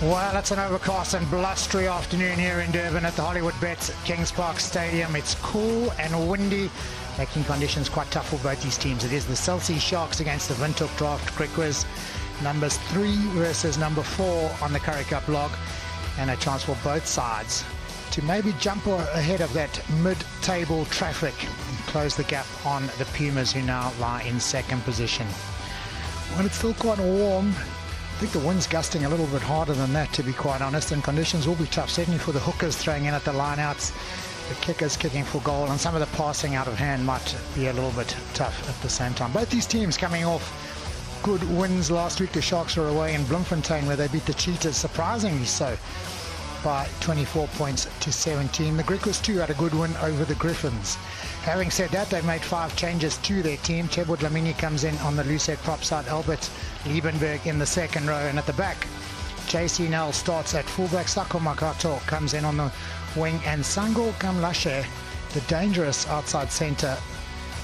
Well, it's an overcast and blustery afternoon here in Durban at the Hollywood Bets Kings Park Stadium. It's cool and windy, making conditions quite tough for both these teams. It is the Chelsea Sharks against the Windhoek Draft Griquas, numbers 3 versus number 4 on the Currie Cup log, and a chance for both sides to maybe jump ahead of that mid-table traffic and close the gap on the Pumas, who now lie in second position. Well, it's still quite warm. I think the wind's gusting a little bit harder than that, to be quite honest, and conditions will be tough, certainly for the hookers throwing in at the lineouts, the kickers kicking for goal, and some of the passing out of hand might be a little bit tough at the same time. Both these teams coming off good wins last week. The Sharks were away in Bloemfontein where they beat the Cheetahs, surprisingly so, by 24 points to 17. The Griquas too had a good win over the Griffins. Having said that, they've made 5 changes to their team. Chebo Dlamini comes in on the loosehead prop side, Albert Liebenberg in the second row, and at the back JC Nell starts at fullback, Sako Makato comes in on the wing, and Sango Kamlashe, the dangerous outside centre,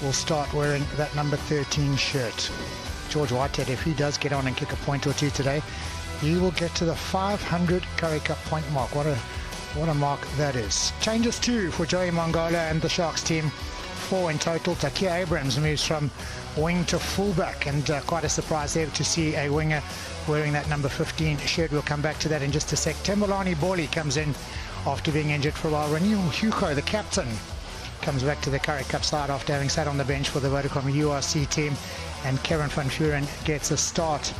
will start wearing that number 13 shirt. George Whitehead, if he does get on and kick a point or two today, he will get to the 500 Currie Cup point mark. What a mark that is. Changes too for Joey Mongola and the Sharks team, 4 in total. Takia Abrams moves from wing to fullback, and quite a surprise there to see a winger wearing that number 15 shirt. We'll come back to that in just a sec. Tembolani Boli comes in after being injured for a while. Renil Hugo, the captain, comes back to the Currie Cup side after having sat on the bench for the Vodacom URC team, and Kevin van Vuren gets a start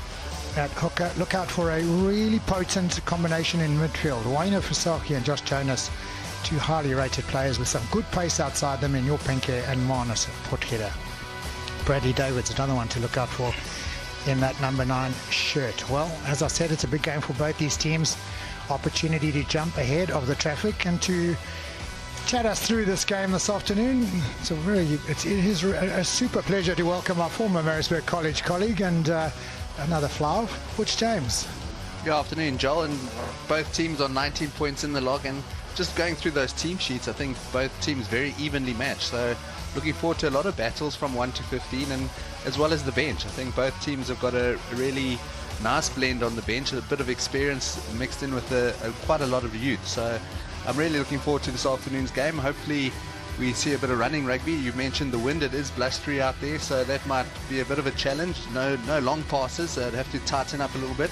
at hooker. Look out for a really potent combination in midfield. Waino Fasaki and Josh Jonas, 2 highly rated players with some good pace outside them in Yorpenke and Marnus Potgieter. Bradley David's another one to look out for in that number 9 shirt. Well, as I said, it's a big game for both these teams. Opportunity to jump ahead of the traffic and to chat us through this game this afternoon. It is a super pleasure to welcome our former Maritzburg College colleague and another flower, Butch James. Good afternoon, Joel, and both teams on 19 points in the log, and just going through those team sheets, I think both teams very evenly matched, so looking forward to a lot of battles from 1 to 15, and as well as the bench. I think both teams have got a really nice blend on the bench, a bit of experience mixed in with quite a lot of youth, so I'm really looking forward to this afternoon's game. Hopefully we see a bit of running rugby. You mentioned the wind, it is blustery out there, so that might be a bit of a challenge. No long passes, so I'd have to tighten up a little bit.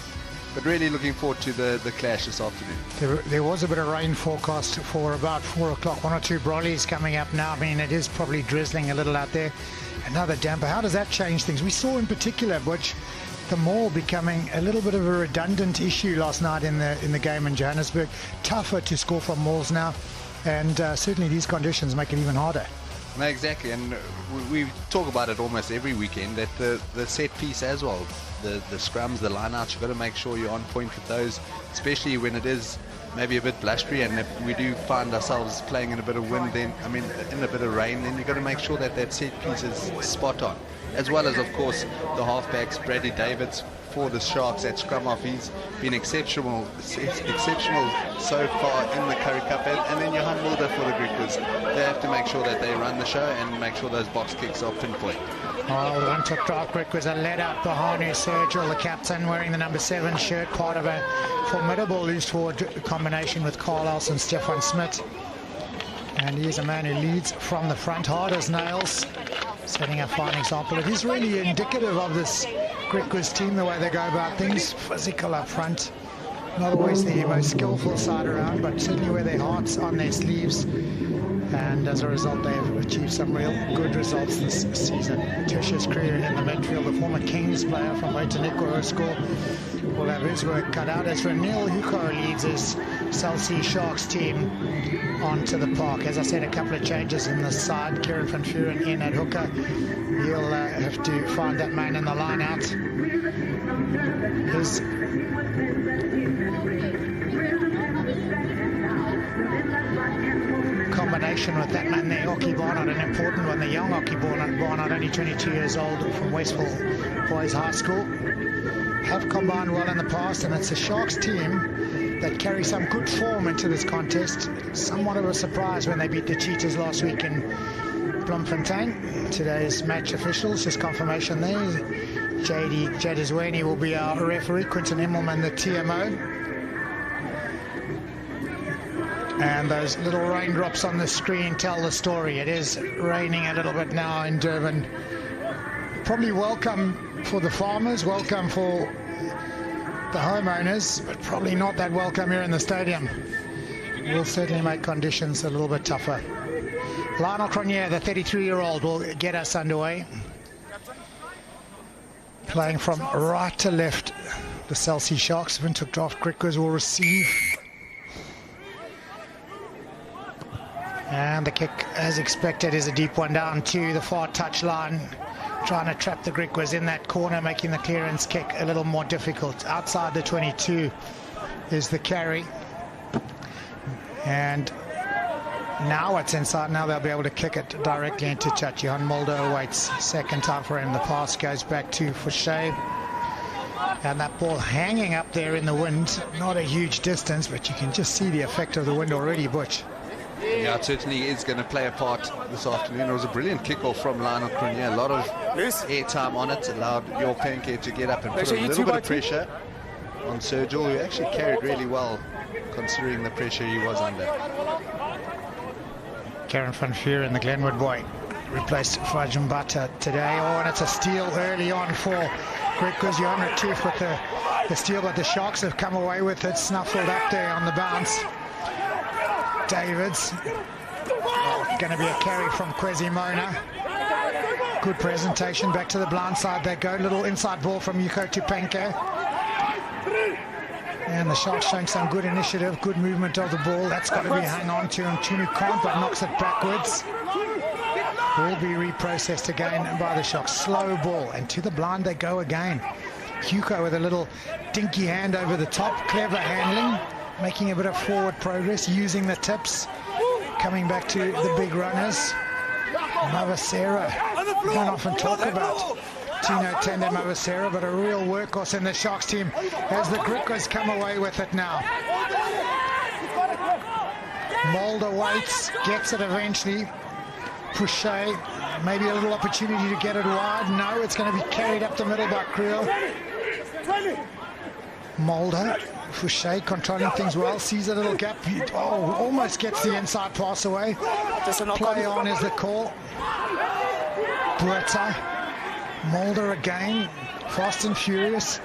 But really looking forward to the clash this afternoon. There was a bit of rain forecast for about 4 o'clock. 1 or 2 brollies coming up now. I mean, it is probably drizzling a little out there. Another damper. How does that change things? We saw in particular, Butch, the maul becoming a little bit of a redundant issue last night in the game in Johannesburg. Tougher to score from mauls now, and certainly these conditions make it even harder. No, exactly, and we talk about it almost every weekend, that the set piece as well, the scrums, the lineouts, you've got to make sure you're on point with those, especially when it is maybe a bit blustery, and if we do find ourselves playing in a bit of wind, then in a bit of rain, then you've got to make sure that set piece is spot on, as well as of course the halfbacks. Bradley Davids for the Sharks at scrum off, he's been exceptional so far in the Currie Cup, and then Johan Mulder for the Griquas. They have to make sure that they run the show and make sure those box kicks are pinpoint. Well, the Windhoek Draft Griquas are led out behind Sergio, the captain, wearing the number 7 shirt, part of a formidable loose forward combination with Carlisle and Stefan Smith. And he is a man who leads from the front, hard as nails, setting a fine example. It is really indicative of this Griquas team, the way they go about things. Physical up front, not always the most skillful side around, but certainly wear their hearts on their sleeves, and as a result they have achieved some real good results this season. Tertius Creer in the midfield, the former Kings player from Motoniko School, will have his work cut out as Renil Hugo leads his Chelsea Sharks team onto the park. As I said, a couple of changes in the side. Kieran van Vuren in at hooker. He'll have to find that man in the line out. His combination with that man there, Oki Barnard, an important one, the young Oki Barnard, only 22 years old, from Westville Boys High School, have combined well in the past, and it's a Sharks team that carry some good form into this contest. Somewhat of a surprise when they beat the Cheetahs last week in Bloemfontein. Today's match officials, just confirmation there. JD Jadizweni will be our referee, Quinton Immelman the TMO. And those little raindrops on the screen tell the story. It is raining a little bit now in Durban. Probably welcome for the farmers, welcome for the homeowners, but probably not that welcome here in the stadium. Will certainly make conditions a little bit tougher. Lionel Cronje, the 33-year-old, will get us underway. Playing from right to left, the Celsey Sharks. Windhoek Draft Griquas will receive. And the kick, as expected, is a deep one down to the far touchline. Trying to trap the Griquas in that corner, making the clearance kick a little more difficult. Outside the 22 is the carry. And now it's inside. Now they'll be able to kick it directly into touch. Johan Mulder awaits. Second time for him. The pass goes back to Fouché. And that ball hanging up there in the wind. Not a huge distance, but you can just see the effect of the wind already, Butch. Yeah, it certainly is going to play a part this afternoon. It was a brilliant kickoff from Lionel Cronje. A lot of airtime on it. Allowed your Penke to get up and put a little bit of pressure on Sergio, who actually carried really well, considering the pressure he was under. Karen van Vuuren, the Glenwood boy, replaced Fajumbata today. Oh, and it's a steal early on for Griquas. Johan Retief with the steal, but the Sharks have come away with it, snuffled up there on the bounce. Davids, going to be a carry from Quesimona. Good presentation, back to the blind side they go. Little inside ball from Yuko Tupenke. And the Sharks showing some good initiative, good movement of the ball. That's got to be hung on to, and Tunu can't, but knocks it backwards. Will be reprocessed again by the Sharks. Slow ball, and to the blind they go again. Yuko with a little dinky hand over the top, clever handling. Making a bit of forward progress, using the tips, coming back to the big runners. Mavasera, we don't often talk about Tino Tende Mavasera, but a real workhorse in the Sharks team as the Griquas come away with it now. Mulder waits, gets it eventually. Fouché, maybe a little opportunity to get it wide. No, it's going to be carried up the middle by Creel. Mulder. Fouché controlling things well, sees a little gap. Oh, almost gets the inside pass away. Play on is the call. Buerta. Mulder again, fast and furious.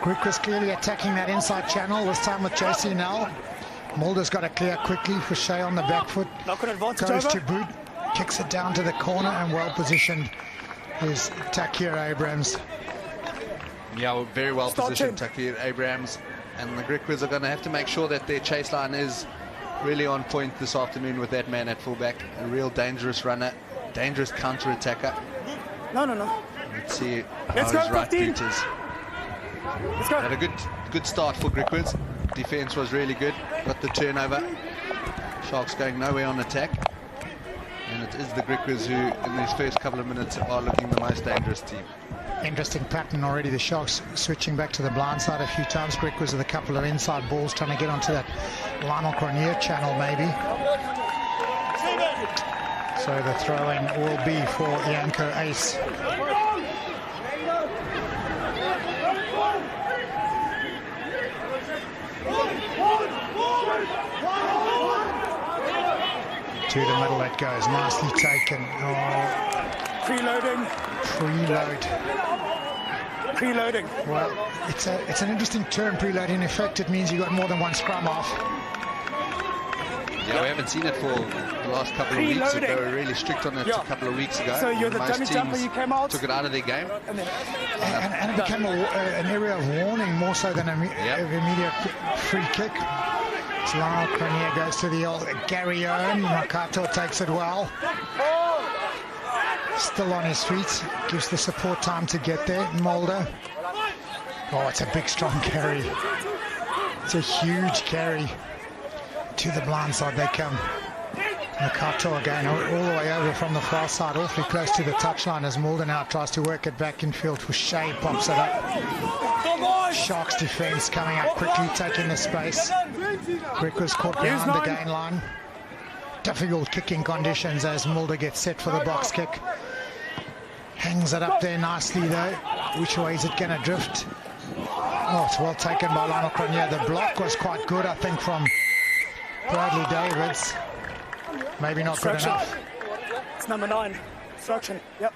Griquas clearly attacking that inside channel, this time with JC Nell. Mulder's got to clear quickly. Fouché on the back foot. Goes to boot, kicks it down to the corner, and well positioned is Takir Abrams. Yeah, very well positioned, Takir Abrams. And the Griquas are going to have to make sure that their chase line is really on point this afternoon with that man at fullback. A real dangerous runner, dangerous counter-attacker. No. Let's see how his right boot is. Let's go. Had a good start for Griquas. Defense was really good. Got the turnover. Sharks going nowhere on attack. And it is the Griquas who, in these first couple of minutes, are looking the most dangerous team. Interesting pattern already. The Sharks switching back to the blind side a few times. Griquas with a couple of inside balls trying to get onto that Lionel Cronje channel maybe. So the throw-in will be for Yanko Ace. To the middle it goes, nicely taken. Oh. Preloading. Well, it's an interesting term, preloading. In effect, it means you got more than one scrum off. Yeah, we haven't seen it for the last couple of weeks. They were really strict on it a couple of weeks ago. So you're the dummy jumper, you came out. Took it out of their game. And it became an area of warning more so than an immediate free kick. So Lionel Cronje goes to the old Gary Owen. Makato takes it well. Still on his feet. Gives the support time to get there. Mulder. Oh, it's a big, strong carry. It's a huge carry. To the blind side they come. Makato again, all the way over from the far side, awfully close to the touchline as Mulder now tries to work it back in field. Fouché pops it up. Sharks defense coming up quickly, taking the space. Griquas caught behind the gain line. Difficult kicking conditions as Mulder gets set for the box kick. Hangs it up there nicely though. Which way is it going to drift? Oh, it's well taken by Lionel Cronje. The block was quite good, I think, from Bradley Davids. Maybe not good enough. It's number 9. Obstruction. Yep.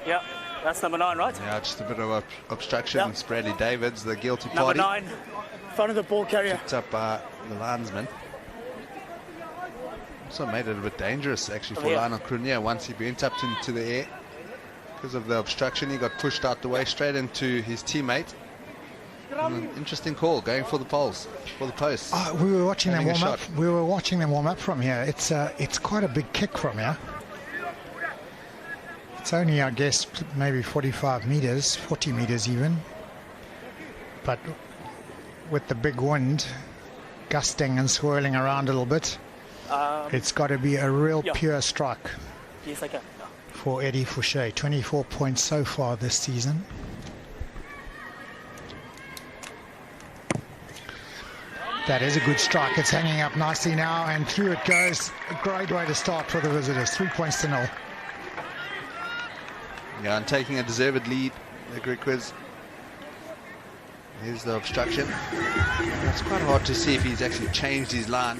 Yep. That's number 9, right? Yeah, just a bit of obstruction. Yep. It's Bradley Davids, the guilty Number party. 9. Front of the ball carrier. Picked up by the linesman. Also made it a bit dangerous actually for Lionel Cronje once he went up into the air. Because of the obstruction, he got pushed out the way straight into his teammate. And an interesting call, going for the poles, for the posts. Oh, we were watching them warm up. We were watching them warm up from here. It's quite a big kick from here. It's only, I guess, maybe 45 meters, 40 meters even. But with the big wind gusting and swirling around a little bit, it's got to be a real pure strike for Eddie Fouché. 24 points so far this season. That is a good strike. It's hanging up nicely now, and through it goes. A great way to start for the visitors. 3 points to 0. Yeah, and taking a deserved lead, the Griquas. Here's the obstruction. It's quite hard to see if he's actually changed his line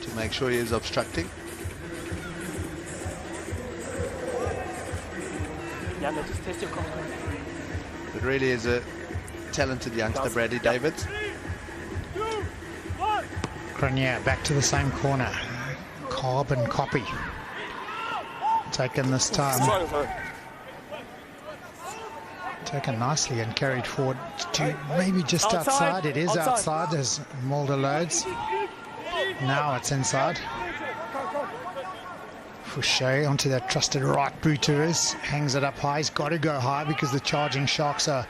to make sure he is obstructing. Yeah, just test your confidence. It really is a talented youngster, Bradley Davids. Cronje back to the same corner. Carbon copy. Taken this time. Taken nicely and carried forward to maybe just outside. It is outside as Mulder loads. Now it's inside. Fouché onto that trusted right boot of his. Hangs it up high. He's got to go high because the charging Sharks are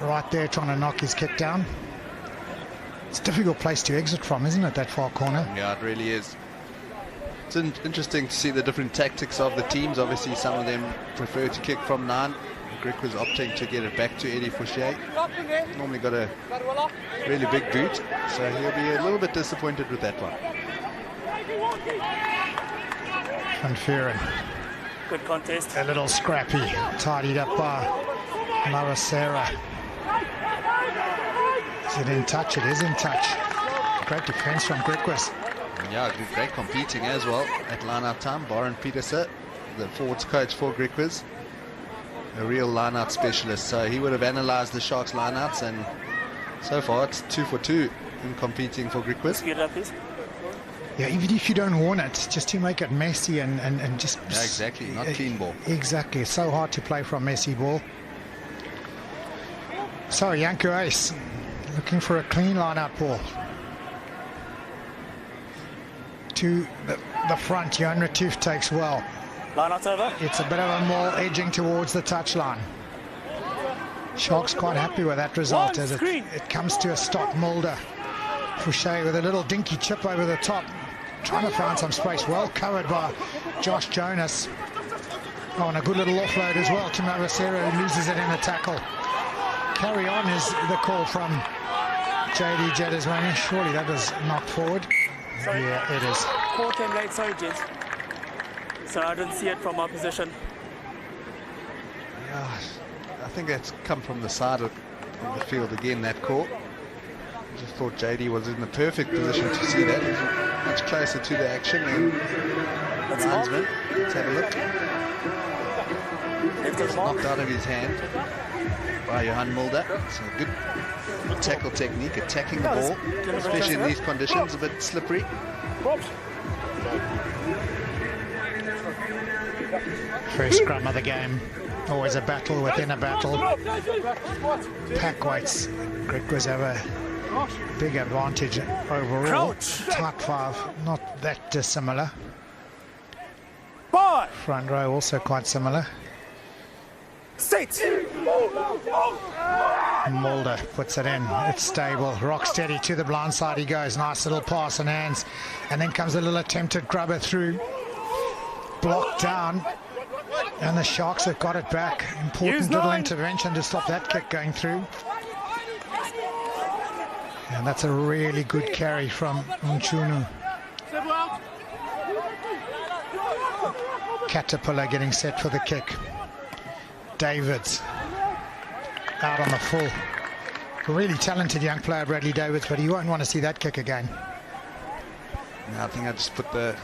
right there trying to knock his kick down. It's a difficult place to exit from, isn't it, that far corner? Yeah, it really is. It's interesting to see the different tactics of the teams. Obviously, some of them prefer to kick from 9. Griquas was opting to get it back to Eddie Fouché. Normally got a really big boot, so he'll be a little bit disappointed with that one. Van Vuuren. Good contest. A little scrappy, tidied up by Marisera. Is it in touch? It is in touch. Great defense from Griquas. Yeah, great competing as well at line-out time. Byron Peterson, the forwards coach for Griquas, a real line-out specialist. So he would have analysed the Sharks line-outs, and so far it's 2 for 2 in competing for Griquas. Speed it up, please. Yeah, even if you don't want it, just to make it messy and just... Yeah, exactly, not clean ball. Exactly, it's so hard to play from messy ball. So, Janko Ace, looking for a clean line-out ball. To the front, Johan Retouf takes well. Line-out's over. It's a bit of a maul edging towards the touchline. Sharks quite happy with that result as it comes to a stop. Mulder. Fouché with a little dinky chip over the top, trying to find some space. Well covered by Josh Jonas. Oh, and a good little offload as well to Marisera, who loses it in the tackle. Carry on is the call from JD Jedeswani. Surely that was knocked forward. Sorry. Yeah, it is. Call came late, sorry, Jed. So I didn't see it from our position. Yeah, I think that's come from the side of the field again, that call. I just thought JD was in the perfect position to see that. He was much closer to the action than the linesman. Let's have a look. It's knocked out of his hand by Johan Mulder. So good tackle technique, attacking the ball, especially in these conditions, a bit slippery. First scrum of the game. Always a battle within a battle. Pack weights. Griquas have a big advantage overall. Tight 5, not that dissimilar. Front row also quite similar. Mulder puts it in. It's stable. Rock steady to the blind side he goes. Nice little pass and hands. And then comes a little attempted grubber through. Blocked down. And the Sharks have got it back. Important little intervention to stop that kick going through. And that's a really good carry from Mchunu. Caterpillar getting set for the kick. Davids out on the full Really talented young player, Bradley Davids, but he won't want to see that kick again. Now I think I just put the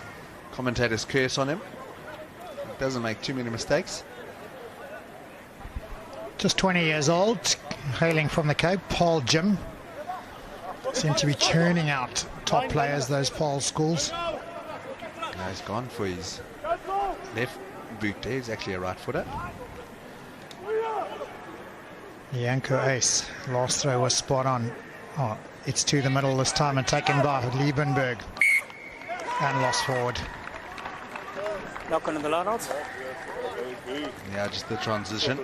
commentator's curse on him. He doesn't make too many mistakes. Just 20 years old, hailing from the Cape, Paul Jim. Seem to be churning out top players, those Paul schools. Now he's gone for his left boot there. He's actually a right footer. Yanko ace. Last throw was spot on. Oh, it's to the middle this time and taken by Liebenberg. And lost forward. Knock on the line out. Yeah, just the transition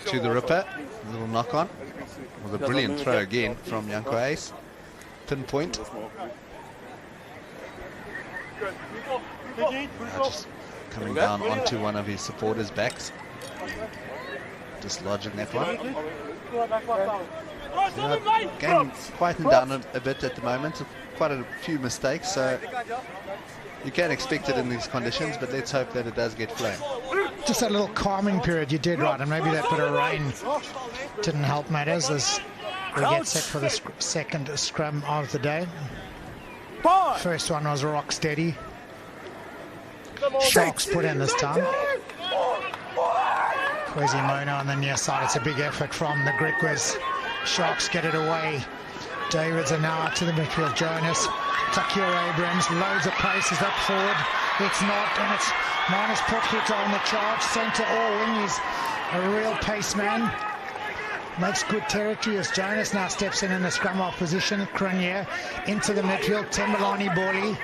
to the ripper. A little knock on. With a brilliant throw again from Yanko ace. Pinpoint. Just coming down onto one of his supporters' backs. Dislodging that one. Game quietened down a bit at the moment. Quite a few mistakes, so you can expect it in these conditions, but let's hope that it does get flowing. Just a little calming period, you did right, and maybe that bit of rain didn't help matters as we get set for the second scrum of the day. First one was rock steady. Sharks put in this time. Quasimodo on the near side. It's a big effort from the Griquas. Sharks get it away. Davids are now out to the midfield. Jonas, Takir Abrams, loads of pace. Is that forward? It's not, and it's minus Potgieter on the charge. Centre or wing. He's a real pace man. Makes good territory as Jonas now steps in the scrum off position. Cranier into the midfield. Tembelani Borley.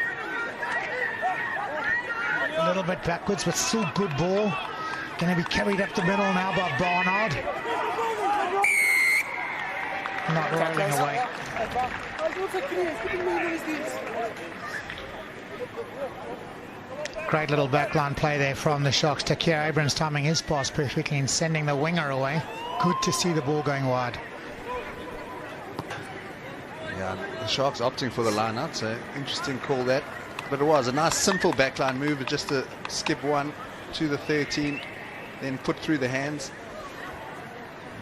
A little bit backwards, but still good ball. Going to be carried up the middle now by Barnard. Not rolling away. Great little backline play there from the Sharks. Takir Abrams timing his pass perfectly and sending the winger away. Good to see the ball going wide. Yeah, the Sharks opting for the line out, so interesting call that. But it was a nice simple backline move, just to skip one to the 13, then put through the hands.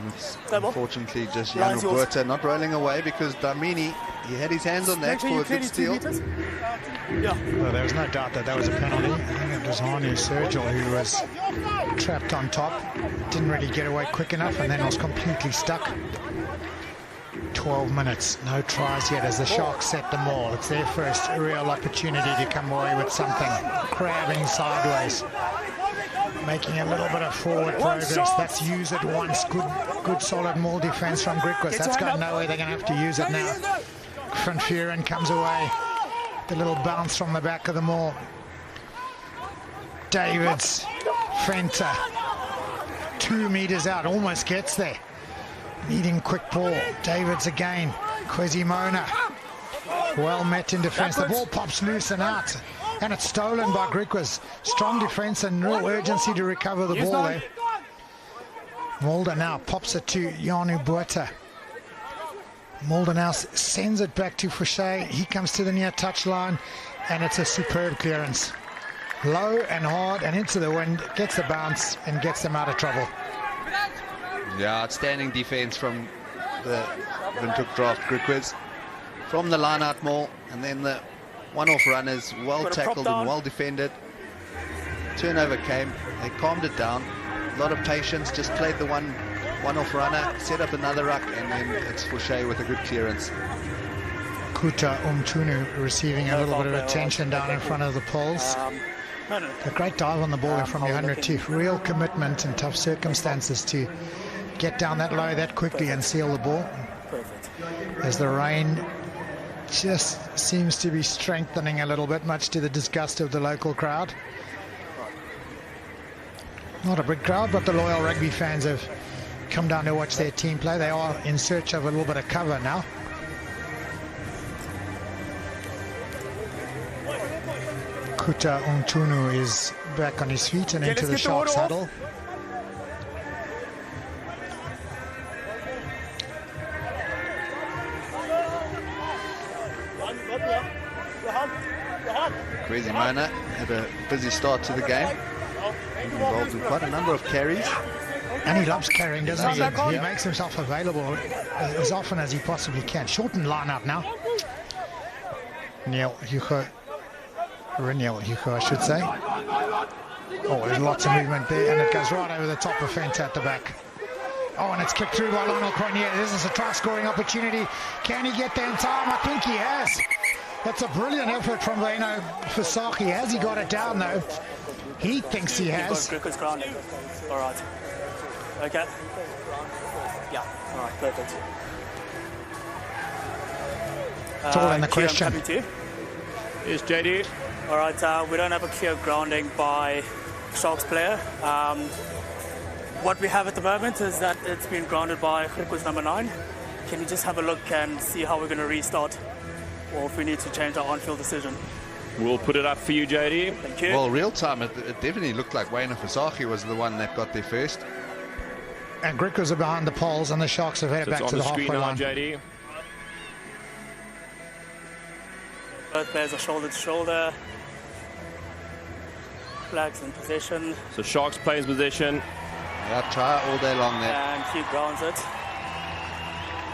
And it's unfortunately just Janu Buerta not rolling away because Damini, he had his hands on that for a good steal. Well, there was no doubt that was a penalty. I think it was Hanu Sergio who was trapped on top. Didn't really get away quick enough and then was completely stuck. 12 minutes, no tries yet as the Sharks set the maul. It's their first real opportunity to come away with something. Crabbing sideways, making a little bit of forward progress. That's use it once. Good solid maul defense from Griquas. That's got nowhere. They're going to have to use it now. Van Vuren comes away. The little bounce from the back of the maul. Davids, Fenter, 2 meters out, almost gets there. Needing quick ball. Davids again. Quasimodo. Well met in defense. The ball pops loose and out. And it's stolen by Griquas. Strong defense and real urgency to recover the ball there. Mulder now pops it to Janu Buerta. Mulder now sends it back to Fouché. He comes to the near touchline. And it's a superb clearance. Low and hard and into the wind. Gets the bounce and gets them out of trouble. Yeah, outstanding defense from the Windhoek draft Griquas. From the line-out maul, and then the one-off runners, well tackled and well defended. Turnover came, they calmed it down. A lot of patience, just played the one-off runner, set up another ruck, and then it's Fouché with a good clearance. Kuta Umtunu receiving a little bit of attention down in front of the poles. A great dive on the ball from Johan Retief. Real commitment in tough circumstances to get down that low that quickly and seal the ball. As the rain just seems to be strengthening a little bit, much to the disgust of the local crowd. Not a big crowd, but the loyal rugby fans have come down to watch their team play. They are in search of a little bit of cover now. Kuta Umtunu is back on his feet and into the Sharks huddle. Quasimodo had a busy start to the game. He was involved in quite a number of carries. And he loves carrying, doesn't he? He makes himself available as often as he possibly can. Shortened line-up now. Reniel Hugo, I should say. Oh, there's lots of movement there, and it goes right over the top of Fenta at the back. Oh, and it's kicked through by Lionel Cronier. This is a try-scoring opportunity. Can he get there in time? I think he has. That's a brilliant effort from Waino Fasaki. Has he got it down, though? He thinks he has. Griquas grounding. All right. Okay. Yeah. All right. Perfect. It's all in the question. Yes, JD. All right. We don't have a clear grounding by Sharks player. What we have at the moment is that it's been grounded by Griquas number 9. Can you just have a look and see how we're going to restart, or if we need to change our on-field decision? We'll put it up for you, JD. Thank you. Well, real time, it definitely looked like Waino Fasaki was the one that got there first. And Griquas are behind the poles, and the Sharks have headed back to the halfway line. JD. Both players are shoulder to shoulder. Flags in possession. So Sharks plays possession. Yeah, try all day long there. And he grounds it.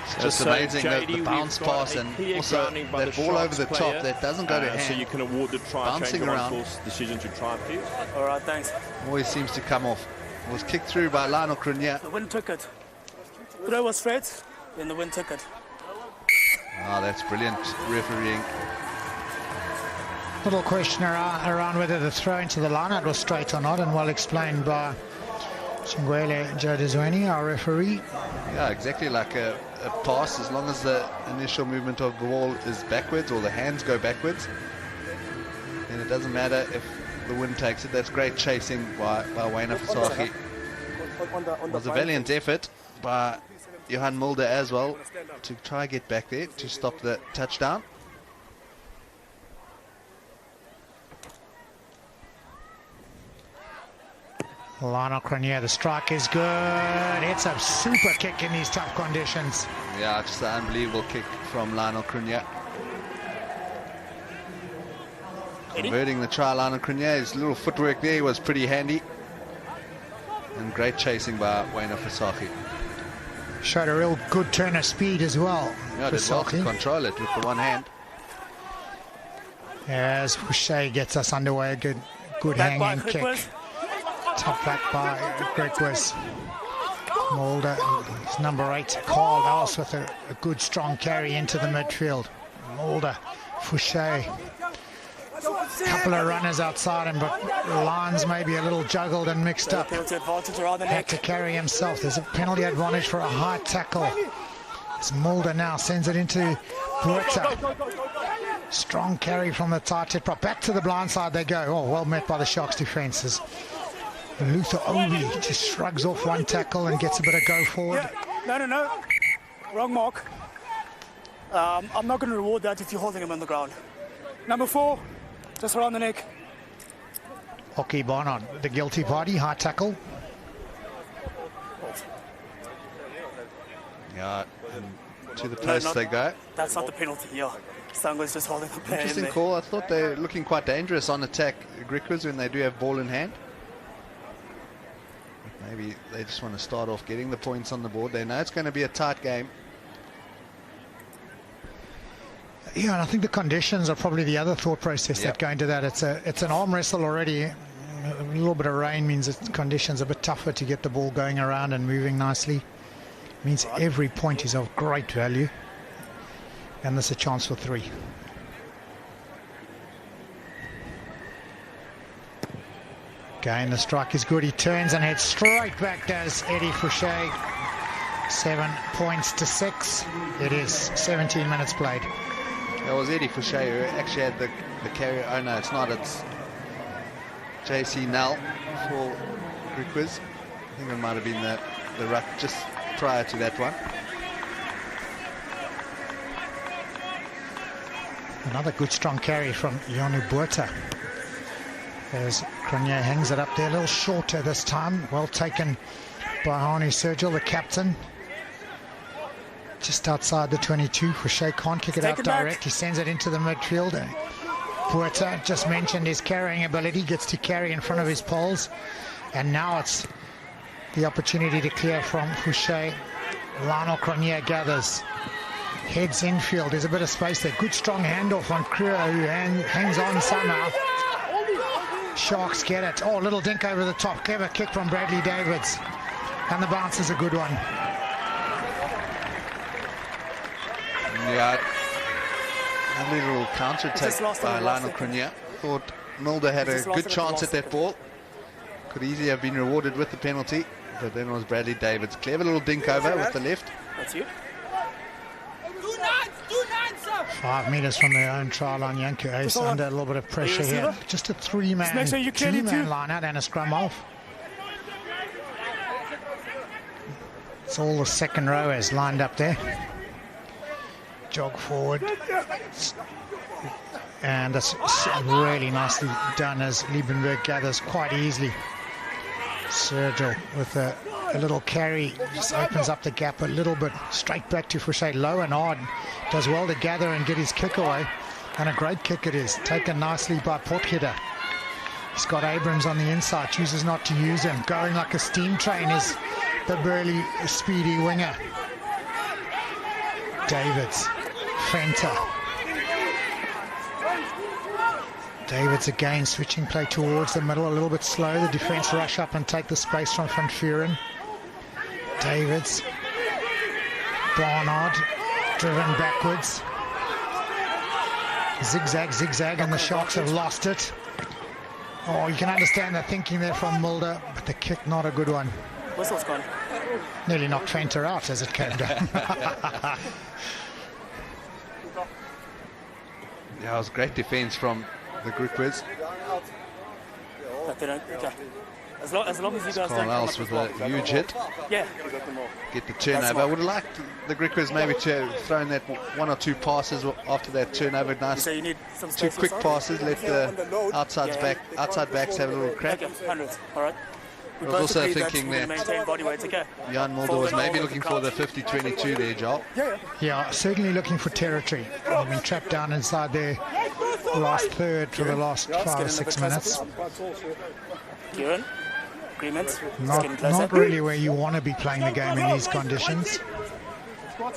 It's just amazing, the bounce pass and also that ball over the top that doesn't go to hand. So you can award the try bouncing around. Decision to try, please. All right, thanks. Always seems to come off. It was kicked through by Lionel Cronier. The wind took it. Throw was straight, then the wind took it. Oh, that's brilliant refereeing. Little question around whether the throw into the line-out was straight or not, and well explained by Chingwele Jadizweni, our referee. Yeah, exactly like a pass, as long as the initial movement of the ball is backwards or the hands go backwards, then it doesn't matter if the wind takes it. That's great chasing by Waino Fasaki. It was a valiant effort by Johan Mulder as well to try get back there to stop the touchdown. Lionel Cronier, the strike is good. It's a super kick in these tough conditions. Yeah, just an unbelievable kick from Lionel Cronier. Converting the try, Lionel Cronier. His little footwork there was pretty handy. And great chasing by Waino Fasaki. Showed a real good turn of speed as well. Yeah, did well to control it with the one hand. As Fouché gets us underway, a good hanging kick. Top back by Griquas. Mulder, his number 8, Carl Else with a good strong carry into the midfield. Mulder, Fouché. Couple of runners outside him, but lines maybe a little juggled and mixed up. Had to carry himself. There's a penalty advantage for a high tackle. It's Mulder now sends it into Buerta. Strong carry from the tight head prop. Back to the blind side they go. Oh, well met by the Sharks defences. Luther Obi just shrugs off one tackle and gets a bit of go forward. Yeah. No. Wrong mark. I'm not going to reward that if you're holding him on the ground. Number 4, just around the neck. Hockey Barnard, the guilty party, high tackle. Yeah, to the post they go. That's not the penalty here. Sango's just holding the player. Interesting call. I thought they're looking quite dangerous on attack, Griquas, when they do have ball in hand. Maybe they just want to start off getting the points on the board. They know it's going to be a tight game. Yeah, and I think the conditions are probably the other thought process that go into that. It's an arm wrestle already. A little bit of rain means the conditions are a bit tougher to get the ball going around and moving nicely. It means every point is of great value. And there's a chance for 3. Again, the strike is good. He turns and heads straight back, does Eddie Fouché. 7 points to 6. It is 17 minutes played. That was Eddie Fouché who actually had the carry. Oh no, it's not. It's JC Nell for Griquas. I think it might have been the ruck just prior to that one. Another good strong carry from Yonu Buerta. As Cronier hangs it up there, a little shorter this time. Well taken by Hani Sergil, the captain. Just outside the 22. Fouché can't kick it out direct. He sends it into the midfield. Buerta, just mentioned his carrying ability, gets to carry in front of his poles. And now it's the opportunity to clear from Fouché. Lionel Cronier gathers. Heads infield. There's a bit of space there. Good strong handoff on Griquas, who hangs on somehow. Sharks get it. Oh, little dink over the top. Clever kick from Bradley Davids. And the bounce is a good one. Yeah. Lovely little counter-attack by Lionel Cronier. Thought Mulder had a good chance at that ball. Could easily have been rewarded with the penalty. But then it was Bradley Davids. Clever little dink over with the left. That's you. 5 meters from their own try line. Yanku Ace under a little bit of pressure here. Just a two-man line out and a scrum off. It's all the second rowers lined up there. Jog forward. And that's really nicely done as Liebenberg gathers quite easily. Sergio with a little carry, just opens up the gap a little bit, straight back to Fouché, low and hard. Does well to gather and get his kick away, and a great kick it is, taken nicely by Potgieter. Scott Abrams on the inside, chooses not to use him. Going like a steam train is the burly, speedy winger. Davids, Fenter. Davids again switching play towards the middle, a little bit slow. The defence rush up and take the space from Van Vuren. Davids, Barnard, driven backwards. Zigzag, zigzag, and the Sharks have lost it. Oh, you can understand the thinking there from Mulder, but the kick not a good one. Whistle's gone. Nearly knocked Fenter out as it came down. Yeah, it was great defence from the Griquas. As long as you guys don't Carl Else with a huge hit. Yeah. Get the turnover. I would have liked the Griquas maybe to have thrown that one or two passes after that turnover. Nice. So you need some two space quick inside? passes. Let the outside backs have a little crack. Okay, 100. All right. We I was both also agree that thinking we're that gonna maintain body weight, okay? Jan Mulder was maybe looking for the 50-22 there, Joel. Yeah, certainly looking for territory. They've been trapped down inside their last third for the last 5 or 6 minutes. Kieran, agreements? Not really where you want to be playing the game in these conditions. So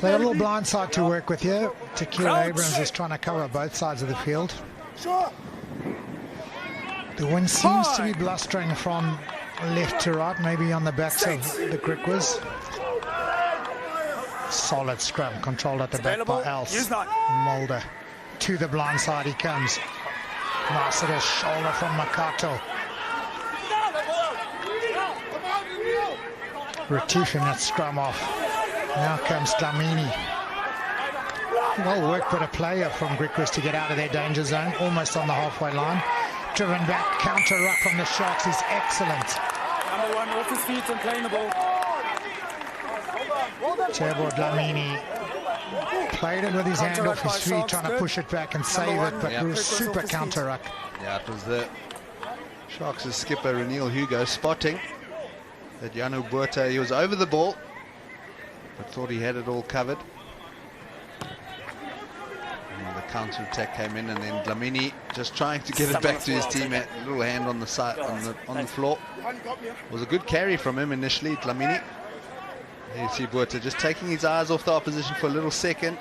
they have a little blind side to work with here. Tequila Abrams is trying to cover both sides of the field. The wind seems to be blustering from left to right, maybe on the backs of the Griquas. Solid scrum, controlled at the back by Else. Mulder to the blind side he comes. Nice little shoulder from Makato. Retief in that scrum off. Now comes Dlamini. Well worked bit of play from Griquas to get out of their danger zone, almost on the halfway line. Driven back, counter ruck from the Sharks is excellent. Number one off his feet and playing the ball. Tebo Dlamini played it with his hand off his feet, trying to push it back and save it, but it was super counter ruck. Yeah, it was the Sharks' skipper Reniel Hugo spotting that Janu Buerta, he was over the ball, but thought he had it all covered. And the counter attack came in, and then Dlamini just trying to get it back to his teammate. A little hand on the side, on the floor. It was a good carry from him initially, Dlamini. There you see Buerta just taking his eyes off the opposition for a little second.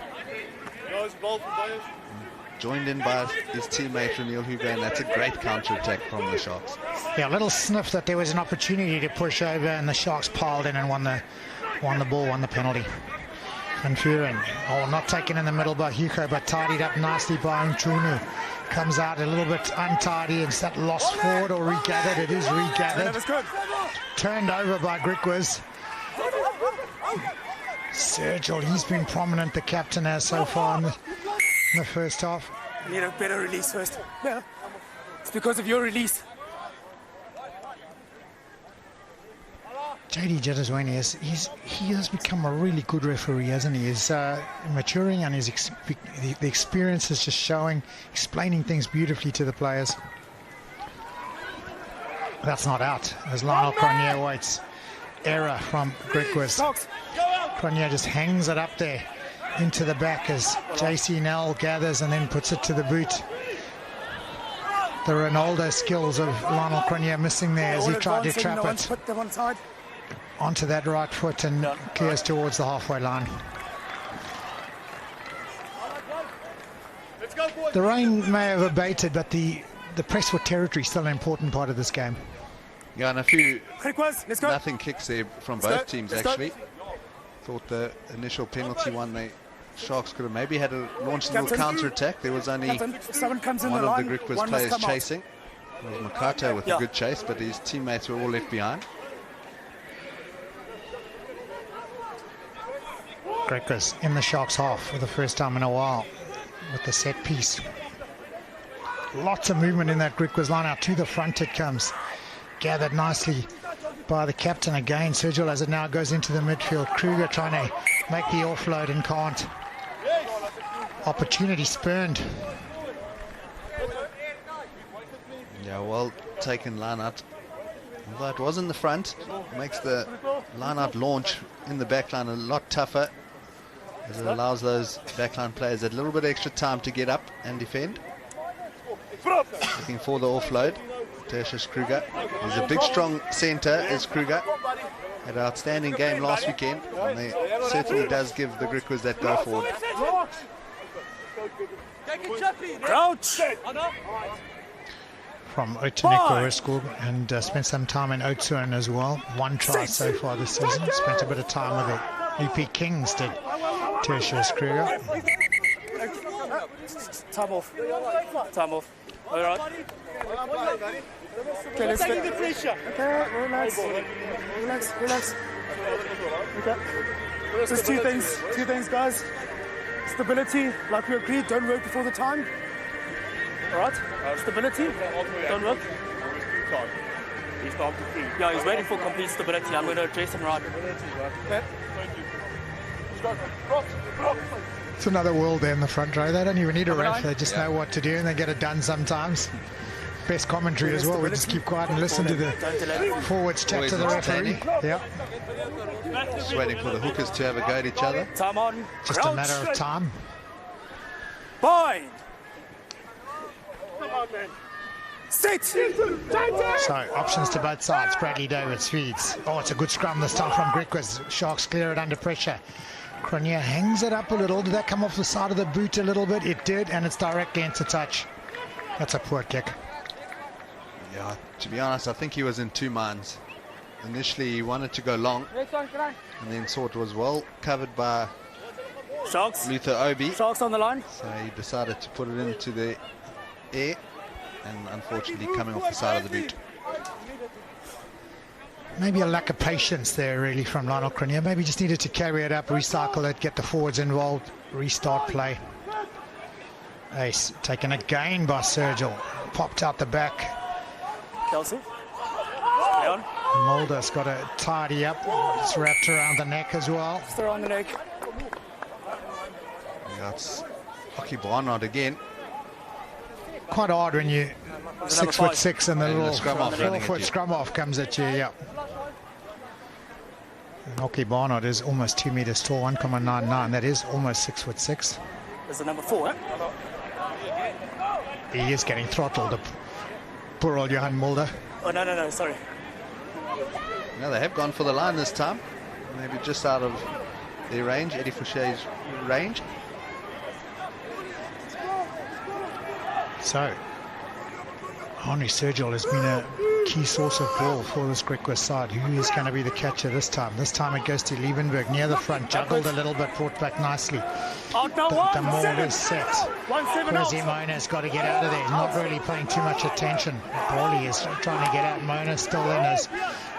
Joined in by his teammate Reniel Hugo, and that's a great counter-attack from the Sharks. Yeah, a little sniff that there was an opportunity to push over, and the Sharks piled in and won the ball, won the penalty. Van Vuren, not taken in the middle by Hugo, but tidied up nicely by Nchunu. Comes out a little bit untidy. Is that lost forward or regathered? It is regathered. Turned over by Griquas. Sergio, he's been prominent, the captain has so far in the first half. You need a better release first. Yeah. It's because of your release. JD Jedazwani, he has become a really good referee, hasn't he? He's maturing, and the experience is just showing, explaining things beautifully to the players. That's not out, as Lionel Cronier waits. Error from Griquas. Cronier just hangs it up there into the back as JC Nell gathers and then puts it to the boot. The Ronaldo skills of Lionel Cronier missing there as he tried to trap it Put them on side. onto that right foot and clears towards the halfway line. The rain may have abated, but the press for territory is still an important part of this game. Yeah, and a few Griquas, let's go. nothing kicks there from both teams actually. Thought the initial penalty one, the Sharks could have maybe had a launched a little counter attack. There was only Someone comes in one the of line, the Griquas one must players come out. chasing. It was Makato with a good chase, but his teammates were all left behind. Griquas in the Sharks half for the first time in a while with the set piece. Lots of movement in that Griquas line. Out to the front it comes. Gathered nicely by the captain again, Sergio, as it now goes into the midfield. Kruger trying to make the offload and can't. Opportunity spurned. Yeah, well taken line out. Although it was in the front, makes the line out launch in the back line a lot tougher, as it allows those backline players a little bit extra time to get up and defend. Looking for the offload. Tertius Kruger. He's a big, strong centre, is Kruger. Had an outstanding game last weekend, and he certainly does give the Griquas that go forward. Crouch. From Otaneko and spent some time in Oudtshoorn as well. One try so far this season. Spent a bit of time with the UP Kings, did Tertius Kruger. Time off. Time off. All right. Okay, let's get the pressure. Okay, relax. Okay. Just two things, guys. Stability, like we agreed, don't work before the time. All right. Stability, don't work. Yeah, he's waiting for complete stability. I'm going to address him right. Okay. It's another world there in the front row. They don't even need a ref. They just know what to do and they get it done sometimes. Best commentary as well. We just keep quiet and listen to the forwards chat Always to the referee. Yeah, Just waiting for the hookers to have a go at each other. Time on. just a matter of time. Bind. Sit. So options to both sides. Bradley Davids feeds. Oh, it's a good scrum this time from Griquas. Sharks clear it under pressure. Cronier hangs it up a little. Did that come off the side of the boot a little bit? It did, and it's directly into touch. That's a poor kick. Yeah, to be honest, I think he was in two minds. Initially, he wanted to go long, and then saw it was well covered by Sharks. Luther Obi. Sharks on the line. So he decided to put it into the air, and unfortunately coming off the side of the boot. Maybe a lack of patience there, really, from Lionel Cronier. Maybe just needed to carry it up, recycle it, get the forwards involved, restart play. Ace taken again by Sergio. Popped out the back. Kelsey. Leon. Mulder's got to tidy up. It's wrapped around the neck as well. Just around the neck. Yeah, it's Hockey Barnard again. Quite odd when you 6'6" and the And the little scrum off running at 4-foot you. scrum off comes at you. Yeah. Hockey Barnard is almost 2 meters tall, 1.99. That is almost 6'6". There's the number 4, eh? He is getting throttled. Poor old Johan Mulder. Oh, no, sorry. Now they have gone for the line this time. Maybe just out of their range, Eddie Foucher's range. So, Henri Sergio has been a key source of ball for this Griquas side. Who is going to be the catcher this time? This time it goes to Liebenberg near the front, juggled a little bit, brought back nicely. Out now, The maul is set. 1-7 out. Mona's got to get out of there. He's not really paying too much attention. Paulie is trying to get out. Mona's still in as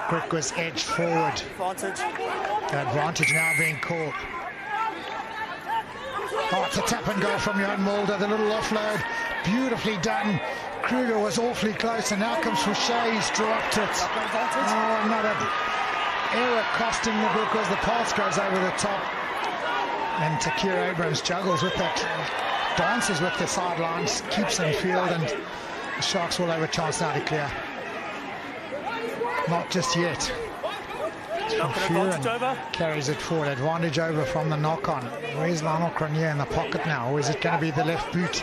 Griquas edged forward. Advantage. The advantage now being caught. Oh, it's a tap and go from Johan Mulder. The little offload, beautifully done. Kruger was awfully close, and now comes Foucher. He's dropped it. Oh, another error costing the Griquas. The pass goes over the top. And Takir Abrams juggles with that, dances with the sidelines, keeps in field, and the Sharks will have a chance now to clear. Not just yet. Advantage over. Carries it forward. Advantage over from the knock-on. Where's Lionel Cronier in the pocket now? Or is it going to be the left boot?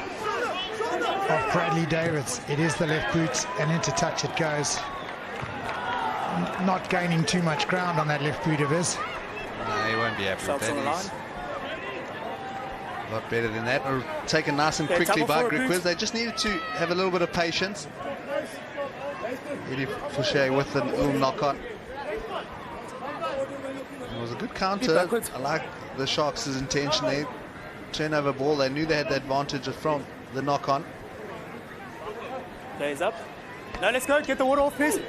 of Bradley Davids. It is the left boot, and into touch it goes. Not gaining too much ground on that left boot of his. No, he won't be happy with Shots on the that. line. A lot better than that. Or taken nice and quickly by Griquas. They just needed to have a little bit of patience. Eddie Fouché with a little knock on. It was a good counter. I like the Sharks' intention there. Turnover ball. They knew they had the advantage from the knock on. Plays up. Now let's go. Get the water off, please.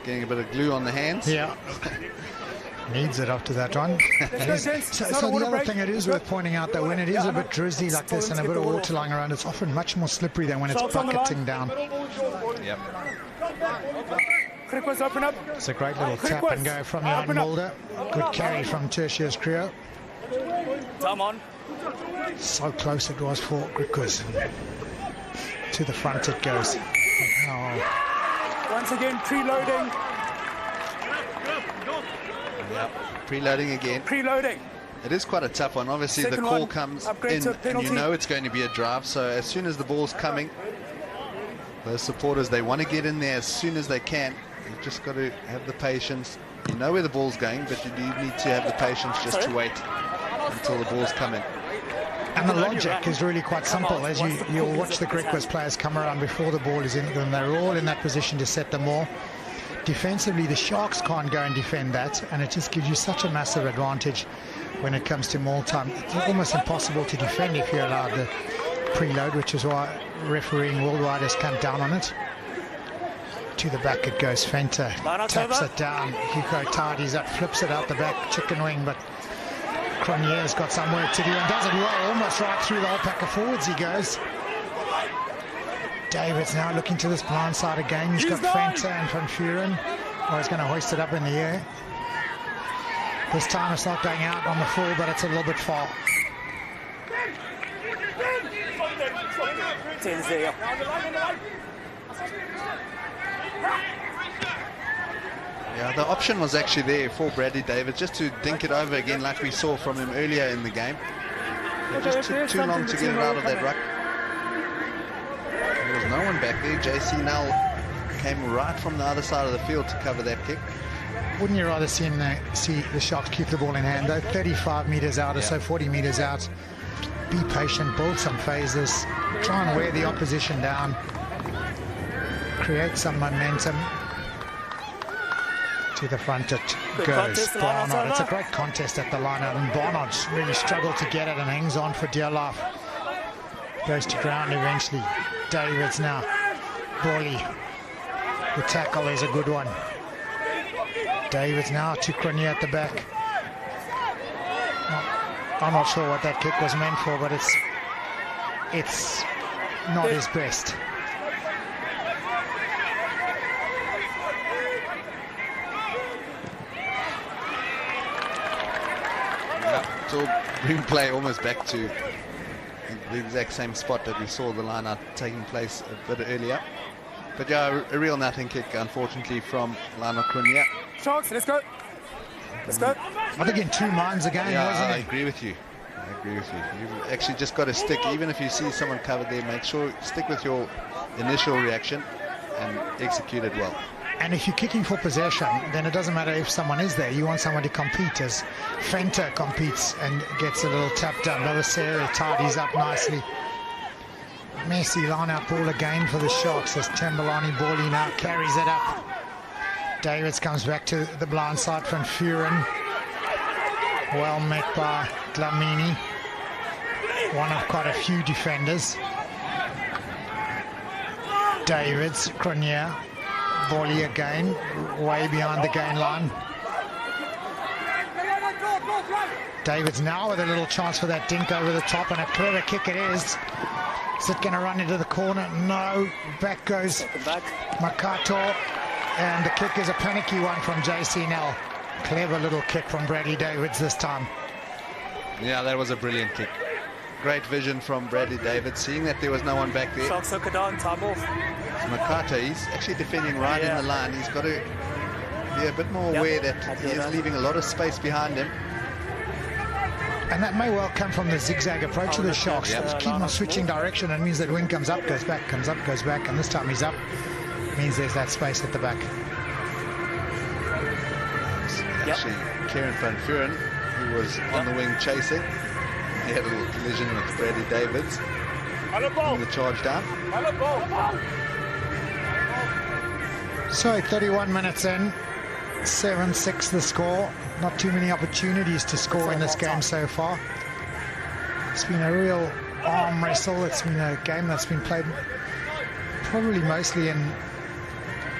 Getting a bit of glue on the hands. Yeah. Needs it after that one. So the other thing it is worth pointing out that when it is a bit drizzly like this and a bit of water lying around, it's often much more slippery than when it's bucketing down. Yep. Griquas, open up. It's a great little tap and go from Jan Mulder. Good carry from Tertius Creo. Time on. So close it was for Griquas. To the front it goes. Oh. Once again, preloading. Yep. Preloading again. Preloading. It is quite a tough one. Obviously, Second the call one, comes upgrade in, to a and you penalty. know it's going to be a drive. So as soon as the ball's coming, those supporters, they want to get in there as soon as they can. You've just got to have the patience. You know where the ball's going, but you do need to have the patience just to wait until the ball's coming. And the logic is really quite simple. As you'll watch the Griquas players come around before the ball is in them, they're all in that position to set them all. Defensively, the Sharks can't go and defend that, and it just gives you such a massive advantage when it comes to maul time. It's almost impossible to defend if you're allowed the preload, which is why refereeing worldwide has come down on it. To the back it goes. Fenter taps it down. Hugo tidies up, flips it out the back, chicken wing, but Cronier's got some work to do and does it well, almost right through the whole pack of forwards he goes. David's now looking to this blind side again. He's got Fenter and Van Vuren. Oh, he's going to hoist it up in the air. This time it's not going out on the full, but it's a little bit far. Yeah, the option was actually there for Bradley Davids just to dink it over again like we saw from him earlier in the game. It just took too long to get it out of that ruck. There was no one back there. JC Nell came right from the other side of the field to cover that kick. Wouldn't you rather see the Sharks keep the ball in hand though? 35 metres out or so, 40 metres out. Be patient, build some phases, try and wear the opposition down, create some momentum. To the front it goes. Barnard. It's a great contest at the line out, and Barnard's really struggled to get it and hangs on for dear life. Goes to ground eventually. Davids now. Bolly. The tackle is a good one. Davids now to Cronier at the back. I'm not sure what that kick was meant for, but it's not his best. It's all bring play almost back to the exact same spot that we saw the line out taking place a bit earlier. But yeah, a real nothing kick, unfortunately, from Lionel Cronier. Sharks, let's go. Let's go. I think in 2 minds again, Yeah, wasn't I it? agree with you. I agree with you. You've actually just got to stick, even if you see someone covered there, make sure stick with your initial reaction and execute it well. And if you're kicking for possession, then it doesn't matter if someone is there. You want someone to compete, as Fenter competes and gets a little tap down. Novoselic tidies up nicely. Messy line-out ball again for the Sharks as Tambalani Bally now carries it up. Davids comes back to the blind side from Vuren. Well met by Dlamini. One of quite a few defenders. Davids, Cronier. Volley again, way behind the gain line. Davids now with a little chance for that dink over the top, and a clever kick it is. Is it going to run into the corner? No. Back goes Makato, and the kick is a panicky one from JC Nell. Clever little kick from Bradley Davids this time. Yeah, that was a brilliant kick. Great vision from Bradley Davids, seeing that there was no one back there. Sharks took it down, time off. Makato, he's actually defending right in the line. He's got to be a bit more aware that he is leaving a lot of space behind him. And that may well come from the zigzag approach of the Sharks. Yeah. Keep on switching direction. It means that wing comes up, goes back, comes up, goes back, and this time he's up. It means there's that space at the back. Actually, Kieran van Vuren, who was on the wing chasing, he had a little collision with Bradley Davids. Bring the charge down. So 31 minutes in, 7-6 the score. Not too many opportunities to score in this game so far. It's been a real arm wrestle. It's been a game that's been played probably mostly in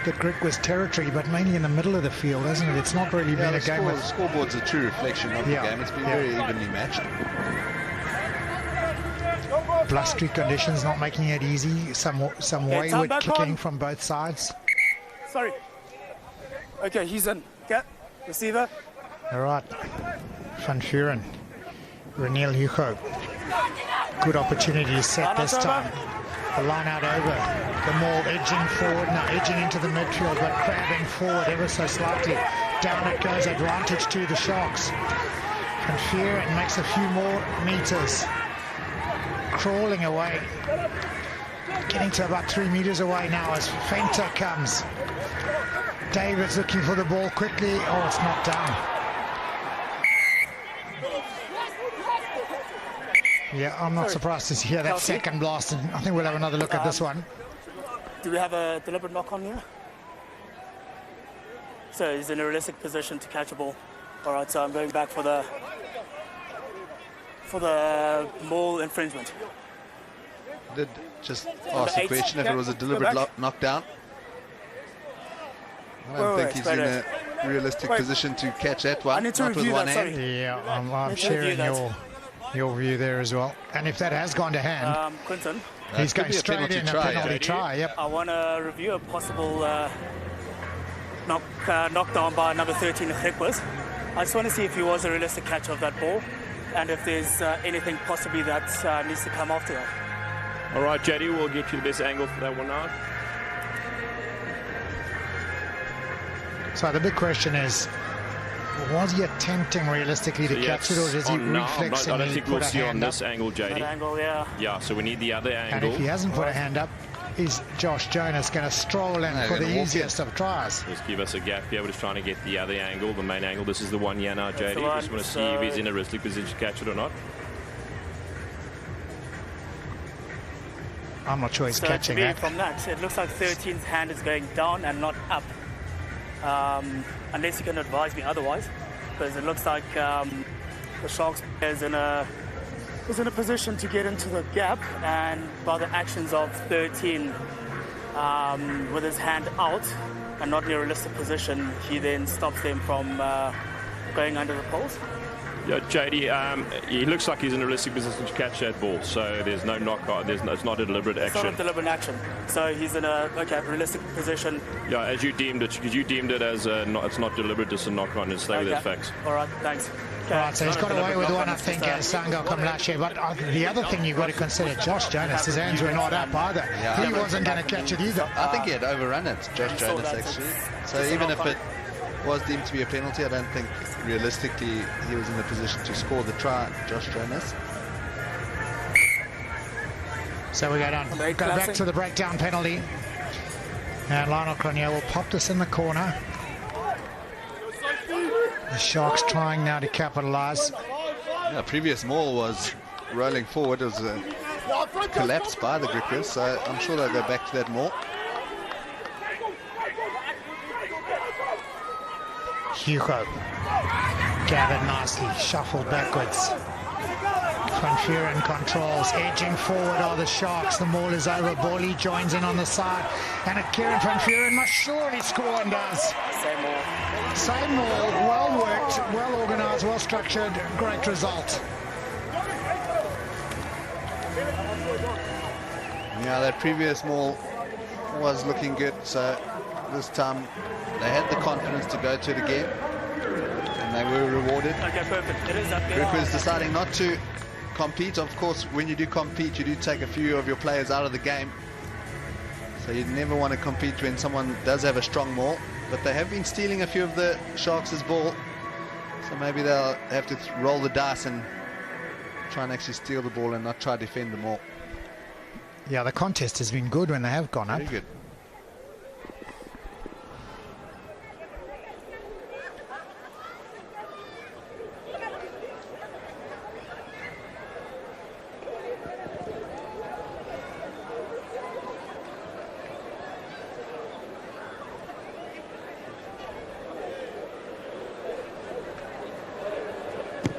the Griquas territory, but mainly in the middle of the field, hasn't it? It's not really been a game The with... scoreboard's a true reflection of the game. It's been very evenly matched. Blustery conditions not making it easy. Some wayward kicking from both sides. Sorry. Okay, he's in. Okay, receiver. All right, Van Vuren, Reniel Hugo. Good opportunity to set this time. The line out over. The Maul edging forward, now edging into the midfield, but crabbing forward ever so slightly. Down it goes, advantage to the Sharks. Van Vuren makes a few more meters. Crawling away. Getting to about 3 meters away now as Fenter comes. David's looking for the ball quickly. Oh, it's not down. Yeah, I'm not surprised to hear that second blast, and I think we'll have another look at this one. Do we have a deliberate knock on here? So he's in a realistic position to catch a ball. All right, so I'm going back for the Maul infringement. Did just ask the question if it was a deliberate knockdown. I don't think he's in a realistic position to catch that one. I need to not with review one that, hand. Yeah, I'm sharing your view there as well. And if that has gone to hand, Quinton, he's going straight in a penalty try. Yep. I want to review a possible knockdown by number 13, Griquas. I just want to see if he was a realistic catch of that ball, and if there's anything possibly that needs to come after that. All right, JD, we'll get you the best angle for that one now. So the big question is, was he attempting realistically to catch it, or does he reflexively I don't think we'll see on this angle, JD. That angle, yeah. Yeah, so we need the other angle. And if he hasn't put a hand up, is Josh Jonas going to stroll in for the easiest of tries? Just give us a gap here. We're just trying to get the other angle, the main angle. This is the one here now, JD. We just want to see if he's in a realistic position to catch it or not. I'm not sure he's catching to me, that. From that, it looks like 13's hand is going down and not up. Unless you can advise me otherwise, because it looks like the Sharks is in a position to get into the gap, and by the actions of 13 with his hand out and not in a realistic position, he then stops them from going under the poles. Yeah, JD, he looks like he's in a realistic position to catch that ball, so there's no knockout. It's not a deliberate action. It's not a deliberate action. So he's in a realistic position. Yeah, as you deemed it, because you deemed it as it's not deliberate, just a knock-on, and stay with the facts. All right, thanks. Okay. Right, so he's got away with one, I think, Sango Kamlashe. But the other thing you've got to consider, Josh Jonas, his hands were not up either. Yeah. He wasn't going to catch it either. I think he had overrun it, Josh Jonas, actually. So even if it was deemed to be a penalty, I don't think realistically he was in the position to score the try, Josh Jonas. So we go back to the breakdown penalty. And Lionel Cronje will pop this in the corner. The Sharks trying now to capitalise. Yeah, previous maul was rolling forward. It was a collapse by the Griquas, so I'm sure they'll go back to that maul. Hugo gathered nicely, shuffled backwards. Van Vuren controls, edging forward are the Sharks. The maul is over. Borley joins in on the side, and Kieran Van Vuren must surely score, and does. Same maul, well worked, well organised, well structured, great result. Yeah, that previous maul was looking good, so this time they had the confidence to go to it again, and they were rewarded. Okay, perfect. It is up there. Griquas deciding not to compete. Of course, when you do compete, you do take a few of your players out of the game. So you never want to compete when someone does have a strong maul. But they have been stealing a few of the Sharks' ball. So maybe they'll have to roll the dice and try and actually steal the ball and not try to defend them all. Yeah, the contest has been good when they have gone up. Very good.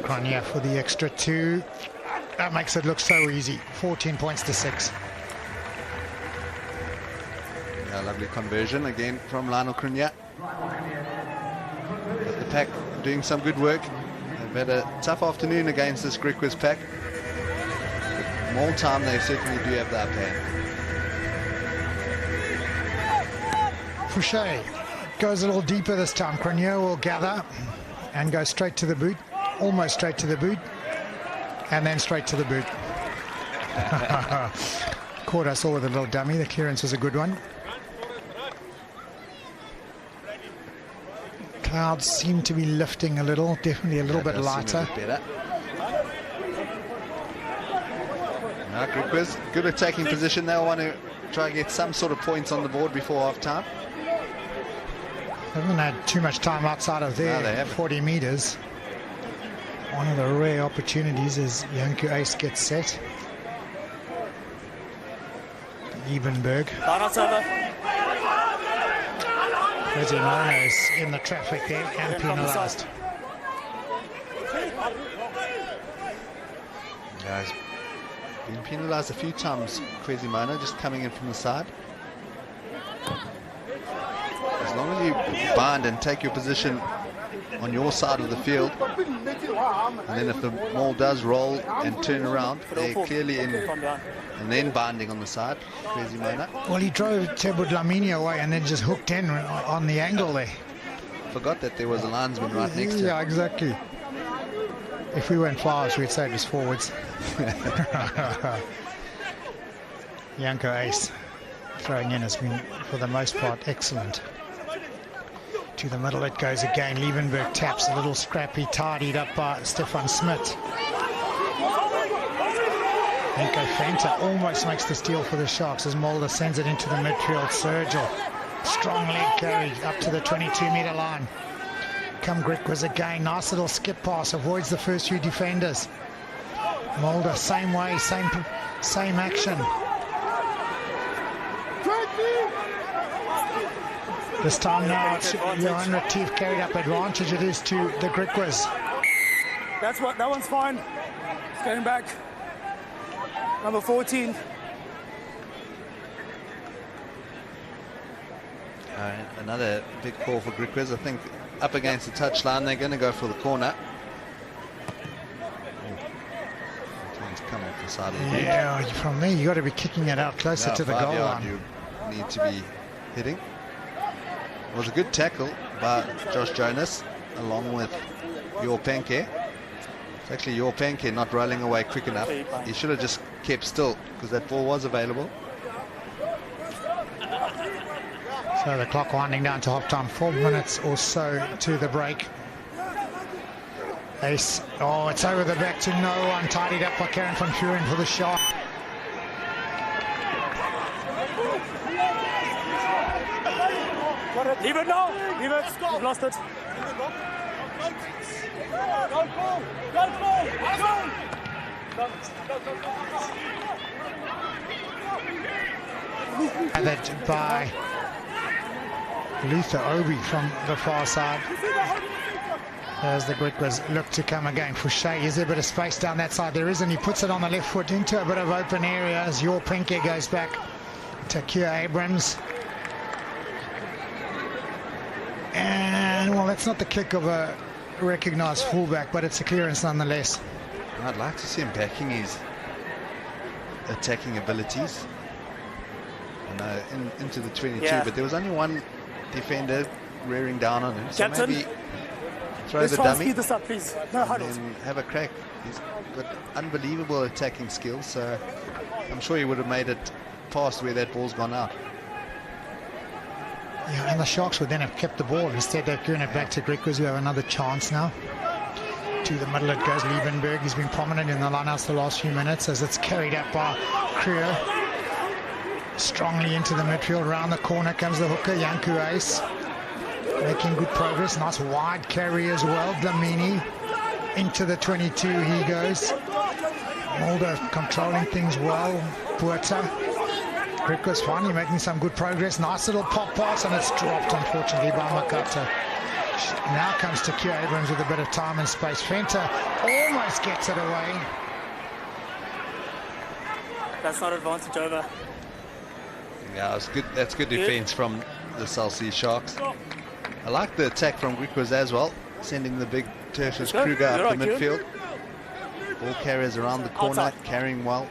Grania for the extra 2. That makes it look so easy. 14 points to 6. Yeah, lovely conversion again from Lionel Griquas. The pack doing some good work. They've had a tough afternoon against this Griquas pack. But more time, they certainly do have the upper hand. Fouché goes a little deeper this time. Griquas will gather and go straight to the boot. Almost straight to the boot. And then straight to the boot. Caught us all with a little dummy. The clearance was a good one. Clouds seem to be lifting a little, definitely a little bit lighter. Now Griquas, good attacking position. They'll want to try and get some sort of points on the board before half time. They haven't had too much time outside of their 40 meters. One of the rare opportunities as Janko Ace gets set. Ebenberg. Quasimodo's in the traffic there and penalised. Yeah, he's been penalised a few times, Quasimodo, just coming in from the side. As long as you bind and take your position on your side of the field, and then if the ball does roll and turn around, they're clearly in, and then binding on the side. Quasimodo. Well, he drove Tebo Dlamini away and then just hooked in on the angle there. Forgot that there was a linesman right next to him. Yeah, exactly. If we went fast, we'd say it was forwards. Janko Ace throwing in has been, for the most part, excellent. To the middle it goes again. Liebenberg taps, a little scrappy, tidied up by Stefan Smit. Henko Fenter almost makes the steal for the Sharks as Mulder sends it into the midfield. Sergel, strong leg carry up to the 22-meter line. Come Griquas again, nice little skip pass, avoids the first few defenders. Mulder, same way, same action. This time now, it's Johan Retief carried up advantage. It is to the Griquas. That one's fine. It's getting back. Number 14. Another big call for Griquas. I think up against the touchline, they're going to go for the corner. Come off the side of the boot. Yeah, from there you got to be kicking it out closer to the goal line. You need to be hitting. It was a good tackle by Josh Jonas along with Yorpenke. It's actually Yorpenke not rolling away quick enough. He should have just kept still because that ball was available. So the clock winding down to half-time, 4 minutes or so to the break. Ace, oh, it's over the back to no one, tidied up by Karen van Vuren for the shot. Leave it now, leave it, you've lost it. Gathered by Luther Obi from the far side. As the Griquas look to come again. Fouché, is there a bit of space down that side? There isn't. He puts it on the left foot into a bit of open area as Yorpenke goes back to Keir Abrams. And, well, that's not the kick of a recognised fullback, but it's a clearance nonetheless. I'd like to see him backing his attacking abilities into the 22, but there was only one defender rearing down on him. So Captain, maybe throw the dummy speed this up, please. No huddles. and have a crack. He's got unbelievable attacking skills, so I'm sure he would have made it past where that ball's gone out. Yeah, and the Sharks would then have kept the ball. Instead, they've given it back to Griquas, who have another chance now To the middle it goes. Liebenberg, he's been prominent in the lineouts the last few minutes as it's carried up by Krier. Strongly into the midfield. Round the corner comes the hooker, Janku Ace. Making good progress. Nice wide carry as well. Dlamini into the 22 he goes. Mulder controlling things well. Puerta. Griquas finally making some good progress. Nice little pop pass, and it's dropped unfortunately by Makata. Now comes to Q Abrams with a bit of time and space. Fenter almost gets it away. That's not advantage over. Yeah, it's good. That's good defense from the South Sea Sharks. I like the attack from Griquas as well, sending the big Tertius Kruger up the midfield. Ball carriers around the corner, Outside. carrying well.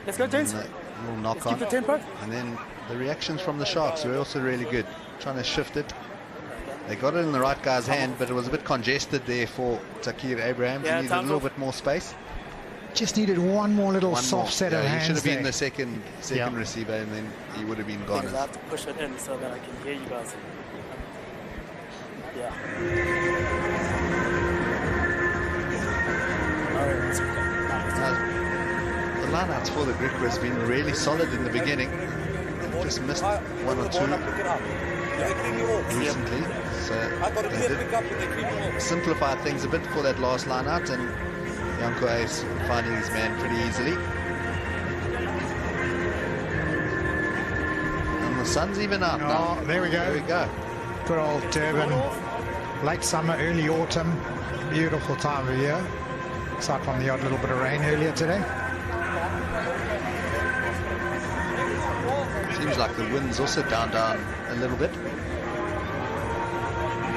Let's go, gents. Little knock Let's on. keep the tempo. And then the reactions from the Sharks were also really good, trying to shift it. They got it in the right guy's hand, but it was a bit congested there for Takir Abrahams. Yeah, He needed a little off. bit more space. Just needed one more little One soft more. set of He hands should have been there. the second receiver, and then he would have been gone. Because I have to push it in so that I can hear you guys. Yeah. The lineouts for the Griquas has been really solid in the beginning. They've just missed one or two recently, so they did simplify things a bit for that last lineout, and Janko Ace finding his man pretty easily. And the sun's even out now. Oh, there we go. There we go. Good old Durban. Late summer, early autumn. Beautiful time of year. Aside from the odd little bit of rain earlier today. Seems like the wind's also down a little bit.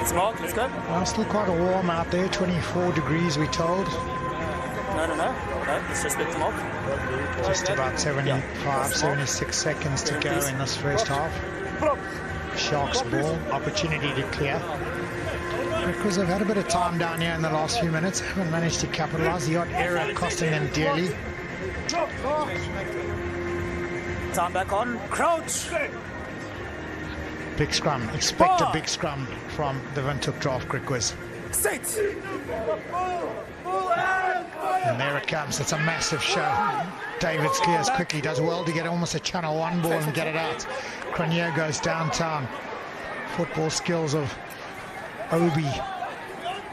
It's Mark, let's go. Well, still quite warm out there. 24 degrees, we're told. No, let's just get the Mark. Just about 75, 76 seconds to go in this first half. Sharks ball, opportunity to clear. Because they've had a bit of time down here in the last few minutes, haven't managed to capitalise. The odd error costing them dearly. Time back on. Crouch. Big scrum. Expect a big scrum from the Windhoek draft Griquas. Sit. And there it comes. It's a massive show. David clears quickly, does well to get almost a channel one ball and get it out. Cronier goes downtown. Football skills of Obi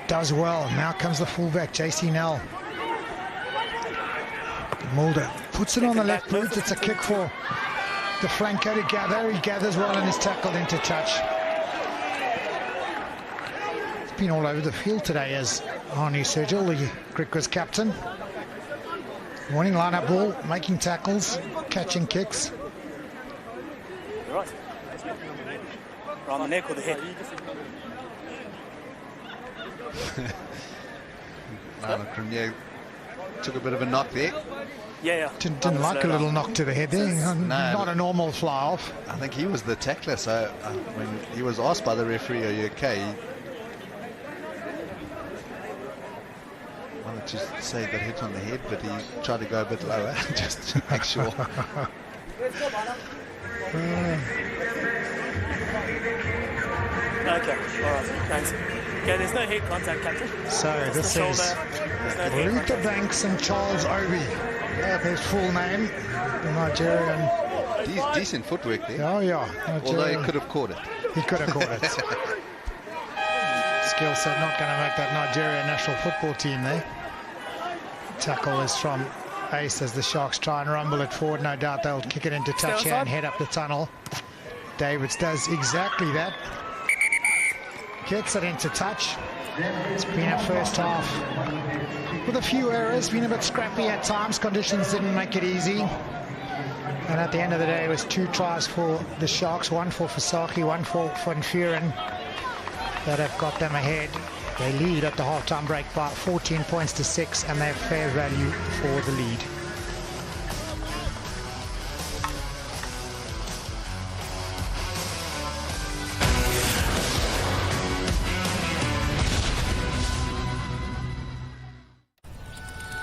does well. Now comes the fullback, JC Nell. Mulder puts it on the left boot. It's a kick for the flanker to gather. He gathers well and is tackled into touch. It's been all over the field today as Arnie Sergil, the Griquas captain. Morning line-up ball, making tackles, catching kicks. You're right. Around the neck or the head. Cronier took a bit of a knock there. Yeah. Didn't like a little knock to the head there. Not a normal fly off. I think he was the tackler, so when he was asked by the referee, are you okay? He wanted to say that hit on the head, but he tried to go a bit lower just to make sure. Okay, all right, thanks. Okay, there's no head contact, Captain. So this is Rita Banks and Charles Obi. His full name, the Nigerian. Decent footwork there. Oh yeah, Although he could have caught it. He could have caught it. Skill set not going to make that Nigeria national football team there. Tackle is from Ace as the Sharks try and rumble it forward. No doubt they'll kick it into touch here and head up the tunnel. Davids does exactly that. Gets it into touch. It's been a first half with a few errors, been a bit scrappy at times. Conditions didn't make it easy. And at the end of the day, it was 2 tries for the Sharks, 1 for Fasaki, 1 for Van Vuren, that have got them ahead. They lead at the halftime break by 14 points to 6, and they have fair value for the lead.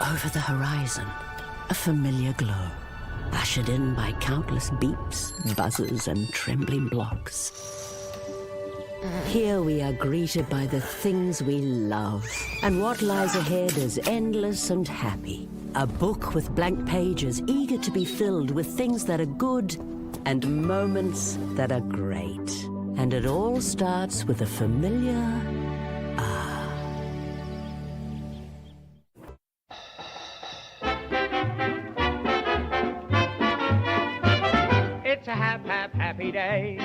Over the horizon, a familiar glow, ushered in by countless beeps, buzzers, and trembling blocks. Here we are greeted by the things we love. And what lies ahead is endless and happy. A book with blank pages eager to be filled with things that are good and moments that are great. And it all starts with a familiar It's a happy day.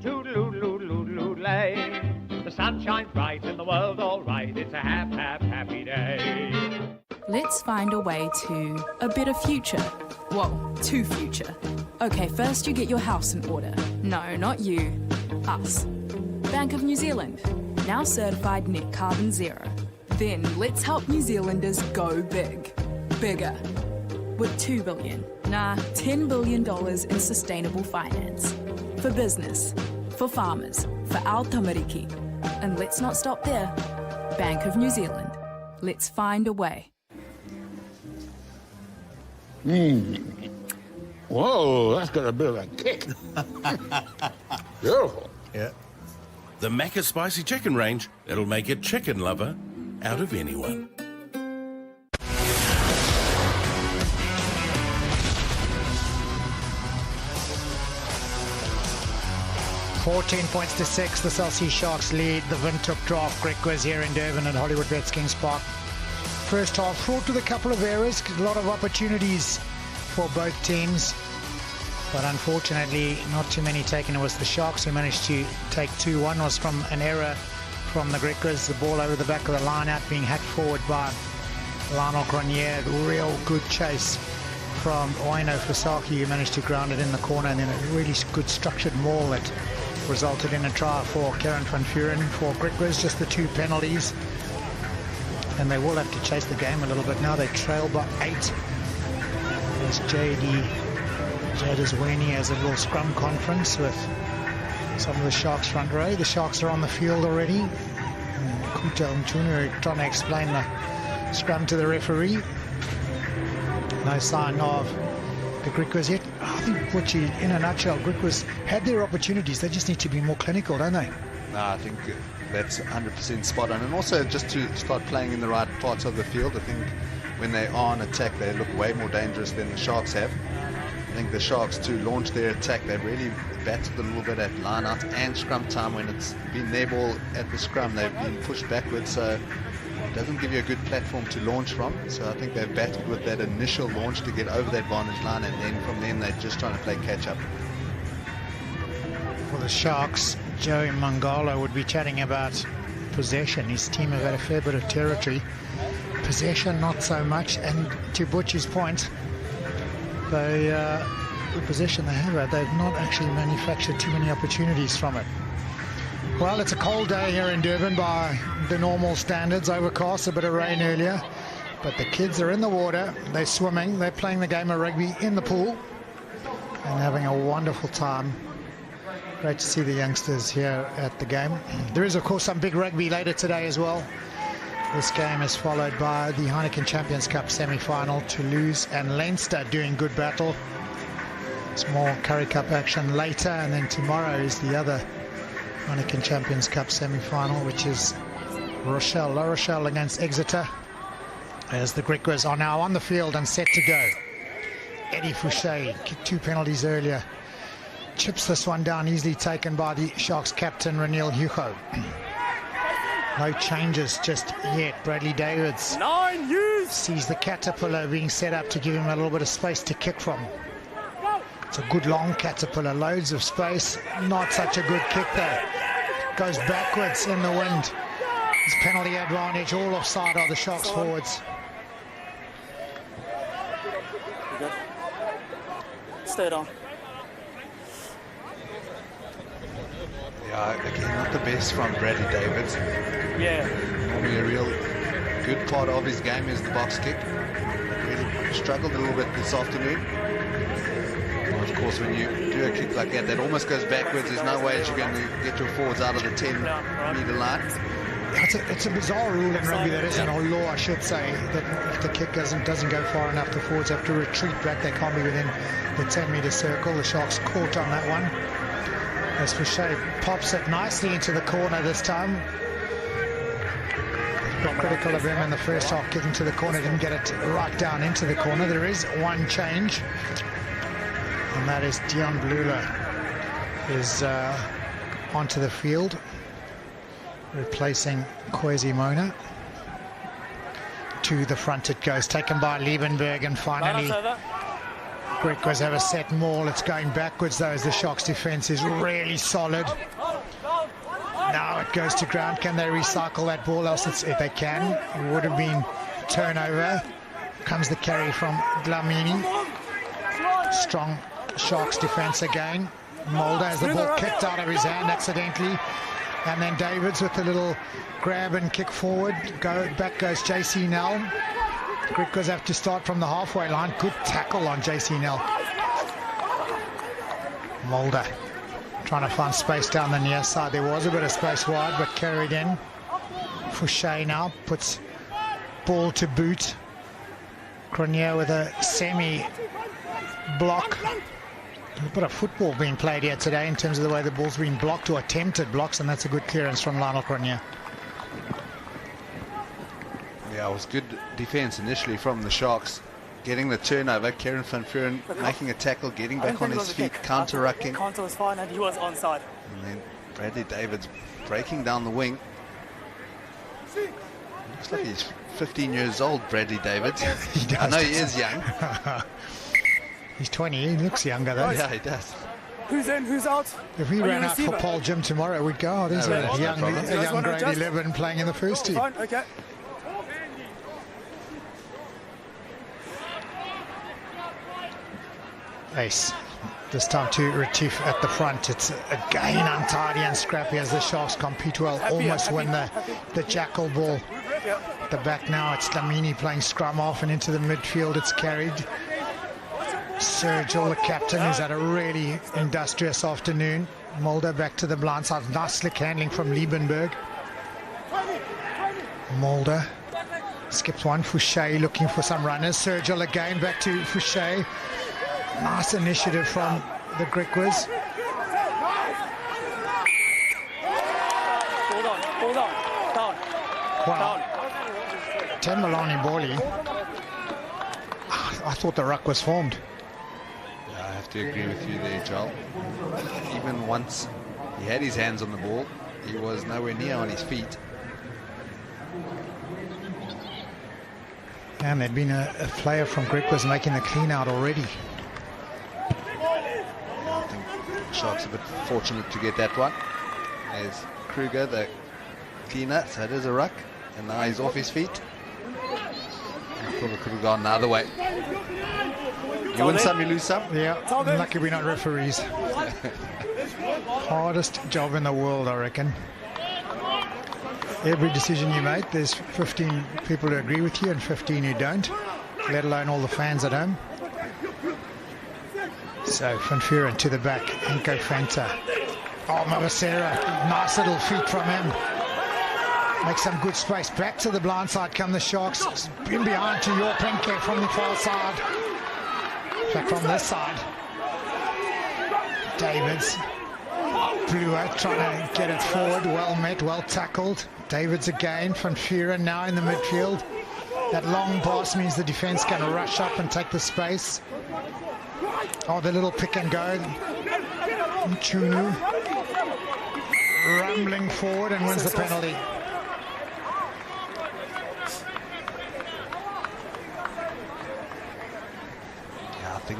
Toodaloo-loo-loo-loo-lay. The sun shines bright and the world's all right. It's a happy day. Let's find a way to a better future. Whoa, to future. Okay, first you get your house in order. No, not you. Us. Bank of New Zealand. Now certified net carbon zero. Then let's help New Zealanders go big. Bigger. With $2 billion. $10 billion in sustainable finance. For business. For farmers. For our tamariki. And let's not stop there. Bank of New Zealand. Let's find a way. Whoa, that's got a bit of a kick. Beautiful. Yeah. The Macca Spicy Chicken range, it'll make a chicken lover out of anyone. 14 points to 6, the Cell Sharks lead the Windhoek Draft Griquas here in Durban at Hollywood Bets Kings Park. First half fraught with a couple of errors, a lot of opportunities for both teams, but unfortunately not too many taken. It was the Sharks who managed to take 2. One was from an error from the Griquas, the ball over the back of the line out, being hacked forward by Lionel Grenier. Real good chase from Oino Fasaki, who managed to ground it in the corner, and then a really good structured maul that resulted in a try for Karen van Vuren. For Griquas, just the 2 penalties, and they will have to chase the game a little bit now. They trail by 8 as Jada Zwini has a little scrum conference with some of the Sharks front row. The Sharks are on the field already. Kuta Mchunu trying to explain the scrum to the referee. No sign of the Griquas yet. I think, in a nutshell, Griquas had their opportunities. They just need to be more clinical, don't they? No, I think that's 100% spot on. And also just to start playing in the right parts of the field. I think when they are on attack, they look way more dangerous than the Sharks have. I think the Sharks, to launch their attack, they've really battled a little bit at line-out and scrum time. When it's been their ball at the scrum, they've been pushed backwards, so it doesn't give you a good platform to launch from. So I think they've battled with that initial launch to get over that advantage line, and then from then they're just trying to play catch-up. For the Sharks, Joey Mangala would be chatting about possession. His team have had a fair bit of territory. Possession, not so much, and to Butch's point, the possession they have had, they've not actually manufactured too many opportunities from it. Well, it's a cold day here in Durban by the normal standards, overcast, a bit of rain earlier, but the kids are in the water, they're swimming, they're playing the game of rugby in the pool and having a wonderful time. Great to see the youngsters here at the game. There is, of course, some big rugby later today as well. This game is followed by the Heineken Champions Cup semi-final. Toulouse and Leinster doing good battle. It's more Currie Cup action later, and then tomorrow is the other Heineken Champions Cup semi-final, which is La Rochelle against Exeter, as the Griquas are now on the field and set to go. Eddie Fouché kicked 2 penalties earlier. Chips this one down, easily taken by the Sharks captain, Reniel Hugo. No changes just yet. Bradley Davids sees the caterpillar being set up to give him a little bit of space to kick from. It's a good long caterpillar, loads of space. Not such a good kick though. Goes backwards in the wind. It's penalty advantage, all offside are the Sharks forwards. Stay down. Yeah, again, not the best from Bradley Davids. Yeah. Normally a real good part of his game is the box kick. Really struggled a little bit this afternoon. Well, of course, when you do a kick like that almost goes backwards, there's no way that you're going to get your forwards out of the 10-meter line. It's a bizarre rule in rugby, that isn't, or law I should say, that if the kick doesn't go far enough, the forwards have to retreat back. They can't be within the 10-meter circle. The Sharks caught on that one. as Fouché pops it nicely into the corner this time. Got critical of him in the first half, getting to the corner, didn't get it right down into the corner. There is one change, and that is Dion Blula is onto the field, replacing Kwesi Mona. To the front it goes, taken by Liebenberg, and finally Griquas have a set maul. It's going backwards though, as the Sharks defense is really solid. Now it goes to ground. Can they recycle that ball? Else if they can, it would have been turnover. Comes the carry from Dlamini. Strong Sharks defense again. Mulder has the ball kicked out of his hand accidentally, and then Davids with a little grab and kick forward. Back goes JC Nell. Griquas have to start from the halfway line. Good tackle on JC Nell. Mulder trying to find space down the near side. There was a bit of space wide, but carried in. Fouché now puts ball to boot. Cronier with a semi-block. A bit of football being played here today in terms of the way the ball's been blocked or attempted blocks, and that's a good clearance from Lionel Cronier. Yeah, it was good defense initially from the Sharks. Getting the turnover, Kieran van Vuuren making a tackle, getting back on his feet, counter-rucking. Counter was fine and he was onside. And then Bradley Davids breaking down the wing. Looks like he's 15 years old, Bradley Davids. I know he is young. He's 20, he looks younger though. Yeah, he does. Who's in, who's out? If we ran out for Paul Jim tomorrow, we'd go, oh, there's a young grade 11 playing in the first team. Fine, okay. Ace. This time to Retief at the front. It's again untidy and scrappy as the Sharks compete well. Almost win the jackal ball. At the back now, it's Dlamini playing scrum off, and into the midfield it's carried. Sergio, the captain, who's had a really industrious afternoon. Mulder back to the blind side. Nice slick handling from Liebenberg. Mulder skips one. Fouché looking for some runners. Sergio again back to Fouché. Nice initiative from the Griquas. Hold on, down. Wow. Ten Malani Bali. I thought the ruck was formed. Yeah, I have to agree with you there, Joel. Even once he had his hands on the ball, he was nowhere near on his feet. And there'd been a player from Griquas making the clean out already. I think Sharks a bit fortunate to get that one. There's Kruger, the cleaner, so it is a ruck, and now he's off his feet. I thought it could have gone the other way. You win some, you lose some. Yeah, lucky we're not referees. Hardest job in the world, I reckon. Every decision you make, there's 15 people who agree with you and 15 who don't, let alone all the fans at home. So Van Vuuren to the back, Inko Fanta. Oh, Mavasera, nice little feet from him. Make some good space. Back to the blind side come the Sharks. In behind to your Pinke from the far side. Back from this side. Davids. Blua trying to get it forward. Well met, well tackled. Davids again. Van Vuuren now in the midfield. That long pass means the defense can rush up and take the space. Oh, the little pick and go. Chunu rumbling forward and wins the penalty. Yeah, I think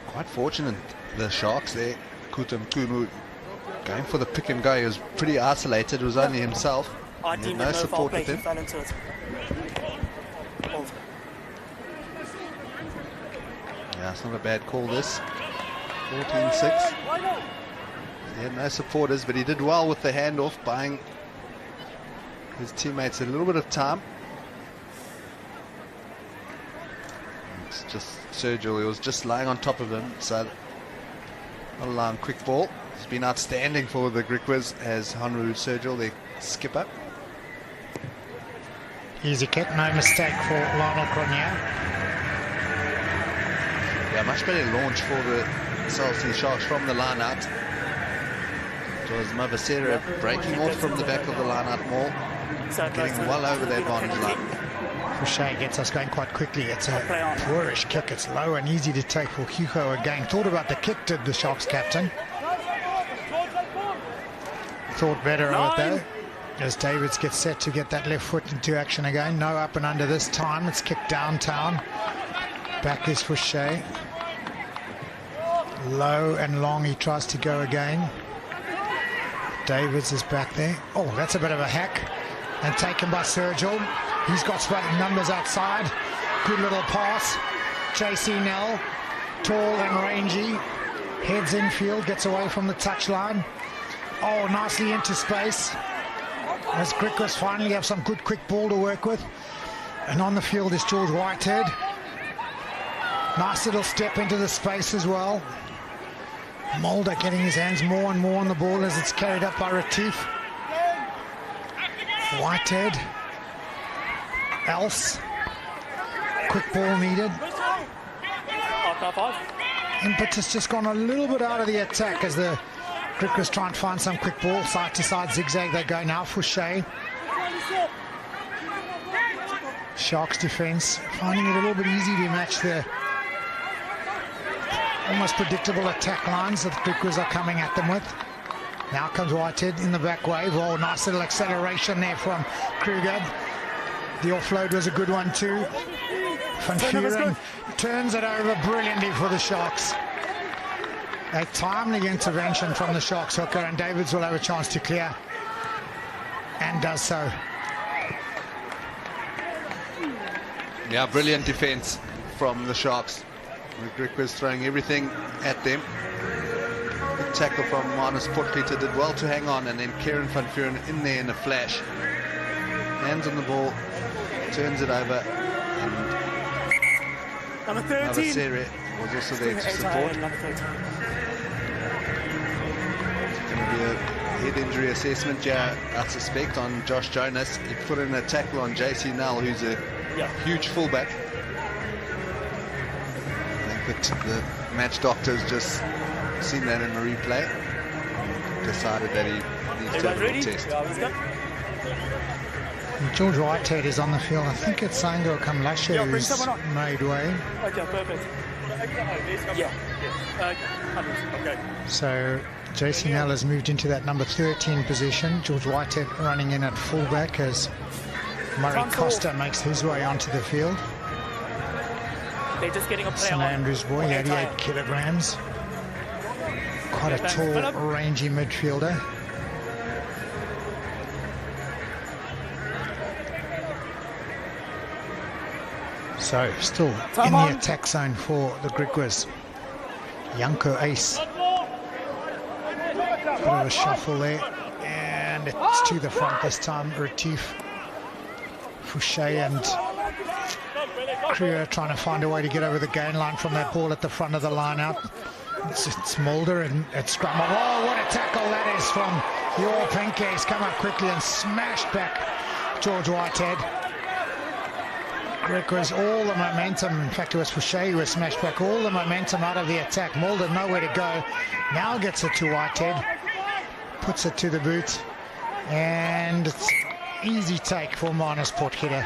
quite fortunate the Sharks there. Kutum Kunu going for the pick and go. He was pretty isolated. It was only himself. He had no support with him. Yeah, it's not a bad call this. 14-6. He had no supporters, but he did well with the handoff, buying his teammates a little bit of time. It's just Sergio, he was just lying on top of him, so not allowing quick ball. He's been outstanding for the Griquas as Hanru Sergio, their skipper. Easy kick, no mistake for Lionel Cronier. Yeah, much better launch for the South Sea Sharks from the line out. It was Mavasera breaking off from the back of the line-out maul, getting well over that advantage line. Fouché gets us going quite quickly. It's a poorish kick. It's low and easy to take for Hugo again. Thought about the kick, did the Sharks captain. Thought better of it though, as Davids gets set to get that left foot into action again. No up and under this time. It's kicked downtown. Back is Fouché. Low and long, he tries to go again. Davids is back there. Oh, that's a bit of a hack. And taken by Sergio. He's got numbers outside. Good little pass. JC Nell, tall and rangy. Heads infield, gets away from the touchline. Oh, nicely into space. As Griquas finally have some good quick ball to work with. And on the field is George Whitehead. Nice little step into the space as well. Mulder getting his hands more and more on the ball as it's carried up by Retief. Whitehead. Else. Quick ball needed. Impetus just gone a little bit out of the attack as the Griquas try and find some quick ball. Side to side zigzag they go now. Fouché. Sharks defense finding it a little bit easy to match the almost predictable attack lines that the Griquas are coming at them with. Now comes Whitehead in the back wave. Oh, nice little acceleration there from Kruger. The offload was a good one too. Van Vuren turns it over brilliantly for the Sharks. A timely intervention from the Sharks hooker, and Davids will have a chance to clear, and does so. Yeah, brilliant defense from the Sharks. The Griquas throwing everything at them. The tackle from Marnus Potgieter did well to hang on, and then Kieran Van Vuren in there in a flash. Hands on the ball, turns it over, and number 13 Mavasera was also there to support. Going to be a head injury assessment, I suspect, on Josh Jonas. He put in a tackle on JC Null, who's a huge fullback. I think that the match doctor's just seen that in the replay, decided that he needs to have a little test. George Whitehead is on the field. I think it's Sango Kamlashe who's made way. Okay, perfect. Yeah. Okay. So JC Nell has moved into that number 13 position. George Whitehead running in at fullback as Murray Costa makes his way onto the field. They're just getting a play St Andrews boy, 88 kilograms. Quite a tall, rangy midfielder. So, still in the attack zone for the Griquas. Yanko Ace. Bit of a shuffle there. And it's to the front this time. Retief, Fouché and Kruger trying to find a way to get over the gain line from that ball at the front of the line out. It's Mulder and it's scrum. Oh, what a tackle that is from your Pinke. He's come up quickly and smashed back George Whitehead. Griquas all the momentum. In fact, it was Fouché who was smashed back. All the momentum out of the attack. Mulder nowhere to go. Now gets it to Whitehead. Puts it to the boot. And it's easy take for Marnus Potgieter.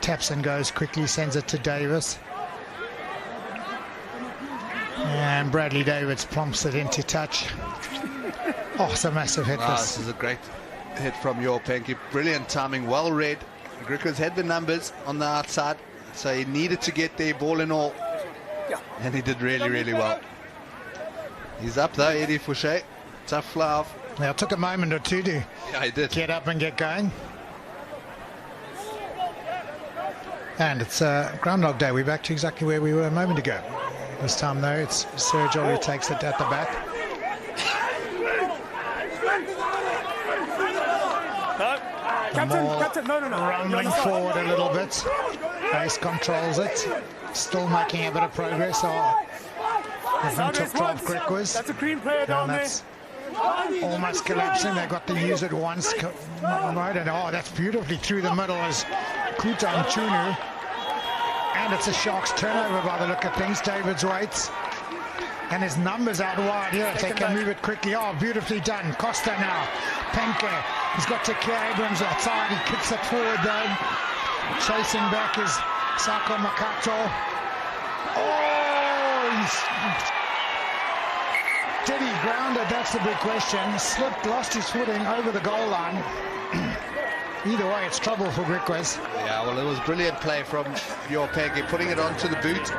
Taps and goes quickly, sends it to Davis. And Bradley Davids plumps it into touch. Oh, it's a massive hit. This is a great hit from your Pinky. Brilliant timing, well read. Griquas had the numbers on the outside, so he needed to get there, ball and all. And he did really, really well. He's up though, Eddie Fouché. Tough fly off. Now, it took a moment or two to get up and get going. And it's Groundhog Day. We're back to exactly where we were a moment ago. This time, though, it's Sergio who takes it at the back. Captain, no. Rumbling forward a little bit. Ace controls it. Still making a bit of progress. The Vintook drop Griquas. That's a green player down there. Almost collapsing. They got to use it once. Right, and that's beautifully through the middle as Kuta and Chunu. And it's a Sharks turnover by the look of things. Davids waits. And his numbers out wide here. If they can move it quickly. Oh, beautifully done. Costa now. Penke. He's got to clear Abrams outside. He kicks it forward though. Chasing back is Sako Makato. Oh, did he ground it? That's the big question. Slipped, lost his footing over the goal line. Either way, it's trouble for Griquas. Yeah, well, it was brilliant play from Penke, putting it onto the boot.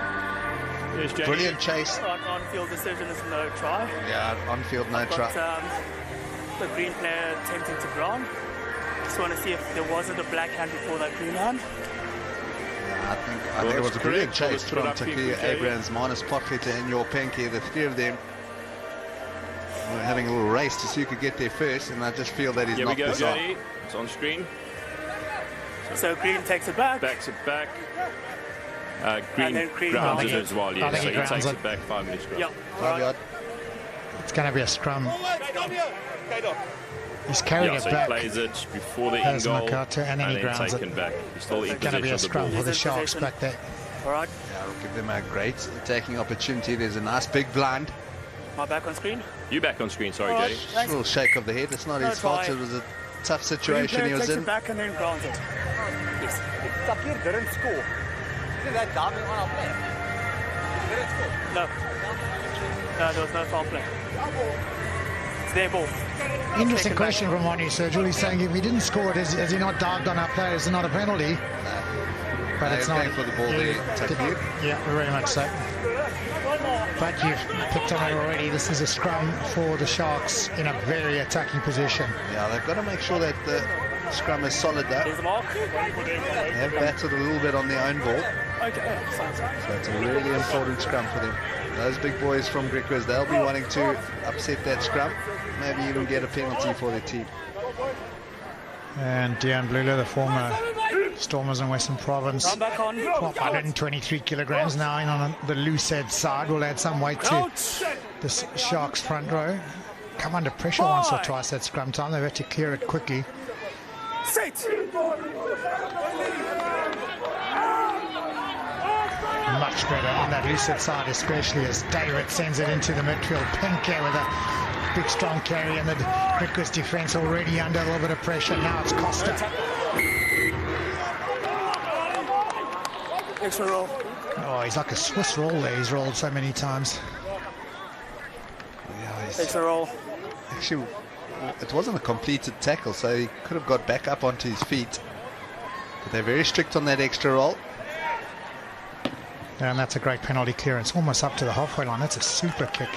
Brilliant chase. On-field decision is no try. Yeah, on-field no try. The green player attempting to ground. Just want to see if there wasn't a black hand before that green hand. Yeah, I think it was a brilliant chase from Takia Abrams, Manus Potgieter and Penke. The three of them were having a little race to see who could get there first, and I just feel that he's knocked this off. It's on screen. So green takes it back. Backs it back. Green grounds it as well, yeah. So he takes it back 5 minutes. Yeah. 5 yard. It's going to be a scrum. He's carried it back. So he plays it before the end goal and then he grounds it. Back. He's still in it's going to be a scrum for the Sharks back there. All right. Yeah, we'll give them a great attacking opportunity. There's a nice big blind. Am I back on screen? You back on screen, sorry, Jay. A little shake of the head. It's not his fault. It was a tough situation he was in. Takes it back and then grounds it. Yes. If Takir didn't score, isn't that damning on our play? He didn't score. No. No, there was no foul play. It's their ball. Interesting question from Manu Sergil. He's saying if he didn't score it, has he not dived on our players? It's not a penalty. But it's not for the ball there. Yeah, very much so. But you've picked on it already. This is a scrum for the Sharks in a very attacking position. Yeah, they've got to make sure that the scrum is solid though. There's the mark. They have battled a little bit on their own ball. Okay. So it's a really important scrum for them. Those big boys from Griquas, they'll be wanting to upset that scrum. Maybe even get a penalty for their team. And Dejan Blula, the former Stormers in Western Province, 123 kilograms now in on the loose head side. Will add some weight to this Sharks front row. Come under pressure once or twice at scrum time. They've had to clear it quickly. Much better on that loose head side, especially as David sends it into the midfield. Penke with a big strong carry, and the Griquas defense already under a little bit of pressure. Now it's Costa. Extra roll. Oh, he's like a Swiss roll there. He's rolled so many times. Yeah, extra roll. Actually, it wasn't a completed tackle, so he could have got back up onto his feet. But they're very strict on that extra roll. And that's a great penalty clearance, almost up to the halfway line. That's a super kick.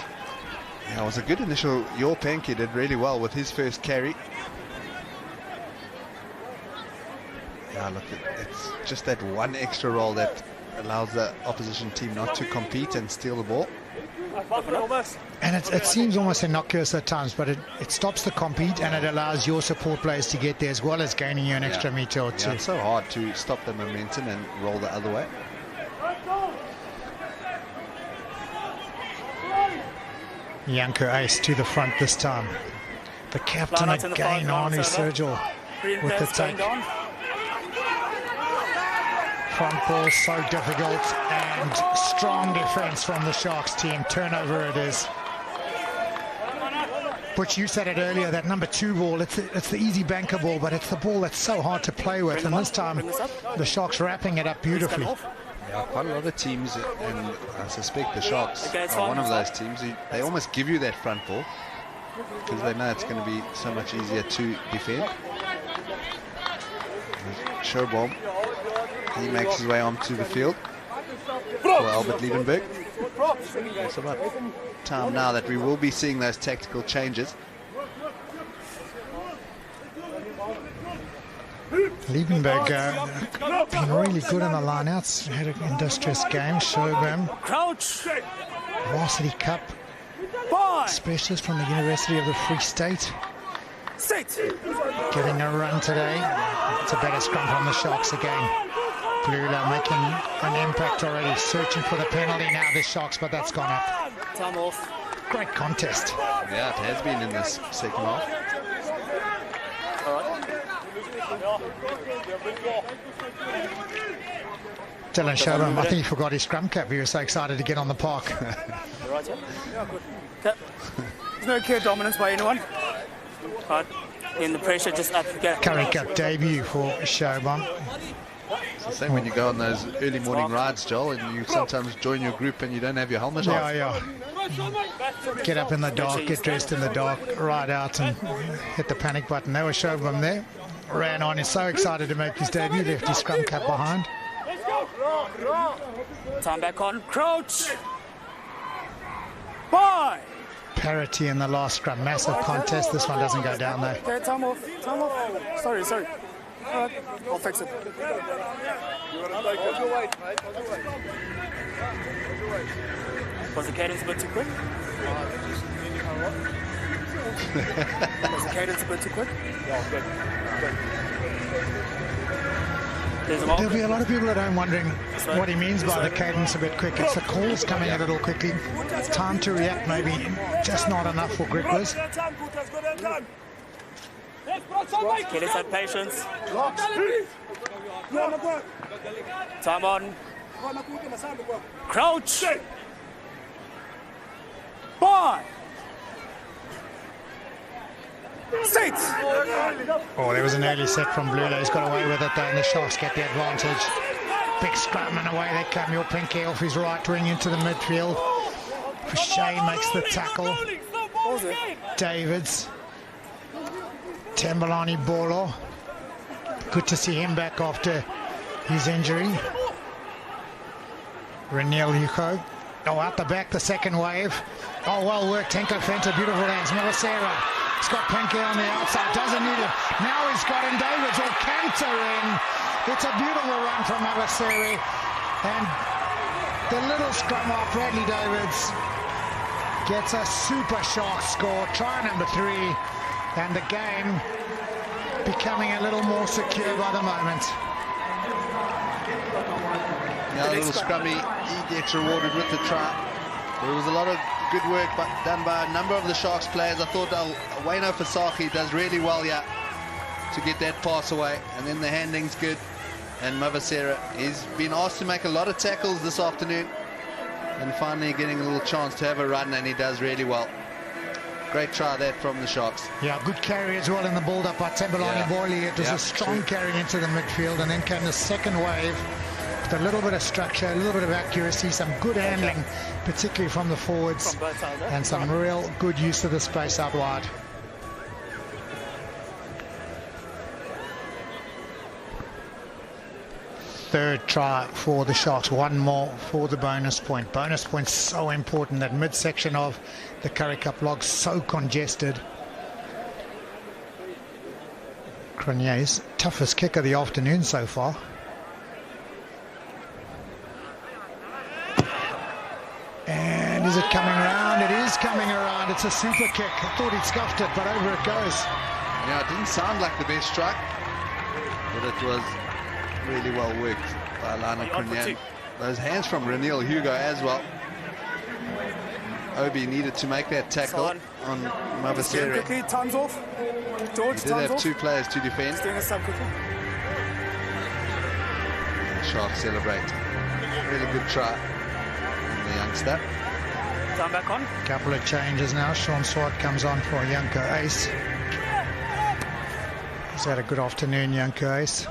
Yeah, it was a good initial. Penke did really well with his first carry. Yeah, look, it's just that one extra roll that allows the opposition team not to compete and steal the ball. And it seems almost innocuous at times, but it stops the compete and it allows your support players to get there as well as gaining you an extra meter or two. Yeah, it's so hard to stop the momentum and roll the other way. Yanko Ace to the front this time. The captain again, Arnie Sergil, with the take. Front ball so difficult, and strong defense from the Sharks team. Turnover it is. Butch, you said it earlier, that number 2 ball, it's the easy banker ball, but it's the ball that's so hard to play with. And this time, the Sharks wrapping it up beautifully. Yeah, quite a lot of teams, and I suspect the Sharks are one of those teams. They almost give you that front ball because they know it's going to be so much easier to defend. Sherbaum, he makes his way onto the field for Albert Liebenberg. It's about time now that we will be seeing those tactical changes. Liebenberg been really good in the lineouts. Had an industrious game. Sherbaum, Varsity Cup specialist from the University of the Free State. Getting a run today. It's a better scrum from the Sharks again. Blula making an impact already, searching for the penalty now, the Sharks, but that's gone up. Time off. Great contest. Yeah, it has been in this second half. Dylan Shobham, I think he forgot his scrum cap. He was so excited to get on the park. Right, yeah, good. Okay. There's no clear dominance by anyone. Right. In the pressure, just up. Okay. Curry Cup debut for Shobham. It's the same when you go on those early morning rides, Joel, and you sometimes join your group and you don't have your helmet on. Yeah. Get up in the dark, get dressed in the dark, ride out and hit the panic button. That was Shobham there. Ran on, he's so excited to make his debut, left his scrum cap behind. Time back on, crouch! Bye! Parity in the last scrum, massive contest. This one doesn't go down though. Okay, time off. Sorry. Alright, I'll fix it. Was the cadence a bit too quick? Was the cadence a bit too quick? Yeah, good. There'll be a lot of people at home wondering what he means by the cadence a bit quick. It's the calls coming a little quickly. Time to react maybe just not enough for Griquas. Okay, let's have patience. Time on. Crouch. Bye. Sit. Oh, there was an early set from Blue. He's got away with it though, and the Sharks get the advantage. Big scrum and away they come. Your Pinky off his right wing into the midfield. Shea makes the tackle. Davids. Tambalani Bolo. Good to see him back after his injury. Reniel Hugo. Oh, out the back, the second wave. Oh, well worked. Henko Fenta, beautiful hands. Melisera. He's got Pinky on the outside, doesn't need it. Now he's got in Davids or Cantor in. It's a beautiful run from Melisera. And the little scrum off Bradley Davids gets a super sharp score. Try number 3. And the game becoming a little more secure by the moment. Yeah, a little scrummy. He gets rewarded with the try. There was a lot of good work done by a number of the Sharks players. I thought Waino Fasaki does really well here to get that pass away. And then the handling's good. And Mavasera, he's been asked to make a lot of tackles this afternoon. And finally getting a little chance to have a run, and he does really well. Great try that from the Sharks. Yeah, good carry as well in the build-up by Tambalani Borley. It was a strong carry into the midfield, and then came the second wave with a little bit of structure, a little bit of accuracy, some good handling, particularly from the forwards, and some real good use of the space out wide. Third try for the Sharks, one more for the bonus point. Bonus point's so important, that midsection of the Curry Cup log so congested. Cronier's toughest kick of the afternoon so far. And is it coming around? It is coming around. It's a super kick. I thought he'd scuffed it, but over it goes. Yeah, it didn't sound like the best strike, but it was really well worked by Lana Cronier. Those hands from Reniel Hugo as well. Obi needed to make that tackle on Mavasera. Time's off. George, he did have 2 players to defend. Sharks celebrate. Really good try from the youngster. Time back on. Couple of changes now. Sean Swart comes on for Yanko Ace. He's had a good afternoon, Yanko Ace.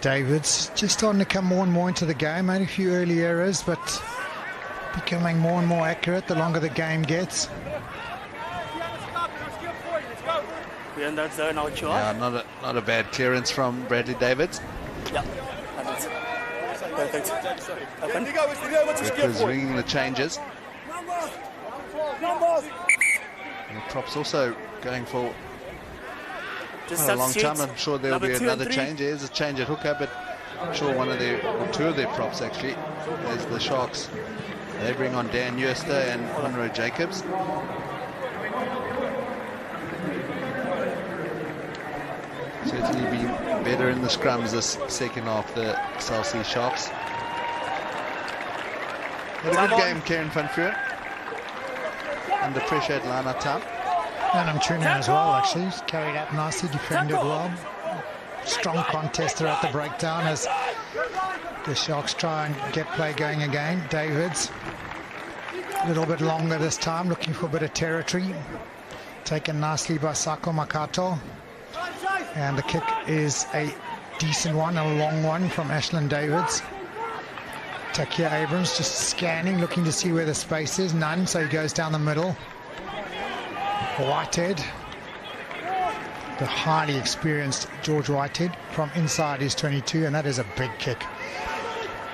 Davids just starting to come more and more into the game. Made a few early errors, but becoming more and more accurate the longer the game gets. We're in that zone, aren't you? Yeah, not a bad clearance from Bradley Davids. Yeah, that is perfect. Open. Griquas ringing the changes. And the props also going for a long time. I'm sure there will be another change. There's a change at hooker, but I'm sure one of their, or 2 of their props actually, as the Sharks. They bring on Dan Yerster and Monroe Jacobs. Certainly been better in the scrums this second half, the South Sea Sharks. Had a good game, Kieran van Vuren. Under pressure at line-up time. And I'm tuning as well, actually. He's carried up nicely, defended well. strong contester at the breakdown as the Sharks try and get play going again. Davids, a little bit longer this time, looking for a bit of territory. Taken nicely by Sako Makato. And the kick is a decent one, a long one from Ashland Davids. Takia Abrams just scanning, looking to see where the space is. None, so he goes down the middle. Whitehead, the highly experienced George Whitehead from inside his 22, and that is a big kick.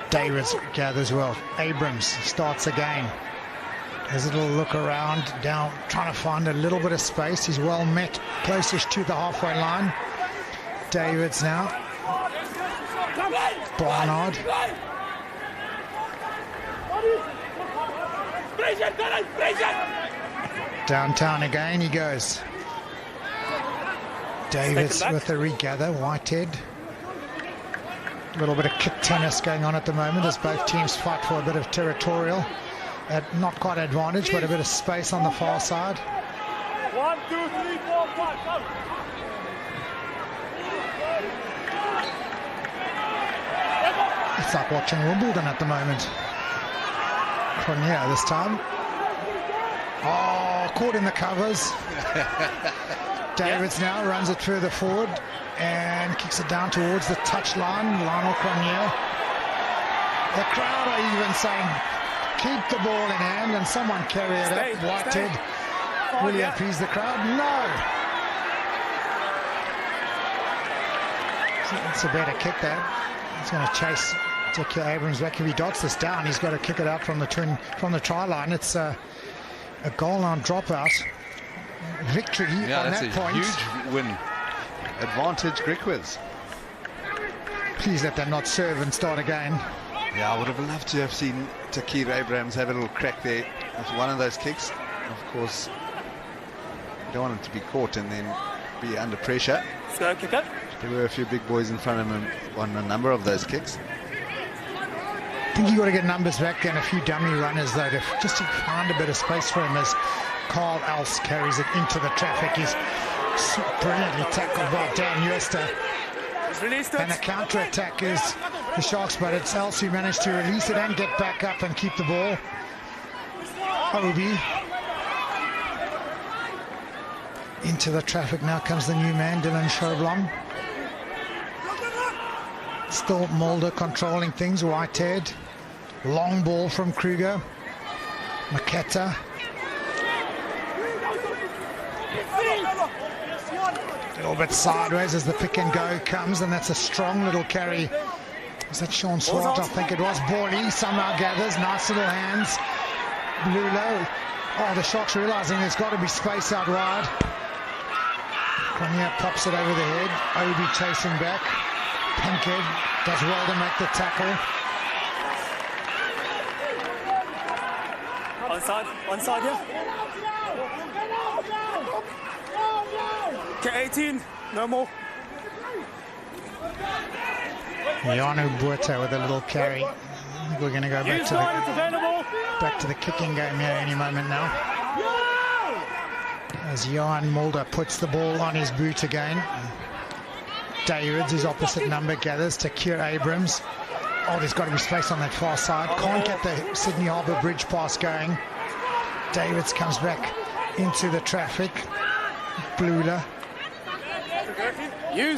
Davids gathers well. Abrams starts again. There's a little look around, down, trying to find a little bit of space. He's well met, closest to the halfway line. Davids now. Barnard. Downtown again he goes. Davids with a regather. Whitehead. A little bit of kick tennis going on at the moment as both teams fight for a bit of territorial. Not quite advantage, but a bit of space on the far side. 1, 2, 3, 4, 5, come. It's like watching Wimbledon at the moment. From here this time. Oh, caught in the covers. Davids now runs it further forward and kicks it down towards the touchline. Lionel Cronier. The crowd are even saying, keep the ball in hand, and someone carry it up. Whitehead really appease the crowd. No! It's a better kick there. He's going to chase Takia Abrams back. If he dots this down, he's got to kick it out from the try line. It's a goal line dropout. Victory on that point. Huge win. Advantage Griquas. Please let them not serve and start again. Yeah, I would have loved to have seen Takia Abrams have a little crack there with one of those kicks. Of course, you don't want him to be caught and then be under pressure. So kick it. There were a few big boys in front of him on a number of those kicks. I think you got to get numbers back and a few dummy runners though, just to find a bit of space for him as Carl Else carries it into the traffic. He's brilliantly tackled by Dan Uester. And the counter-attack is the Sharks, but it's Else who managed to release it and get back up and keep the ball. Obi. Into the traffic now comes the new man, Dylan Schoblom. Still Mulder controlling things. Whitehead. Long ball from Kruger. Maketa. A little bit sideways as the pick and go comes, and that's a strong little carry. Was that Sean Swart? I think it was. Borley somehow gathers. Nice little hands. Lulo. Oh, the Sharks realizing there's got to be space out wide. Cornier pops it over the head. Obi chasing back. Pinkhead does well to make the tackle. Onside here. Okay, 18, no more. Yanu Buerta with a little carry. I think we're going to go back to the kicking game here any moment now. As Johan Mulder puts the ball on his boot again. Davids, his opposite number, gathers. Takia Abrams. Oh, there's got to be space on that far side. Can't get the Sydney Harbour Bridge pass going. Davids comes back into the traffic. Blula.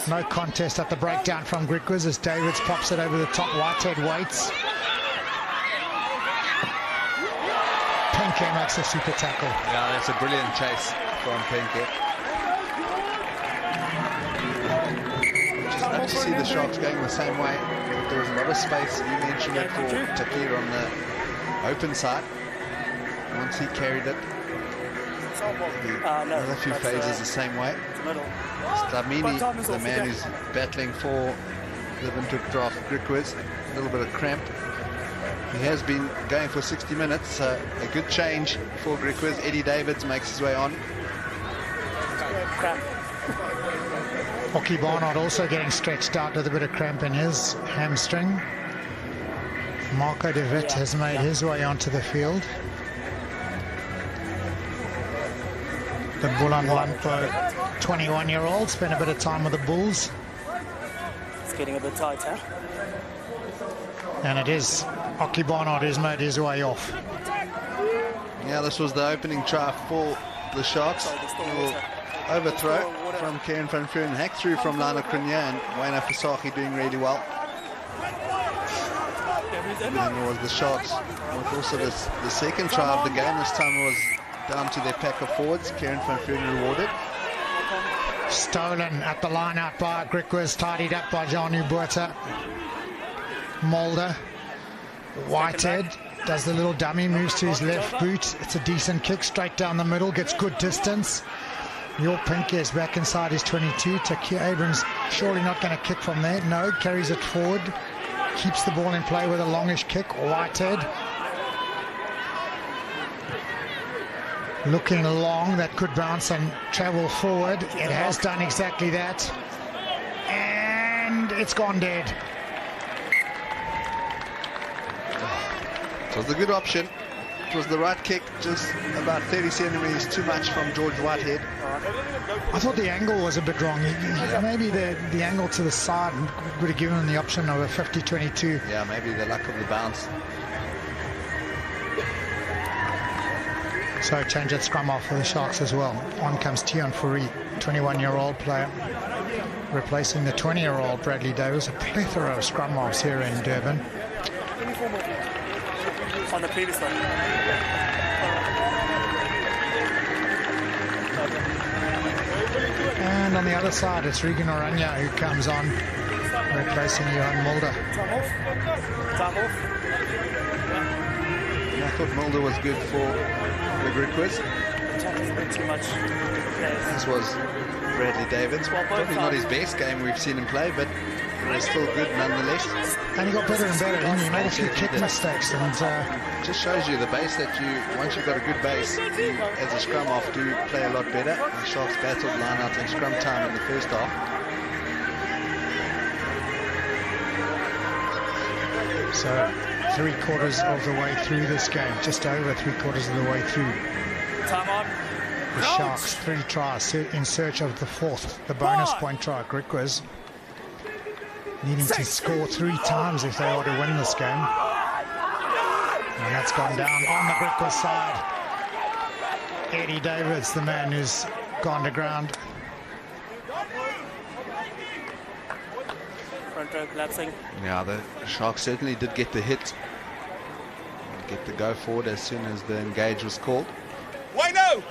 No contest at the breakdown from Griquas as Davids pops it over the top. Whitehead waits. Pinkett makes a super tackle. Yeah, that's a brilliant chase from Pinkett. Just love to see the Sharks going the same way. There was a lot of space. You mentioned it for Takia on the open side. Once he carried it, another few phases the same way. Stamini, the man who's battling for the Windhoek draft Griquas, a little bit of cramp. He has been going for 60 minutes, a good change for Griquas. Eddie Davids makes his way on. Hockey Barnard also getting stretched out with a bit of cramp in his hamstring. Marco de Wit has made his way onto the field. The Bulan Lampo 21-year-old spent a bit of time with the Bulls getting a bit tight, huh? And it is Aki Barnard who's made his way off. Yeah, this was the opening try for the Sharks. Overthrow from Kieran van Vuuren, hack through from Lana Cronje, and Wayne Afasaki doing really well. And there was the Sharks with also the second try of the game. This time it was down to their pack of forwards. Kieran van Vuuren rewarded. Stolen at the line out by Griquas, tidied up by John Ubuerta. Mulder, Whitehead does the little dummy, moves to his left boot. It's a decent kick straight down the middle, gets good distance. Your Pink is back inside his 22. Takia Abrams surely not going to kick from there. No, carries it forward, keeps the ball in play with a longish kick. Whitehead looking long, that could bounce and travel forward. It has done exactly that, and it's gone dead. It was a good option. It was the right kick, just about 30 centimeters too much from George Whitehead. I thought the angle was a bit wrong. Maybe the angle to the side would have given him the option of a 50-22. Yeah, maybe the luck of the bounce. So change at scrum off for the Sharks as well. On comes Tion Fourie, 21-year-old player, replacing the 20-year-old Bradley Davis. A plethora of scrum offs here in Durban. On the previous one. And on the other side, it's Regan Orania who comes on, replacing Johan Mulder. Time off. And I thought Mulder was good for the Griquas. Too much. This was Bradley Davids. Probably not his best game we've seen him play, but it was still good nonetheless. And he got better and better, didn't he? He made a few kick mistakes. And just shows you the base that once you've got a good base, you, as a scrum off, do play a lot better. The Sharks battled line out and scrum time in the first half. So 3/4 of the way through this game, just over 3/4 of the way through. Time on. The Sharks 3 tries in search of the 4th, the bonus point try. Griquas needing to score 3 times if they are to win this game. And that's gone down on the Griquas side. Eddie Davids, the man who's gone to ground. Front row collapsing. Yeah, the Sharks certainly did get the hit. Get the go forward as soon as the engage was called. Why no?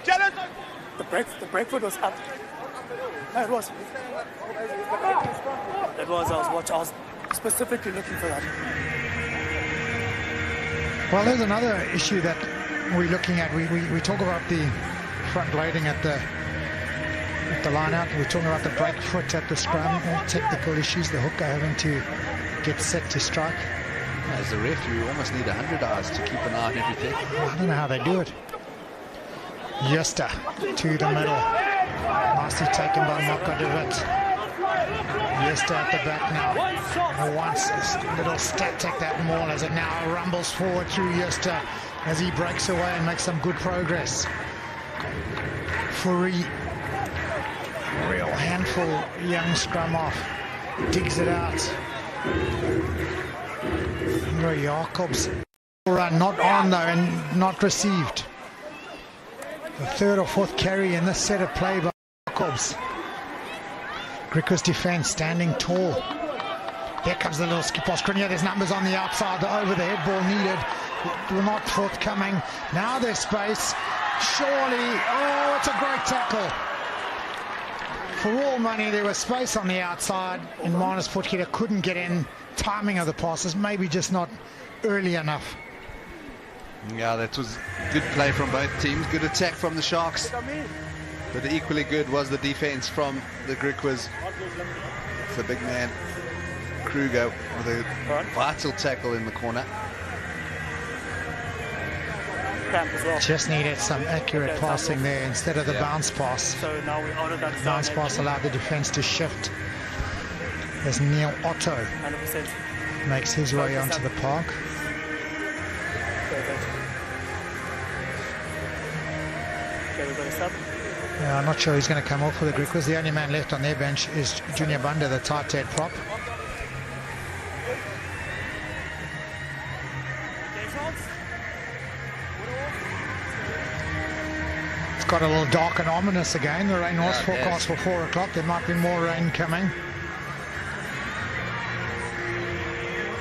Jealous? The break foot was up. No, it was. It was. I was specifically looking for that. Well, there's another issue that we're looking at. We talk about the front loading at the line out. We're talking about the break foot at the scrum. Technical issues. The hooker having to get set to strike. As a ref, you almost need 100 eyes to keep an eye on everything. I don't know how they do it. Justa to the middle. Nicely taken by Moko de Wit. Justa at the back now. Once a little static that maul as it now rumbles forward through Justa as he breaks away and makes some good progress. Fourie, real handful, young scrum off, digs it out. Jacobs run not on though and not received. The 3rd or 4th carry in this set of play by Jacobs. Griquas defense standing tall. Here comes the little skip off. There's numbers on the outside. The over the head ball needed. Will not forthcoming. Now there's space. Surely. Oh, it's a great tackle. For all money, there was space on the outside, and Marnus Potgieter couldn't get in. Timing of the passes, maybe just not early enough. Yeah, that was good play from both teams. Good attack from the Sharks. But equally good was the defense from the Griquas. It's the big man, Kruger, with a vital tackle in the corner. As well. Just needed some accurate passing there instead of the bounce pass. So now we ordered that bounce pass allowed the defense to shift as Neil Otto 100%. makes his way onto the park. Okay, we've got a sub. Yeah, I'm not sure he's going to come off for the Griquas. The only man left on their bench is Junior Bunda, the tight head prop. got a little dark and ominous again. The rain was forecast for 4 o'clock. There might be more rain coming.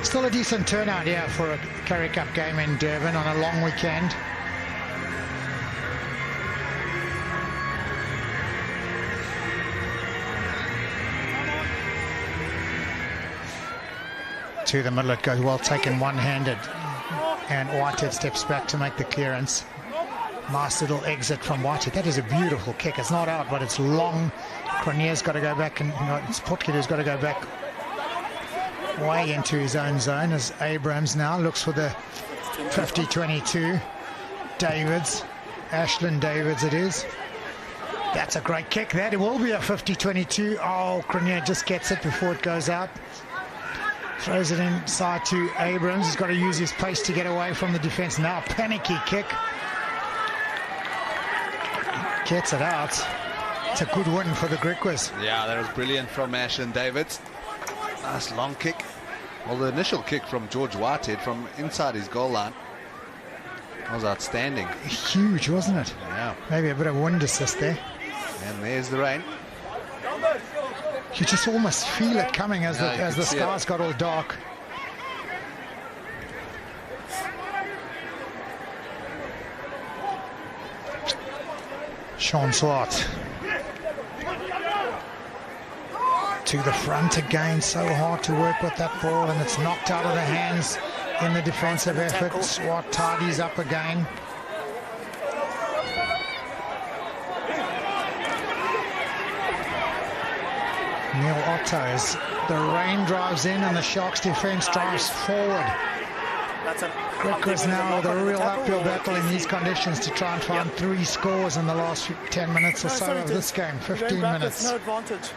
Still a decent turnout here for a Currie Cup game in Durban on a long weekend. To the middle, it goes well taken one-handed, and Whitehead steps back to make the clearance. Nice little exit from Whitehead. That is a beautiful kick. It's not out, but it's long. Cronier's got to go back, and it's Potgieter's got to go back way into his own zone as Abrams now looks for the 50-22. Davids, Ashland Davids it is. That's a great kick. That it will be a 50-22. Oh, Cronier just gets it before it goes out. Throws it inside to Abrams. He's got to use his pace to get away from the defense. Now panicky kick. Gets it out. It's a good win for the Griquas. Yeah, that was brilliant from Ashland Davids. Nice long kick. Well, the initial kick from George Whitehead from inside his goal line was outstanding. Huge, wasn't it? Yeah. Maybe a bit of wind assist there. And there's the rain. You just almost feel it coming as the skies got all dark. Sean Swart to the front again. So hard to work with that ball, and it's knocked out of the hands in the defensive effort. Swart tidies up again. Neil Otto as the rain drives in and the Sharks defense drives forward. Griquas now with a real uphill battle in these conditions to try and find 3 scores in the last 10 minutes or so of this game. 15 minutes. No advantage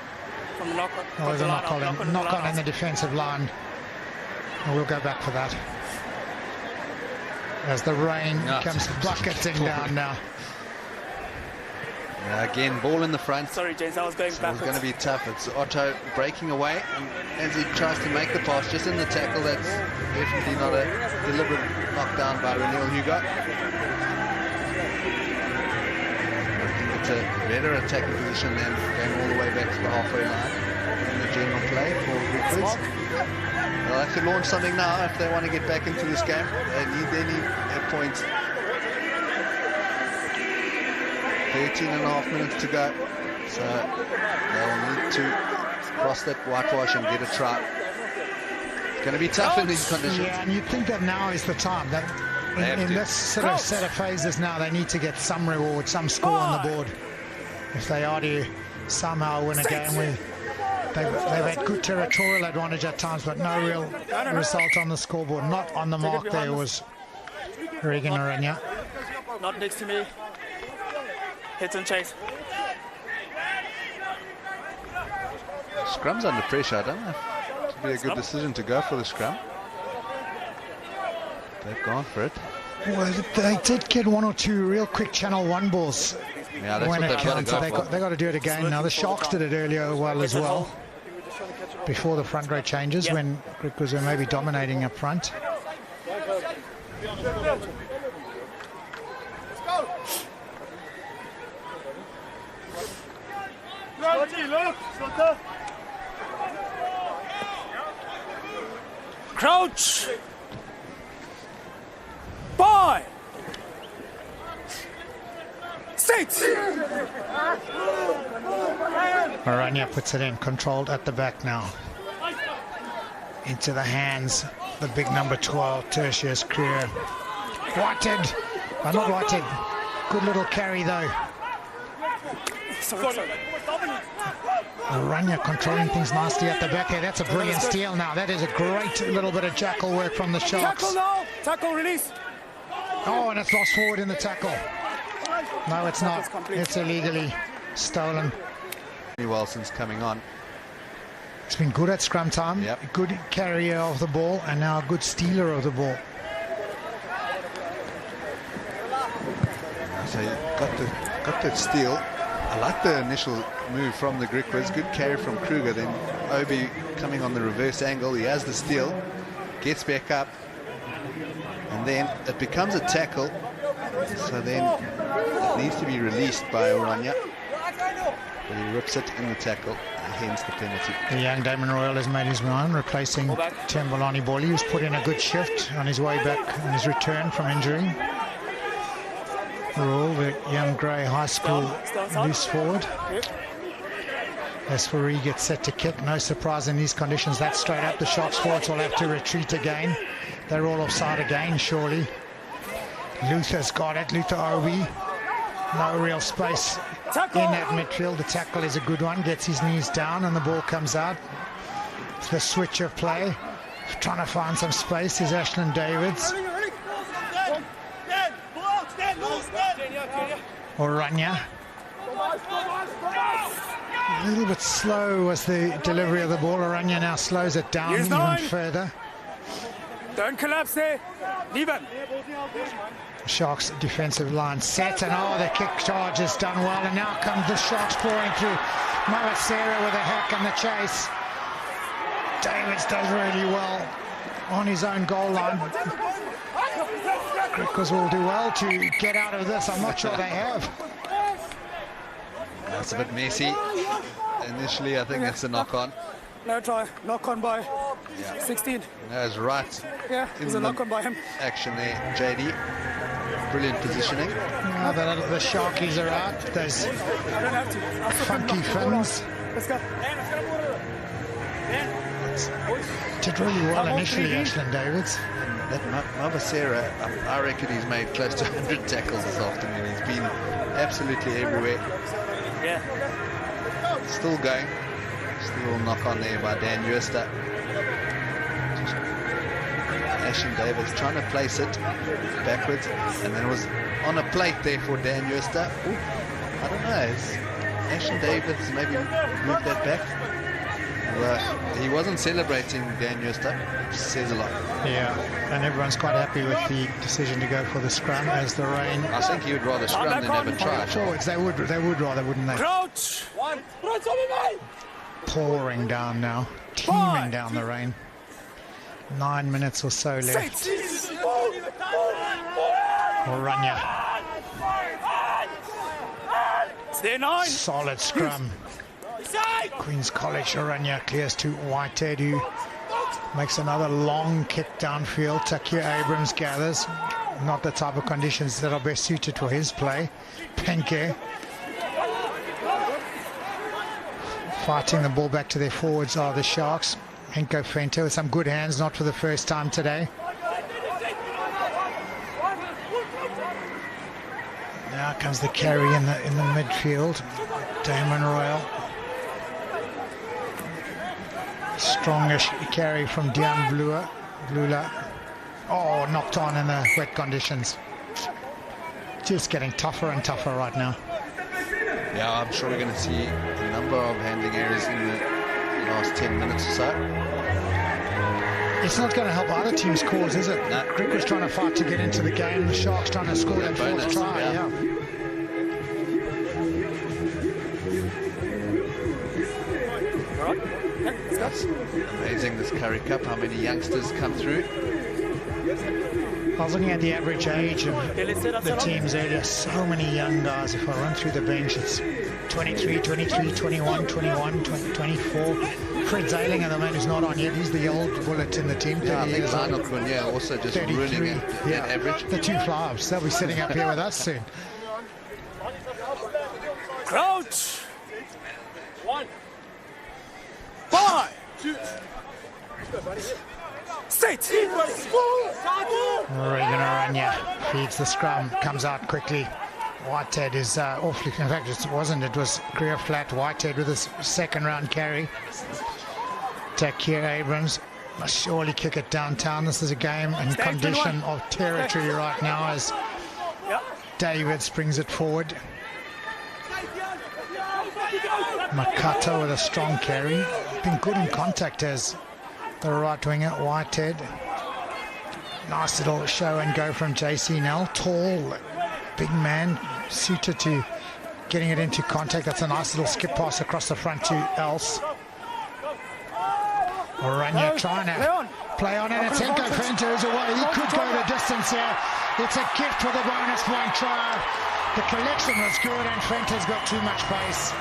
from the knock on. Oh, there's a knock on in the defensive line. And we'll go back for that. As the rain comes bucketing down now. Again, ball in the front. Sorry, James, I was going backwards. It's going to be tough. It's Otto breaking away, and as he tries to make the pass, just in the tackle, that's definitely not a deliberate knockdown by Renil Hugo. I think it's a better attacking position than going all the way back to the halfway line in the general play for Griquas. They'll have to launch something now if they want to get back into this game. They need a point. 13.5 minutes to go, so they'll need to cross that whitewash and get a try. It's going to be tough in these conditions. Yeah, and you'd think that now is the time. That in this sort of set of phases now, they need to get some reward, some score on the board. If they are to somehow win a game where they've had good territorial advantage at times, but no real result on the scoreboard. Not on the mark there was Regan Orenya. Not next to me. Hits and chase. Scrum's under pressure. I don't know if it would be a good decision to go for the scrum. They've gone for it. Well, they did get 1 or 2 real quick channel 1 balls. Yeah, that's when what it they've got to go for. They got to do it again now. The Sharks did it earlier as well. Before the front row changes, when Griquas were maybe dominating up front. Crouch! Boy! Sit! Orenya puts it in, controlled at the back now. Into the hands, the big number 12, Tertius Creer. Whitehead, not Whitehead. Good little carry though. Orenya controlling things nicely at the back there. That's a brilliant steal now. That is a great little bit of jackal work from the Sharks. Tackle now! Tackle release! Oh, and it's lost forward in the tackle. No, it's not. It's illegally stolen. Well, since coming on. It's been good at scrum time. Yep. Good carrier of the ball, and now a good stealer of the ball. So you got that steal. I like the initial move from the Griquas. Good carry from Kruger. Then Obi coming on the reverse angle. He has the steal. Gets back up. And then it becomes a tackle. So then It needs to be released by Oranje. But he rips it in the tackle, and hence the penalty. The young Damon Royal has made his mind, replacing Tembolani Boli, who's put in a good shift on his way back on his return from injury. Royal, the young Grey High School loose forward. As Fourie gets set to kick, no surprise in these conditions. That's straight up. The Sharks forwards will have to retreat again. They're all offside again, surely. Luther's got it. Luther Obi. No real space in that midfield. The tackle is a good one. Gets his knees down and the ball comes out. It's the switch of play. Trying to find some space is Ashland Davids. Oranje. A little bit slow was the delivery of the ball. Oranje now slows it down even further. Don't collapse there. Leave him. Sharks defensive line set, and the kick charge is done well, and now comes the Sharks pouring through. Mawasera with a hack and the chase. Davids does really well on his own goal line. Griquas will do well to get out of this. I'm not sure they have. That's a bit messy. Initially, I think it's a knock-on. No try. Knock-on by 16. That was right. Yeah, it's a knock-on by him. Action there, JD. Brilliant positioning. Now the Sharkies are out. Those funky fins. Let's go. Did really well initially, Ashland Davids. That Mavasera, I reckon he's made close to 100 tackles this afternoon. He's been absolutely everywhere. Yeah. Still going. Still knock on there by Dan Jooster. Ashland Davids trying to place it backwards, and then it was on a plate there for Dan Jooster. I don't know. Ashland Davids maybe moved that back. He wasn't celebrating Dan Jooster, which says a lot. Yeah, and everyone's quite happy with the decision to go for the scrum as the rain. I think he would rather scrum than have a try. Forwards, they would rather, wouldn't they? Crouch! Pouring down now, teeming down the rain. 9 minutes or so left. Oranje. Solid scrum. Queen's College Oranje clears to Whitehead, who makes another long kick downfield. Takir Abrams gathers. Not the type of conditions that are best suited for his play. Penke fighting the ball back to their forwards are the Sharks. Henko Fenter with some good hands, not for the first time today. Now comes the carry in the midfield. Damon Royal. Strongish carry from Dian Blula. Oh, knocked on in the wet conditions. Just getting tougher and tougher right now. Yeah, I'm sure we're going to see a number of handling errors in the last 10 minutes or so. It's not going to help other teams' cause, is it? No. Griquas trying to fight to get into the game. The Sharks trying to score that fourth try. Yeah. That's amazing, this Curry Cup, how many youngsters come through. I was looking at the average age of the teams earlier. So many young guys. If I run through the bench, it's 23, 23, 21, 21, 20, 24. Fred Zailing at the moment is not on yet. He's the old bullet in the team. Yeah, I think Lionel also just ruining that average. The two flyers, they'll be sitting up here with us soon. Crouch! 5, 2, sit! Regan Oranje feeds the scrum, comes out quickly. Whitehead is awfully, in fact it was Greer flat. Whitehead with his second round carry. Takir Abrams must surely kick it downtown. This is a game in condition of territory right now as David brings it forward. Makata with a strong carry. Been good in contact as the right winger, Whitehead. Nice little show and go from JC Nell. Tall, big man, suited to getting it into contact. That's a nice little skip pass across the front to Else. Oranje trying to play on it. It's Henko Fenter who's away. He could go the distance here. It's a gift for the bonus point try. The collection was good, and Fenta's got too much pace.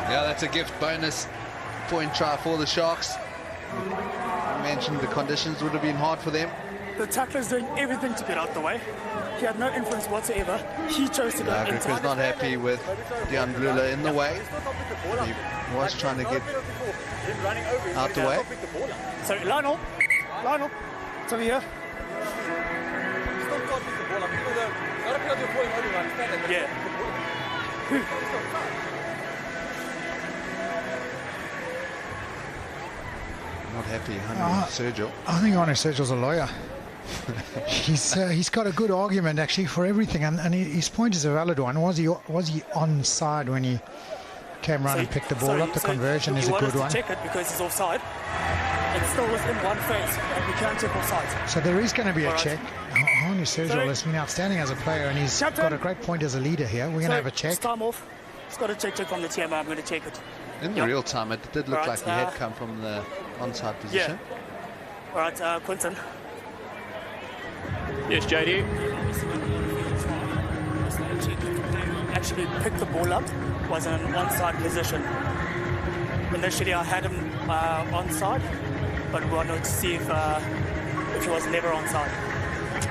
Yeah, that's a gift bonus point try for the Sharks. I mentioned the conditions would have been hard for them. The tackler's doing everything to get out the way. He had no influence whatsoever. He chose to go inside. Griquas not happy with Dejan Blula in the way. He was trying to get out the way. Sorry, Lionel, it's over here. Yeah. Not happy, Sergio. I think Honor Sergio's a lawyer. He's got a good argument actually for everything, and his point is a valid one. Was he onside when he came around and picked the ball up? The conversion is a good one. Check it because he's offside. It's still within one phase, and we can't check offside. So there is going to be a check. Honor Sergio has been outstanding as a player, and he's got a great point as a leader here. We're going to have a check. It's time off. It's got a check from the TMO. I'm going to check it. In the real time, it did look like he had come from the onside position. Yeah. All right, Quinton. Yes, JD. Actually picked the ball up, was in an onside position. Initially I had him onside, but we wanted to see if he was never onside.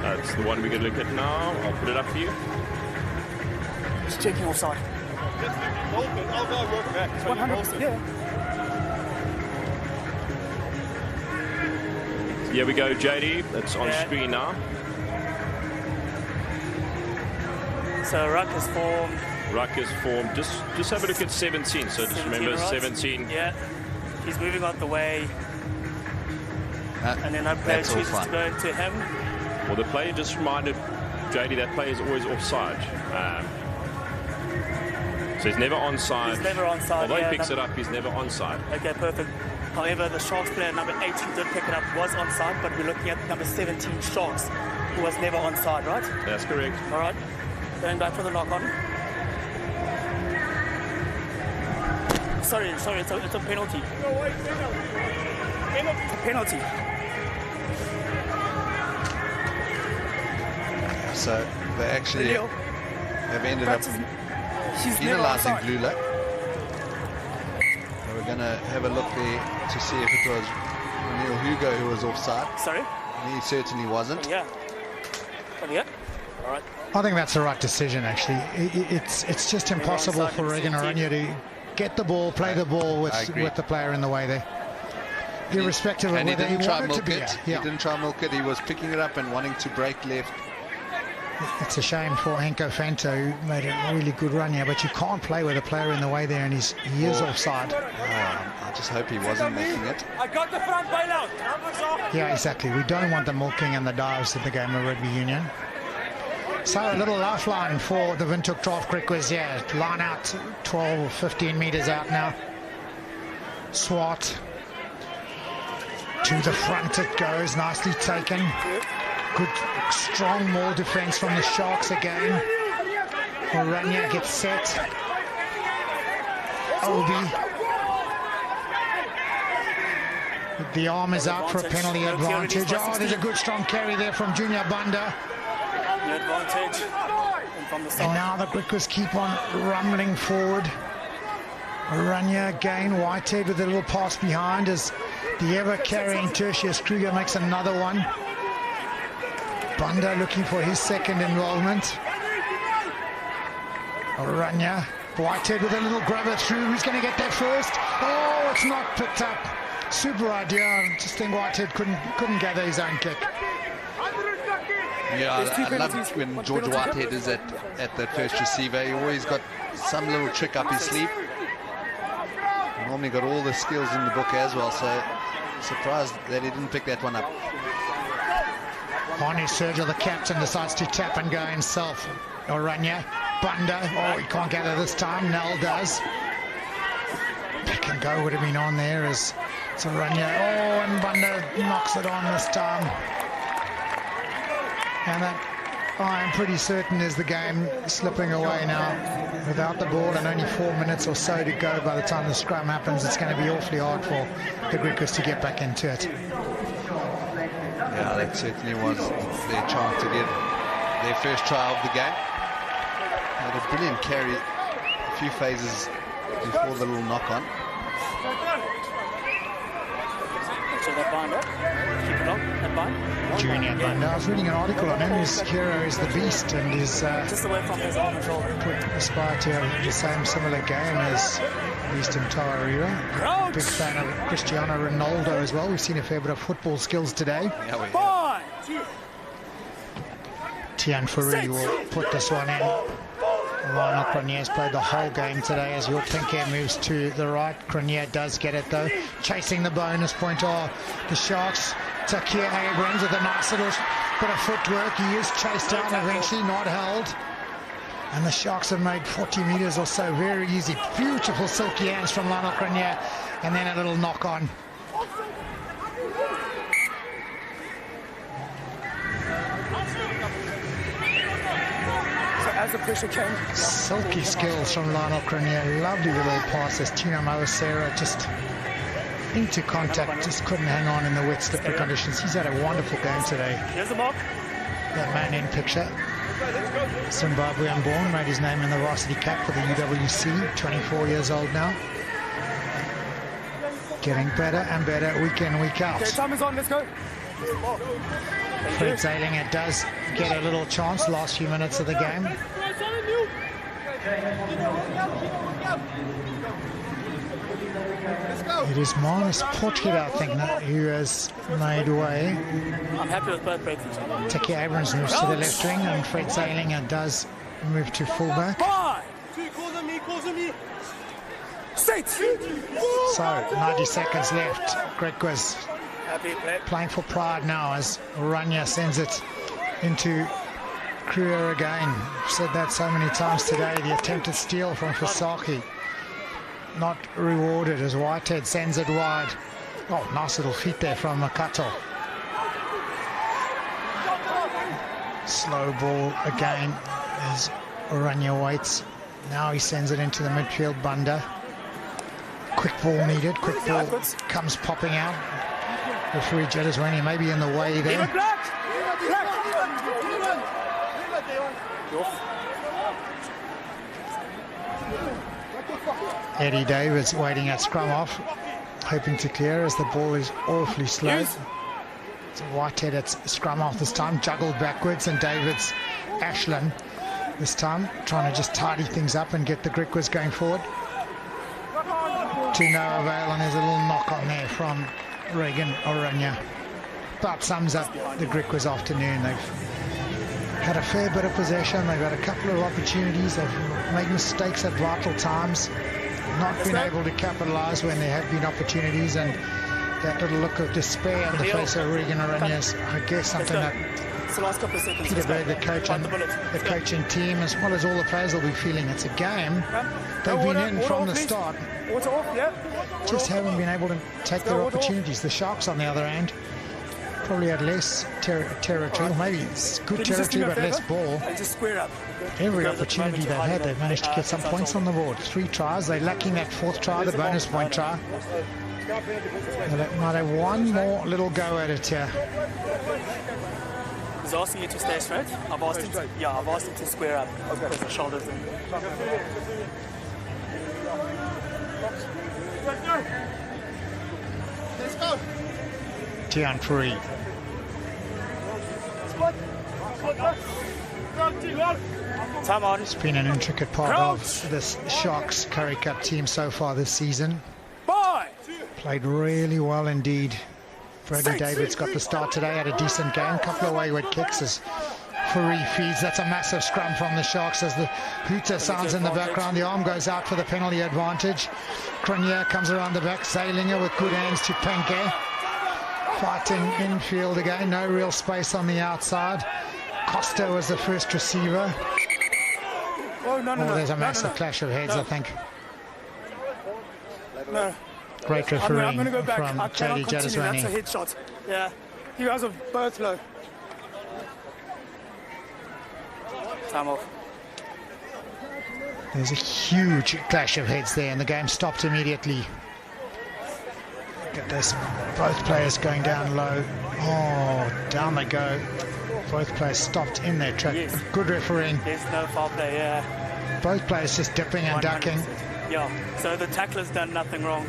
That's the one we can look at now. I'll put it up for you. Just checking offside. 100%, yeah. Here we go, JD. That's on screen now. So ruck is formed. Ruck is formed. Just have a look at 17. So just remember 17. Yeah. He's moving out the way. And then that player chooses to go to him. Well, the player just reminded JD that player is always offside. So he's never onside. He's never onside. Although he picks it up, he's never onside. Okay, perfect. However, the Sharks player number 8 who did pick it up was onside, but we're looking at number 17 Sharks, who was never onside, right? That's correct. All right. Going back for the knock on. Sorry, it's a penalty. No way, penalty. So they actually have ended up penalising Blula. So we're going to have a look there to see if it was Neil Hugo who was offside. Sorry? He certainly wasn't. Yeah. All right. I think that's the right decision, actually. It's just impossible for Regan Oranje to get the ball, play the ball with the player in the way there. Irrespective of whether he wanted to be. He didn't try and milk it. He was picking it up and wanting to break left. It's a shame for Henko Fanta, who made a really good run here, but you can't play with a player in the way there, and he is offside. I just hope he wasn't milking it. I got the front bailout. Yeah, exactly. We don't want the milking and the dives in the game of rugby union. So a little lifeline for the Windhoek Draft Griquas. Yeah, line out 12 or 15 meters out now. Swart to the front it goes, nicely taken. Good, strong maul defense from the Sharks again. Oranje gets set. Obi. The arm is out for a penalty advantage. Oh, there's a good strong carry there from Junior Banda. Advantage. And now the Griquas keep on rumbling forward. Oranje again, Whitehead with a little pass behind as the ever-carrying Tertius Kruger makes another one. Banda looking for his second enrollment. Oranje, Whitehead with a little grabber through. Who's going to get there first? Oh, it's not picked up. Super idea. I just think Whitehead couldn't gather his own kick. Yeah, I love when George Whitehead is at that first receiver. He always got some little trick up his sleeve. Normally got all the skills in the book as well, so surprised that he didn't pick that one up. Honor Sergio, the captain, decides to tap and go himself. Oranje, Banda, oh, he can't gather this time. Nell does. Pick and go would have been on there as it's Oranje. Oh, and Banda knocks it on this time. And that I'm pretty certain is the game slipping away now. Without the ball and only 4 minutes or so to go by the time the scrum happens, it's going to be awfully hard for the Griquas to get back into it. Yeah, that certainly was their chance to get their first try of the game. Had a brilliant carry, a few phases before the little knock-on. Junior Banda. I was reading an article on him. His hero is the Beast, and is just away from his arm control. Aspire to have the same similar game as Beast and Tawarira. Big fan of Cristiano Ronaldo as well. We've seen a fair bit of football skills today. Yeah, we have. Tian Fourie will put this one in. Lionel Cronier's played the whole game today as your pink hair moves to the right. Cronier does get it though. Chasing the bonus point are the Sharks. Takia Abrams with a nice little bit of footwork. He is chased down eventually, not held. And the Sharks have made 40 meters or so very easy. Beautiful silky hands from Lionel Cronier. And then a little knock on. As the pressure came. Silky skills from Lionel Cronier. Lovely little passes. Tino Mawasera just into contact, just couldn't hang on in the wet, slippery conditions. He's had a wonderful game today. Here's the mark. That man in picture, Zimbabwean born, made his name in the varsity cap for the UWC, 24 years old now. Getting better and better week in, week out. Okay, time is on, let's go. Fred Zalinger does get a little chance last few minutes of the game. It is Marnus Portgate, I think, who has made way. I'm happy with both breaks. Taki Abrams moves to the left wing, and Fred Zalinger does move to fullback. So, 90 seconds left. Griquas playing for pride now as Rania sends it into Kruger again. I've said that so many times today. The attempted steal from Fasaki not rewarded as Whitehead sends it wide. Oh, nice little feet there from Makato. Slow ball again as Rania waits. Now he sends it into the midfield. Banda. Quick ball needed. Quick ball comes popping out. Referee Jediswani may be in the way there. Eddie Davids waiting at scrum off, hoping to clear as the ball is awfully slow. It's Whitehead at scrum off this time, juggled backwards, and Davids, Ashland this time, trying to just tidy things up and get the Griquas going forward. To no avail, and there's a little knock on there from Reagan Orania. That sums up the Griquas afternoon. They've had a fair bit of possession, they've had a couple of opportunities, they've made mistakes at vital times, not been able to capitalise when there have been opportunities, and that little look of despair on the face of Regan Orania is, I guess, something that Peter Berg, the coach, and the coaching team, as well as all the players, will be feeling. It's a game they've been in from the start, just haven't been able to take their opportunities. The Sharks, on the other hand, probably had less territory, or maybe it's good territory but less ball. Every opportunity they've had, they've managed to get some points on the board. 3 tries, they're lacking that 4th try, the bonus point try. They might have one more little go at it here. He's asking you to stay straight. I've asked him to square up. With the shoulders in. Let's go. Tian Fourie. Time on. It's been an intricate part of this Sharks Currie Cup team so far this season. Played really well indeed. Freddie Davids got the start today, had a decent game. Couple of wayward kicks as Fourie feeds. That's a massive scrum from the Sharks as the hooter sounds in the background. The arm goes out for the penalty advantage. Cronier comes around the back. Zalinger with good hands to Penke. Fighting infield again. No real space on the outside. Costa was the first receiver. There's a massive clash of heads, I think. No. Great refereeing I'm gonna go back. from JD Jediswani. That's a headshot. Yeah. You guys are both low. Time off. There's a huge clash of heads there, and the game stopped immediately. Look at this, both players going down low. Oh, down they go. Both players stopped in their track. Yes. Good refereeing. There's no foul play, yeah. Both players just dipping and 100%. ducking. Yeah, so the tackler's done nothing wrong.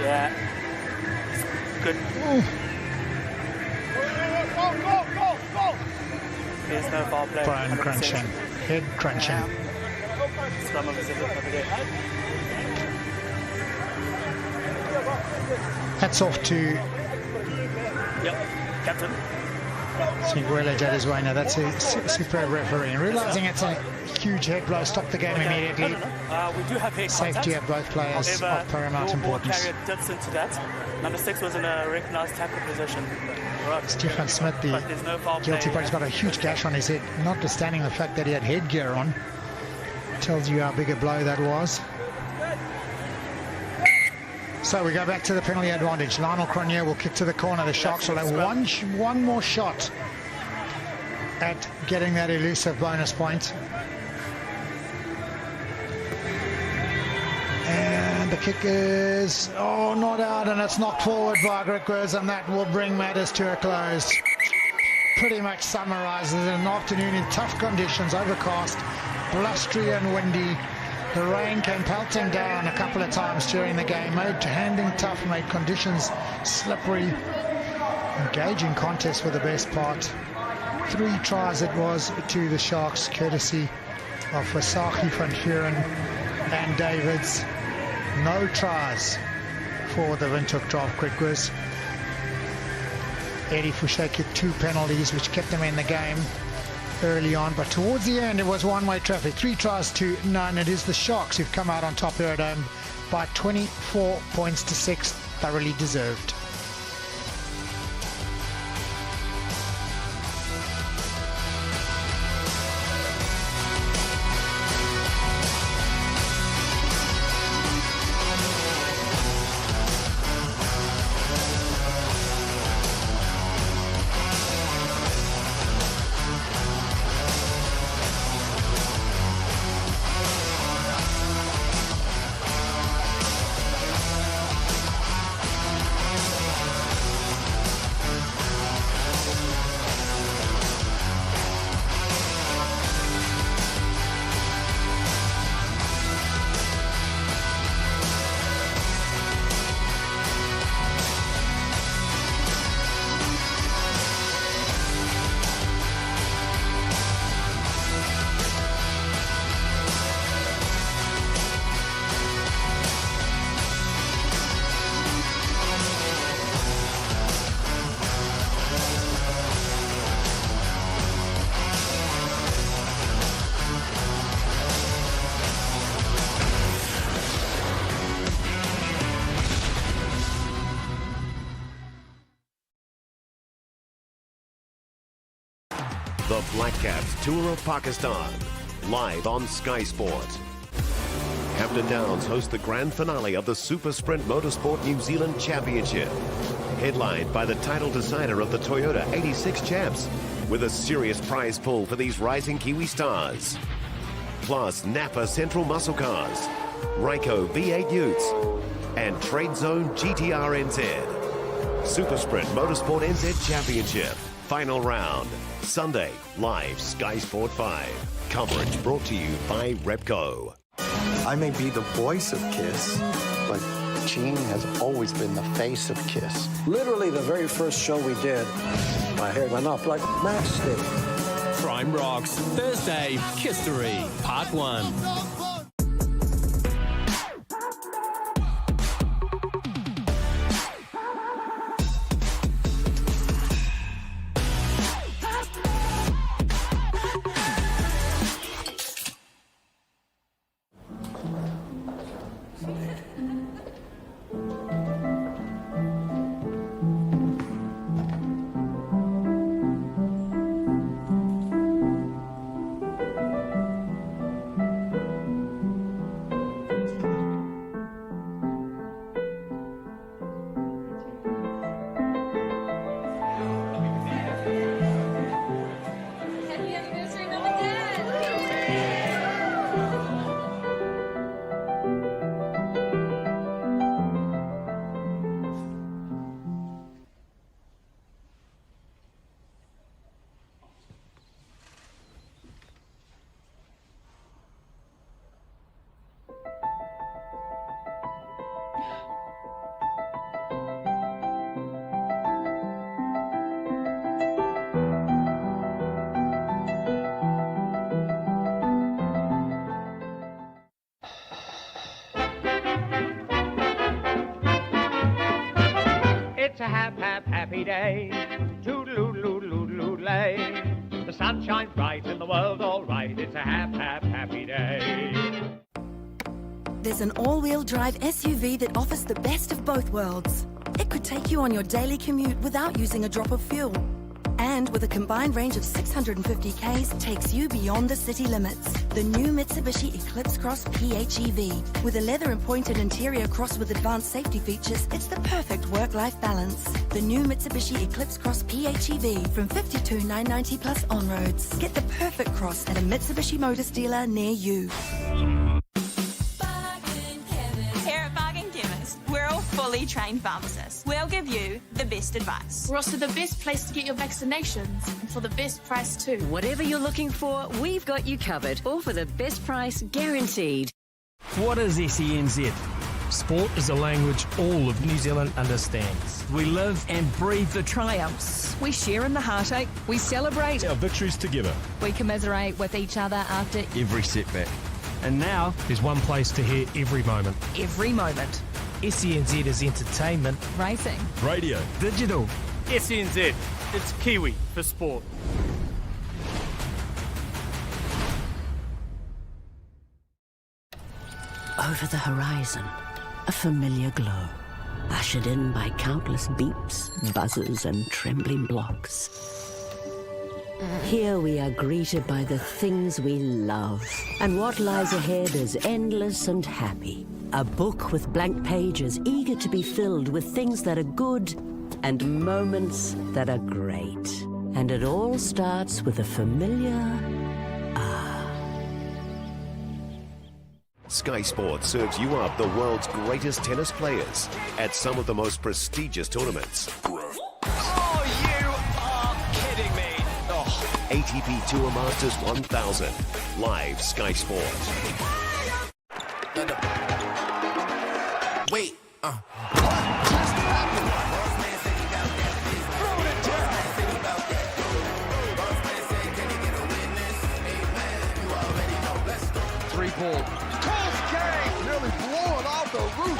Yeah. Good. Ooh. There's no foul play. Bone 100%. crunching, head crunching. Scrum of a zip over there. Hats off to Yep, captain. Siguela Jadizwaina. That's a superb referee. And realizing it's a huge head blow, stopped the game immediately. We do have head Safety contact. of both players However, of paramount your ball importance. carrier dips into that. Number 6 was in a recognized tackle position. Right. Stefan Smith, the But there's no foul guilty play. party's got a huge gash on his head, notwithstanding the fact that he had headgear on. Tells you how big a blow that was. So we go back to the penalty advantage. Lionel Cronje will kick to the corner. The Sharks will have one more shot at getting that elusive bonus point. And the kick is, not out, and it's knocked forward by Griquas, and that will bring matters to a close. Pretty much summarizes an afternoon in tough conditions, overcast, blustery and windy. The rain came pelting down a couple of times during the game, made handling tough, made conditions slippery. Engaging contest for the best part. 3 tries it was to the Sharks, courtesy of Vasaki, Van Vuren and Davids. No tries for the Windhoek Draft Griquas. Eddie Fouché kicked 2 penalties, which kept them in the game early on, but towards the end it was one-way traffic. 3 tries to none. It is the Sharks who've come out on top here at home by 24 points to 6, thoroughly deserved. The Black Caps Tour of Pakistan, live on Sky Sport. Hampton Downs host the grand finale of the Super Sprint Motorsport New Zealand Championship, headlined by the title decider of the Toyota 86 Champs, with a serious prize pool for these rising Kiwi stars. Plus Napa Central Muscle Cars, Ryco V8 Utes, and Trade Zone GTR NZ. Super Sprint Motorsport NZ Championship, final round. Sunday, live Sky Sport 5. Coverage brought to you by Repco. I may be the voice of KISS, but Gene has always been the face of KISS. Literally the very first show we did, my hair went up like Max did. Crime Rocks, Thursday, History, Part 1. a happy day. Toodaloo-loo-loo-loo-lay. The sun shines bright and the world's all right. It's a happy day. There's an all-wheel drive SUV that offers the best of both worlds. It could take you on your daily commute without using a drop of fuel. And with a combined range of 650 Ks, takes you beyond the city limits. The new Mitsubishi Eclipse Cross PHEV. With a leather and pointed interior crossed with advanced safety features, it's the perfect work-life balance. The new Mitsubishi Eclipse Cross PHEV from $52,990 plus on roads. Get the perfect cross at a Mitsubishi Motors dealer near you. We're all fully trained pharmacists. We'll give you the best advice. We're also the best place to get your vaccinations, and for the best price too. Whatever you're looking for, we've got you covered. All for the best price, guaranteed. What is SENZ? Sport is a language all of New Zealand understands. We live and breathe the triumphs. We share in the heartache. We celebrate our victories together. We commiserate with each other after every setback. And now there's one place to hear every moment. Every moment. SENZ is entertainment, racing, radio, digital. SENZ, it's Kiwi for sport. Over the horizon, a familiar glow, ushered in by countless beeps, buzzers, and trembling blocks. Here we are greeted by the things we love, and what lies ahead is endless and happy. A book with blank pages, eager to be filled with things that are good and moments that are great. And it all starts with a familiar Sky Sports serves you up the world's greatest tennis players at some of the most prestigious tournaments. Oh, you are kidding me. Oh. ATP Tour Masters 1000. Live Sky Sports. Wait. Three ball. Nearly blowing off the roof.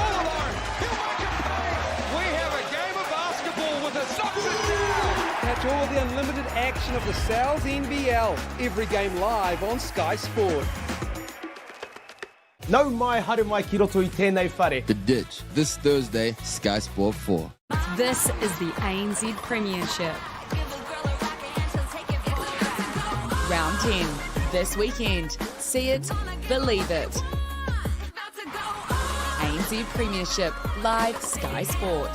We have a game of basketball with a Sox and down. Catch all the unlimited action of the Sal's NBL. Every game live on Sky Sport. Nau mai haere mai ki roto I tēnei whare. The Ditch, this Thursday, Sky Sport 4. This is the ANZ Premiership. Round 10, this weekend. See it, believe it. ANZ Premiership, live Sky Sport.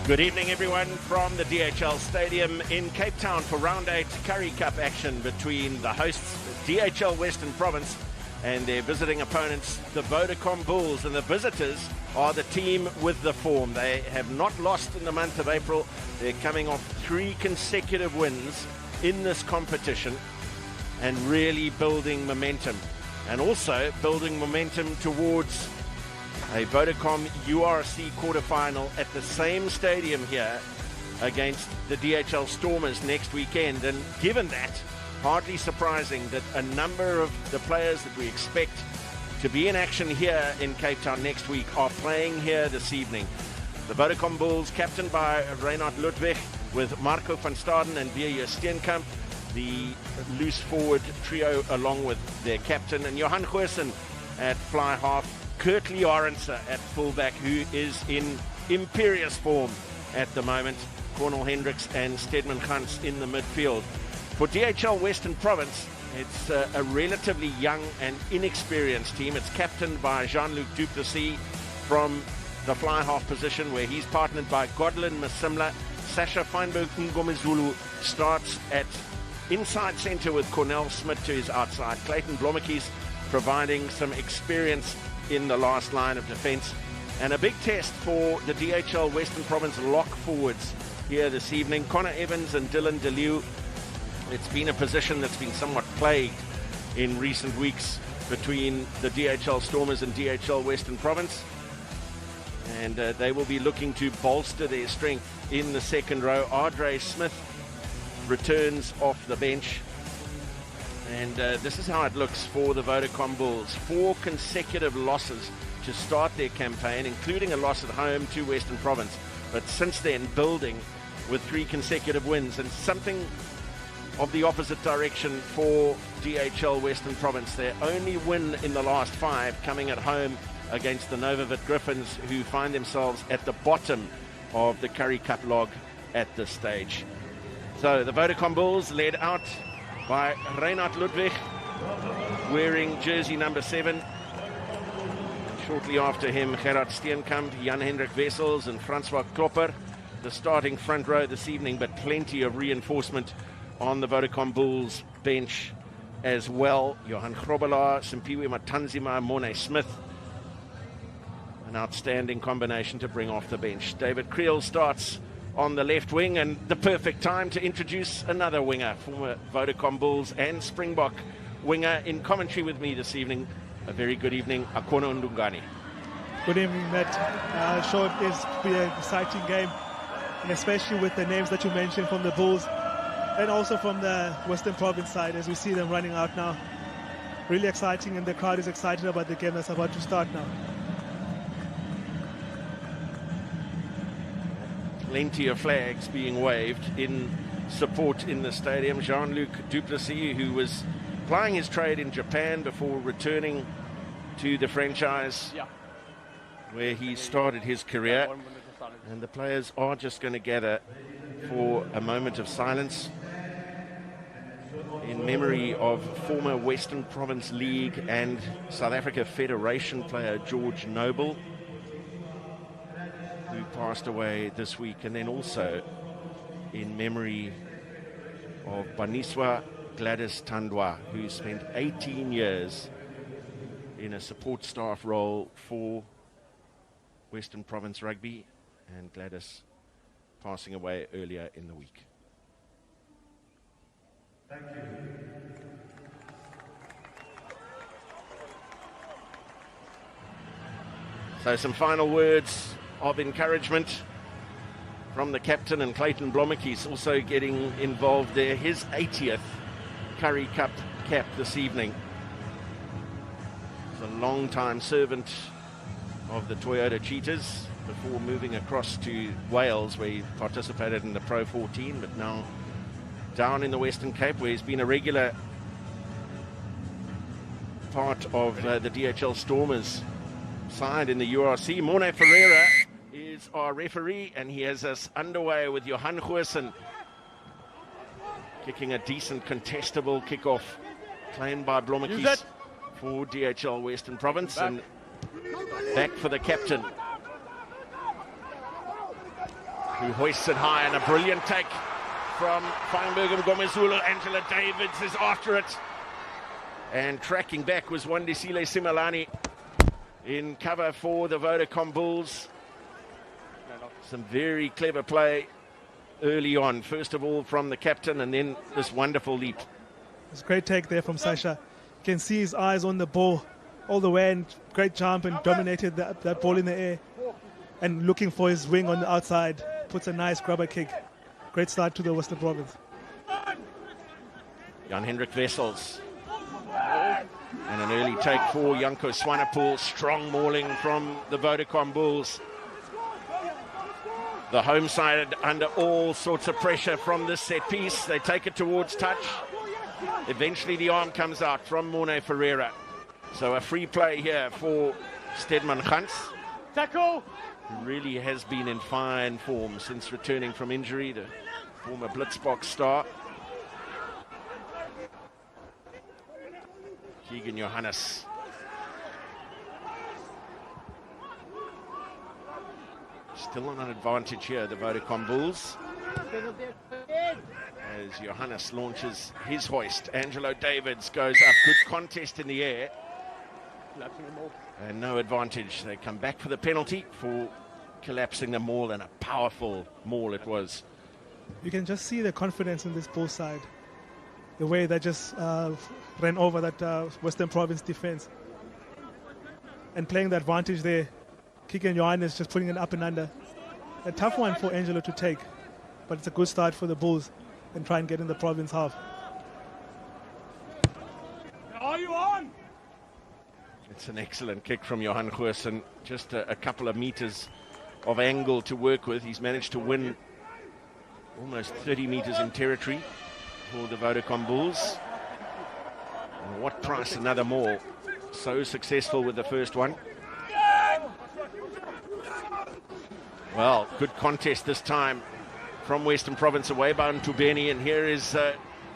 Good evening, everyone, from the DHL Stadium in Cape Town for Round 8 Currie Cup action between the hosts, DHL Western Province, and their visiting opponents, the Vodacom Bulls. And the visitors are the team with the form. They have not lost in the month of April. They're coming off 3 consecutive wins in this competition and really building momentum. And also building momentum towards a Vodacom URC quarterfinal at the same stadium here against the DHL Stormers next weekend. And given that, hardly surprising that a number of the players that we expect to be in action here in Cape Town next week are playing here this evening. The Vodacom Bulls, captained by Reinhard Ludwig, with Marco van Staden and Birger Steenkamp, the loose forward trio along with their captain, and Johan Goosen at fly half, Kurt Liorense at fullback, who is in imperious form at the moment, Cornel Hendricks and Stedman Gans in the midfield. For DHL Western Province, it's a relatively young and inexperienced team. It's captained by Jean-Luc Duplessis from the fly half position, where he's partnered by Godlin Masimla. Sasha Feinberg Ngomezulu starts at inside centre with Cornel Smith to his outside. Clayton Blommekies providing some experience in the last line of defence. And a big test for the DHL Western Province lock forwards here this evening. Connor Evans and Dylan DeLew. It's been a position that's been somewhat plagued in recent weeks between the DHL Stormers and DHL Western Province. And they will be looking to bolster their strength in the second row. Ardre Smith returns off the bench. And this is how it looks for the Vodacom Bulls. 4 consecutive losses to start their campaign, including a loss at home to Western Province. But since then, building with 3 consecutive wins, and something of the opposite direction for DHL Western Province. Their only win in the last 5 coming at home against the Novavit Griffins, who find themselves at the bottom of the Currie Cup log at this stage. So the Vodacom Bulls led out by Reinhard Ludwig, wearing jersey number 7. Shortly after him, Gerard Steenkamp, Jan-Hendrik Wessels and Francois Klopper, the starting front row this evening, but plenty of reinforcement on the Vodacom Bulls bench as well. Johan Grobelaar, Simpiwe Matanzima, Morne Smith. An outstanding combination to bring off the bench. David Creel starts on the left wing, and the perfect time to introduce another winger, former Vodacom Bulls and Springbok winger, in commentary with me this evening. A very good evening, Akono Ndungani. Good evening, Matt. Sure, it is to be an exciting game, and especially with the names that you mentioned from the Bulls and also from the Western Province side, as we see them running out now. Really exciting, and the crowd is excited about the game that's about to start now. Plenty of flags being waved in support in the stadium. Jean-Luc Duplessis, who was plying his trade in Japan before returning to the franchise where he started his career. And the players are just going to gather for a moment of silence in memory of former Western Province League and South Africa Federation player George Noble, who passed away this week, and then also in memory of Baniswa Gladys Tandwa, who spent 18 years in a support staff role for Western Province Rugby, and Gladys passing away earlier in the week. Thank you. So some final words of encouragement from the captain, and Clayton Blommetjies also getting involved there. His 80th Currie Cup cap this evening. He's a long-time servant of the Toyota Cheetahs before moving across to Wales, where he participated in the Pro 14, but now down in the Western Cape, where he's been a regular part of the DHL Stormers side in the URC. Morne Ferreira is our referee, and he has us underway with Johan Goosen kicking a decent contestable kickoff claimed by Blommetjies for DHL Western Province, and back for the captain, who hoists it high, and a brilliant take from Feinberg and Gomezulu. Angela Davids is after it, and tracking back was Wandisile Simelani in cover for the Vodacom Bulls. Some very clever play early on, first of all from the captain, and then this wonderful leap. It's a great take there from Sasha. You can see his eyes on the ball all the way, and great jump, and dominated that ball in the air, and looking for his wing on the outside, puts a nice grubber kick. Great start to the Western Province. Jan-Hendrik Wessels, and an early take for Janko Swanepoel. Strong mauling from the Vodacom Bulls. The home side under all sorts of pressure from this set piece. They take it towards touch. Eventually the arm comes out from Morne Ferreira. So a free play here for Stedman Gans. Tackle! Who really has been in fine form since returning from injury, the former Blitzbox star. Keegan Johannes. Still on an advantage here, the Vodacom Bulls, as Johannes launches his hoist. Angelo Davids goes up. Good contest in the air, and no advantage. They come back for the penalty for collapsing the maul, and a powerful maul it was. You can just see the confidence in this Bull side. The way they just ran over that Western Province defense. And playing the advantage there, Keegan Johannes just putting it up and under. A tough one for Angelo to take, but it's a good start for the Bulls and try and get in the province half. Are you on? It's an excellent kick from Johan Goosen. Just a couple of meters of angle to work with. He's managed to win almost 30 meters in territory for the Vodacom Bulls. And what price another more? So successful with the first one. Well, good contest this time from Western Province away by Ntubeni, and here is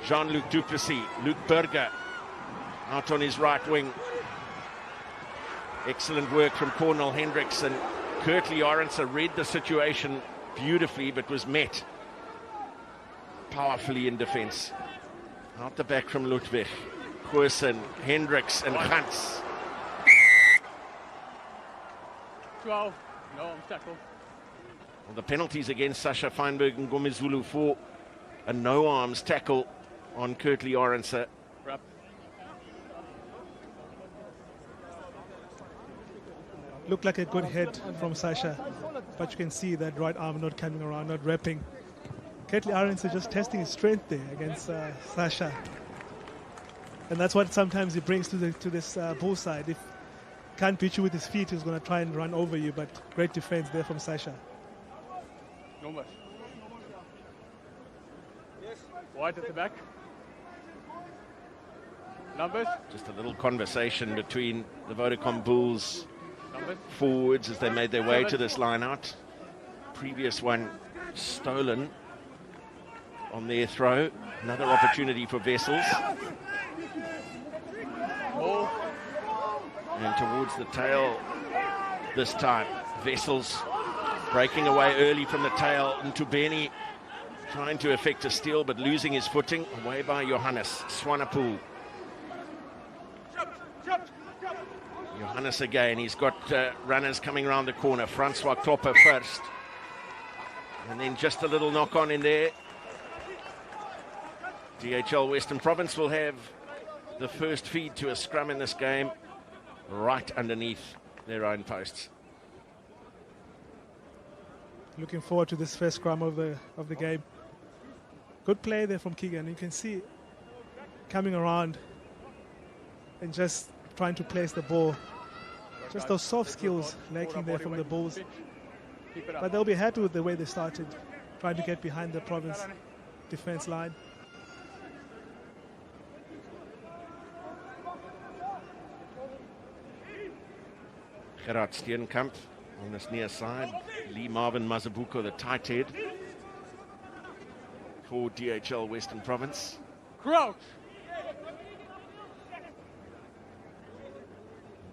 Jean-Luc Duplessis. Luke Berger out on his right wing. Excellent work from Cornel Hendricks, and Kurtley Orense read the situation beautifully but was met powerfully in defense. Out the back from Ludwig, Goosen, Hendricks and Gans. 12. No, I'm tackled. Well, the penalties against Sasha Feinberg and Gomezulu for a no-arms tackle on Kurtley Orense. Looked like a good hit from Sasha, but you can see that right arm not coming around, not wrapping. Kurtley Orense just testing his strength there against Sasha. And that's what sometimes he brings to this Bull side. If he can't beat you with his feet, he's going to try and run over you, but great defense there from Sasha. Numbers. Yes. White at the back. Numbers. Just a little conversation between the Vodacom Bulls forwards as they made their way to this line out. Previous one stolen on their throw. Another opportunity for Vessels. Ball. And towards the tail this time. Vessels breaking away early from the tail. Ntubeni trying to effect a steal but losing his footing. Away by Johannes Swanepoel. Johannes again, he's got runners coming around the corner. Francois Klopper first. And then just a little knock on in there. DHL Western Province will have the first feed to a scrum in this game right underneath their own posts. Looking forward to this first scrum of the game. Good play there from Keegan. You can see coming around and just trying to place the ball. Just those soft skills lacking there from the Bulls. But they'll be happy with the way they started, trying to get behind the province defense line. Gerard Steenkamp on this near side. Lee Marvin Mazabuko, the tight head for DHL Western Province. Crouch.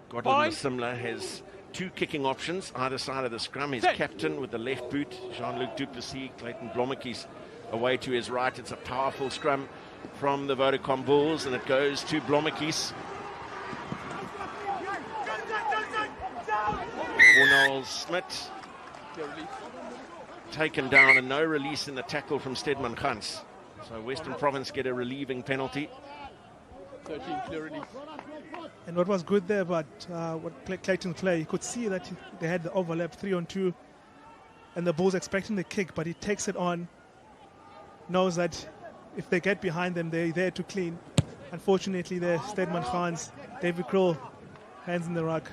Godwin Simler has two kicking options either side of the scrum. His captain with the left boot, Jean-Luc Duplessis. Clayton Blommetjies away to his right. It's a powerful scrum from the Vodacom Bulls, and it goes to Blommetjies. Cornel Smit taken down, and no release in the tackle from Stedman Gans. So Western Province get a relieving penalty. 13 clear release. And what was good there about Clayton's play, you could see that they had the overlap 3-on-2, and the Bulls expecting the kick, but he takes it on, knows that if they get behind them, they're there to clean. Unfortunately, there, Stedman Gans, David Kroll, hands in the rug.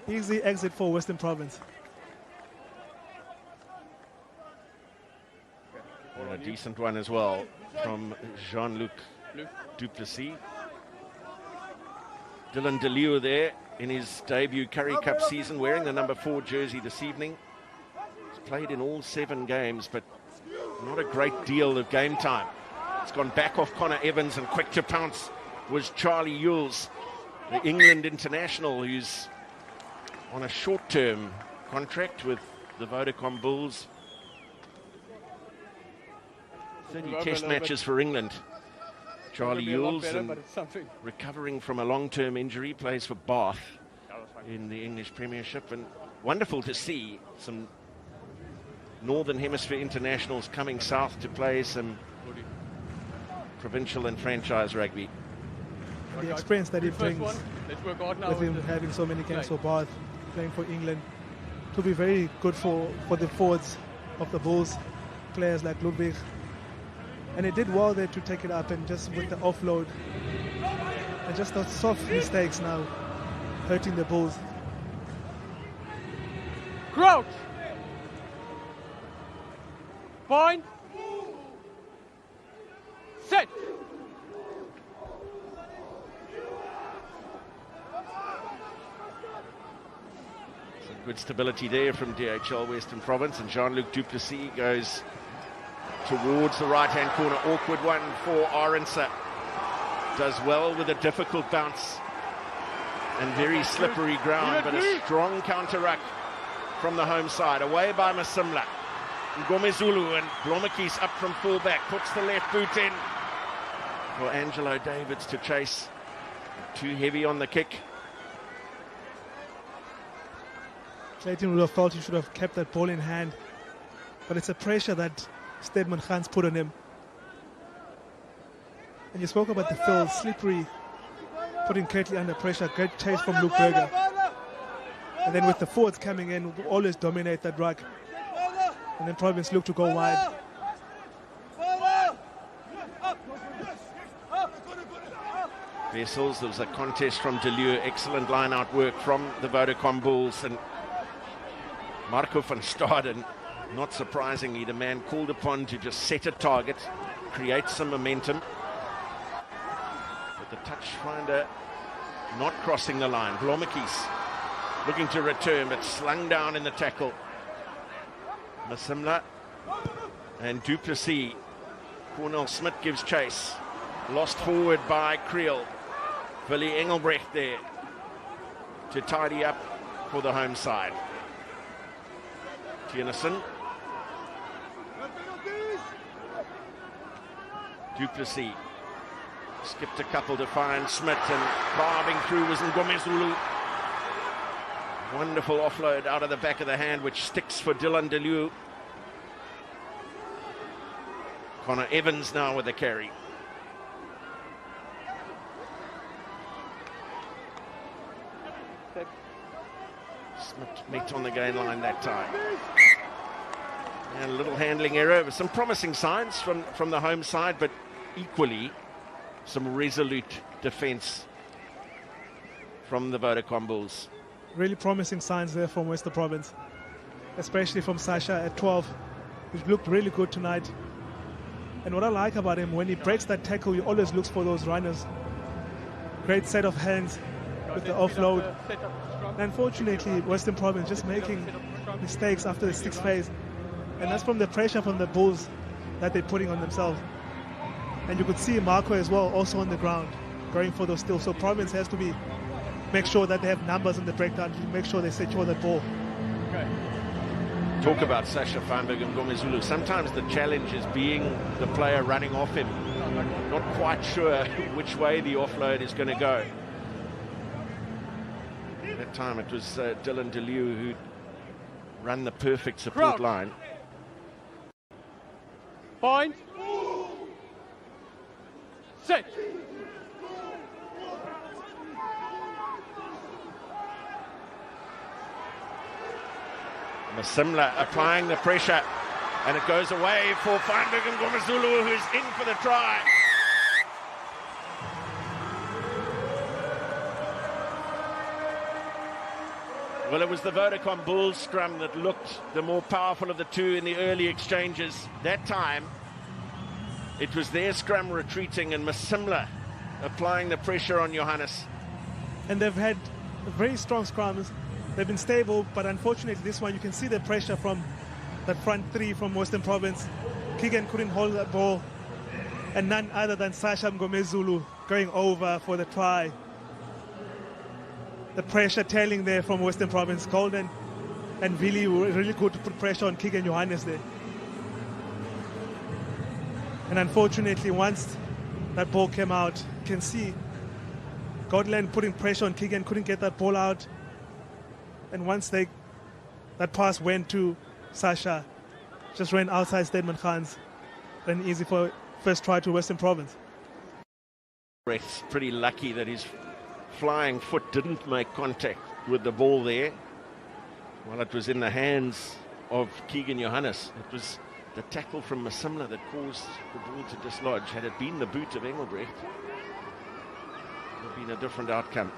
Easy exit for Western Province. And a decent one as well from Jean-Luc Duplessis. Dylan DeLeo there in his debut Currie Cup season, wearing the number 4 jersey this evening. He's played in all 7 games, but not a great deal of game time. It's gone back off Connor Evans, and quick to pounce was Charlie Ewells, the England international, who's on a short-term contract with the Vodacom Bulls. 30 test matches for England. Charlie Ewells, and recovering from a long-term injury, plays for Bath in the English Premiership. And wonderful to see some Northern Hemisphere internationals coming south to play some provincial and franchise rugby. the experience that he brings with him having so many games for Bath, playing for England, to be very good for the forwards of the Bulls, players like Ludwig. And he did well there to take it up, and just with the offload and just those soft mistakes now hurting the Bulls. Crouch! Point! Set! Some good stability there from DHL Western Province, and Jean-Luc Duplessis goes towards the right-hand corner. Awkward one for Arendse. Does well with a difficult bounce and very slippery ground, but a strong counter-ruck from the home side. Away by Masimla. Ngomezulu, and Blommetjies up from fullback. Puts the left boot in for Angelo Davids to chase. Too heavy on the kick. Clayton would have felt he should have kept that ball in hand, but it's a pressure that Stedman Khan's put on him. And you spoke about the field, slippery, putting Kirtley under pressure. Great chase from Luke Berger. And then with the forwards coming in, always dominate that ruck. And then Province look to go wide. Vessels, there was a contest from Deleu. Excellent line-out work from the Vodacom Bulls. And Marco van Staden, not surprisingly, the man called upon to just set a target, create some momentum. But the touch finder not crossing the line. Blommetjies looking to return, but slung down in the tackle. Masimla and Duplessis. Cornel Smith gives chase. Lost forward by Creel. Willie Engelbrecht there to tidy up for the home side. Tiernison. Duplessis skipped a couple to find Smith, and carving through was Ngomezulu. Wonderful offload out of the back of the hand, which sticks for Dylan Deleu. Connor Evans now with the carry. Smith met on the gain line that time. And a little handling error. Some promising signs from the home side, but equally some resolute defence from the Vodacom Bulls. Really promising signs there from Western Province, especially from Sasha at 12, which looked really good tonight. And what I like about him, when he breaks that tackle, he always looks for those runners. Great set of hands with the offload. Unfortunately, Western Province just making mistakes after the sixth phase. And that's from the pressure from the Bulls that they're putting on themselves. And you could see Marco as well, also on the ground, going for those steals. So Province has to make sure that they have numbers in the breakdown to make sure they secure that ball. Okay. Talk about Sasha Feinberg and Ngomezulu. Sometimes the challenge is being the player running off him. Not quite sure which way the offload is going to go. At that time it was Dylan Deleu who ran the perfect support line. Point. Set. Masimla applying the pressure, and it goes away for Feinberg and Ngomezulu, who's in for the try. Well, it was the Vodacom Bulls scrum that looked the more powerful of the two in the early exchanges. That time, it was their scrum retreating and Masimla applying the pressure on Johannes. And they've had very strong scrums. They've been stable, but unfortunately this one, you can see the pressure from that front three from Western Province. Keegan couldn't hold that ball, and none other than Sasha Ngomezulu going over for the try. The pressure tailing there from Western Province. Golden and Vili were really good to put pressure on Keegan Johannes there. And unfortunately, once that ball came out, you can see Godland putting pressure on Keegan, couldn't get that ball out. And once that pass went to Sasha, just ran outside Stedman Khan's, ran easy for first try to Western Province. Breath's pretty lucky that his flying foot didn't make contact with the ball there. Well, it was in the hands of Keegan Johannes. It was the tackle from Masimla that caused the ball to dislodge. Had it been the boot of Engelbrecht, it would have been a different outcome.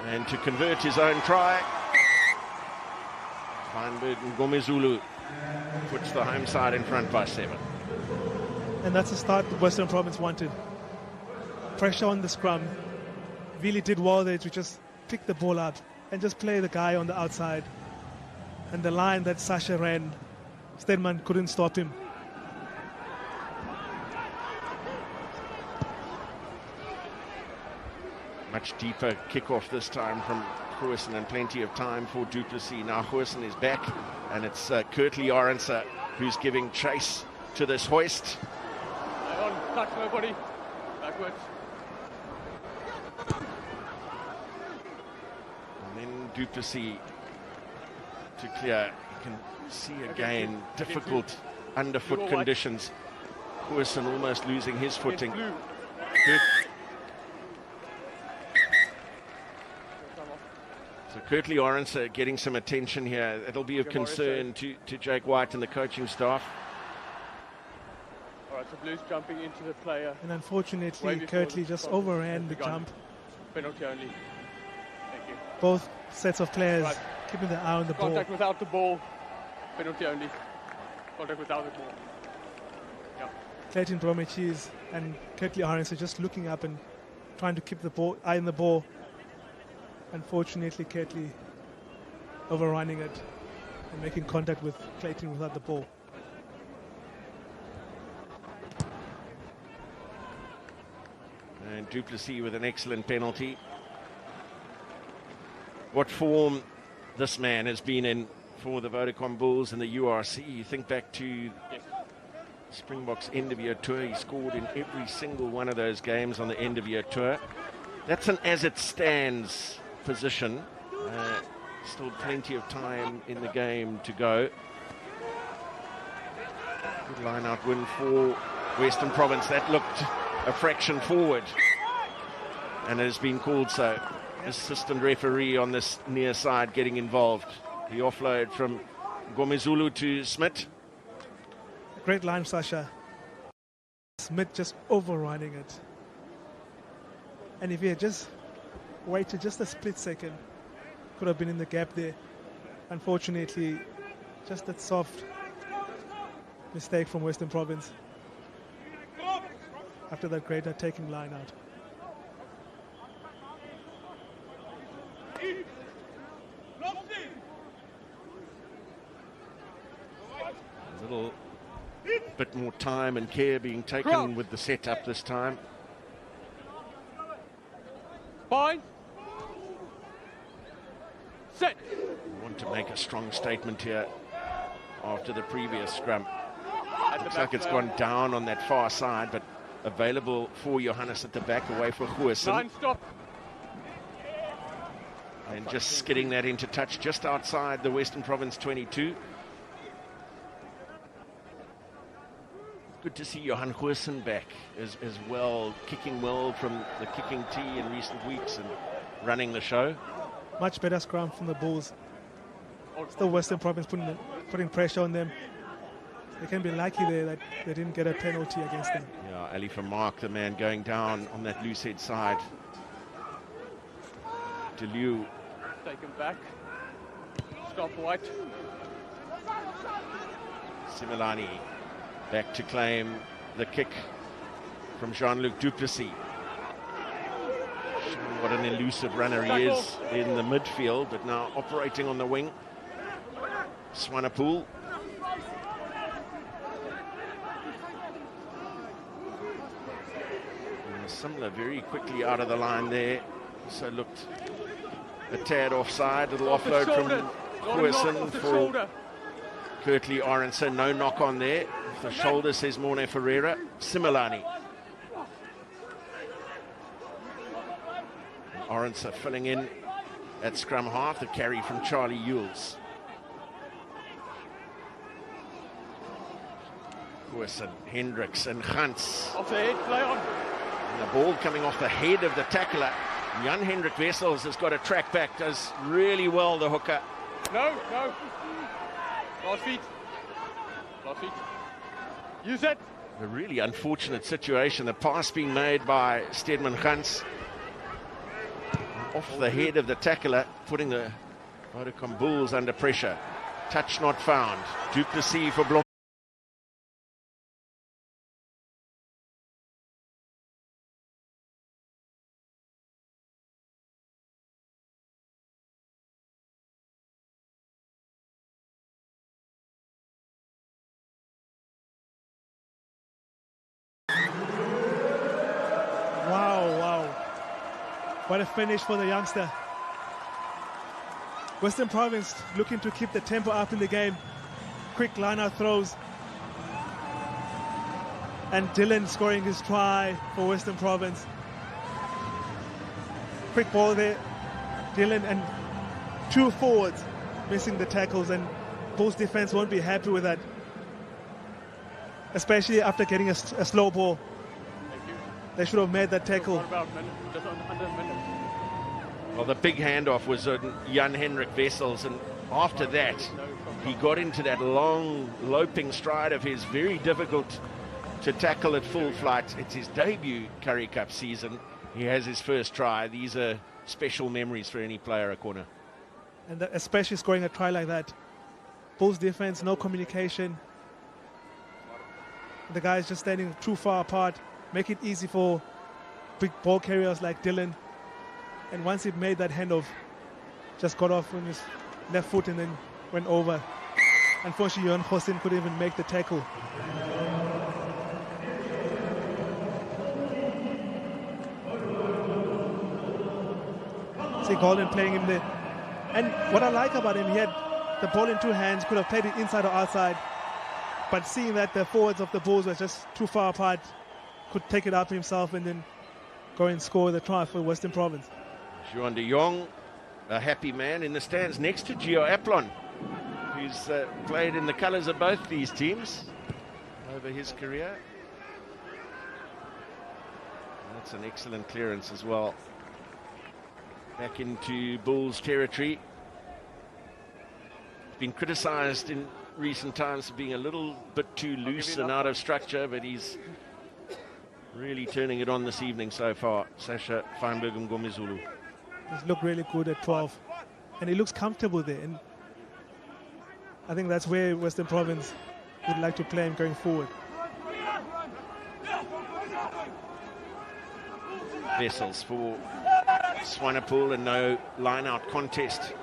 And to convert his own try, Feinberg and Ngomezulu puts the home side in front by 7. And that's the start the Western Province wanted. Pressure on the scrum. Really did well there to just pick the ball up and just play the guy on the outside. And the line that Sasha ran, Stedman couldn't stop him. Much deeper kickoff this time from Goosen, and plenty of time for Du Plessis. Now Goosen is back, and it's Kurtley Arendse who's giving chase to this hoist. Hang on, touch nobody. Backwards. And then Du Plessis to clear. You can see again difficult underfoot conditions. Goosen almost losing his footing. So Kurtley Arendse getting some attention here. It'll be of concern to Jake White and the coaching staff. All right, so Blues jumping into the player. And unfortunately, Kurtley just overran the jump. Penalty only. Thank you. Both sets of players keeping their eye on the ball. Contact without the ball. Penalty only. Contact without the ball. Yeah. Clayton Bromwich and Kurtley Arendse just looking up and trying to keep the ball, eye on the ball. Unfortunately, Kurtley overrunning it and making contact with Clayton without the ball. And Du Plessis with an excellent penalty. What form this man has been in for the Vodacom Bulls and the URC. You think back to Springboks end of year tour. He scored in every single one of those games on the end of year tour. That's an as it stands position. Still plenty of time in the game to go. Good line out win for Western Province. That looked a fraction forward, and it has been called so. Assistant referee on this near side getting involved. The offload from Ngomezulu to Smith. Great line, Sasha. Smith just overrunning it. And if he had just waited just a split second, could have been in the gap there. Unfortunately, just that soft mistake from Western Province after that great attacking line out. A little bit more time and care being taken with the setup this time. Fine. Set. I want to make a strong statement here after the previous scrum. Looks like it's gone down on that far side, but available for Johannes at the back, away for Goosen. Stop. And just skidding that into touch just outside the Western Province 22. Good to see Johan Goosen back as well, kicking well from the kicking tee in recent weeks and running the show. Much better scrum from the Bulls. Still Western Province putting pressure on them. They can be lucky there that they didn't get a penalty against them. Yeah, Ali van Mark, the man going down on that loose head side. DeLieu. Take him back. Stop White. Similani back to claim the kick from Jean-Luc Du Plessis. Showing what an elusive runner he is in the midfield, but now operating on the wing. Swanepoel. Similar very quickly out of the line there. So looked a tad offside. Little offload from Goosen for Kurtley Arendse. No knock on there. The shoulder, says Morne Ferreira. Similani. Arendse filling in at scrum half. The carry from Charlie Ewells. Goosen, Hendricks and Gans. Off the head, play on. And the ball coming off the head of the tackler. Jan Hendrik Wessels has got a track back, does really well, the hooker. No. Last feet. Use it. A really unfortunate situation. The pass being made by Stedman Gans off the head of the tackler, putting the Vodacom Bulls under pressure. Touch not found. Duplessis for Blom. Wow. What a finish for the youngster. Western Province looking to keep the tempo up in the game. Quick line-out throws. And Dylan scoring his try for Western Province. Quick ball there. Dylan and two forwards missing the tackles, and Bulls defense won't be happy with that. Especially after getting a slow ball. They should have made that tackle. Well, the big handoff was on Jan Hendrik Wessels, and after that, he got into that long, loping stride of his, very difficult to tackle at full flight. It's his debut Currie Cup season. He has his first try. These are special memories for any player, a corner. And especially scoring a try like that. Bulls defense, no communication. The guys just standing too far apart. Make it easy for big ball carriers like Dylan. And once he made that handoff, just got off on his left foot and then went over. Unfortunately, Johan Hossin couldn't even make the tackle. See Golden playing him there. And what I like about him, he had the ball in two hands, could have played it inside or outside. But seeing that the forwards of the Bulls were just too far apart, could take it up himself and then go and score the try for Western Province. Juan de Jong, a happy man in the stands next to Gio Aplon, who's played in the colours of both these teams over his career. That's an excellent clearance as well. Back into Bulls territory. Been criticised in recent times for being a little bit too loose and out of structure, but he's really turning it on this evening so far. Sasha Feinberg-Ngomezulu. He's looked really good at 12. And he looks comfortable there. And I think that's where Western Province would like to play him going forward. Wessels for Swanepoel, and no line-out contest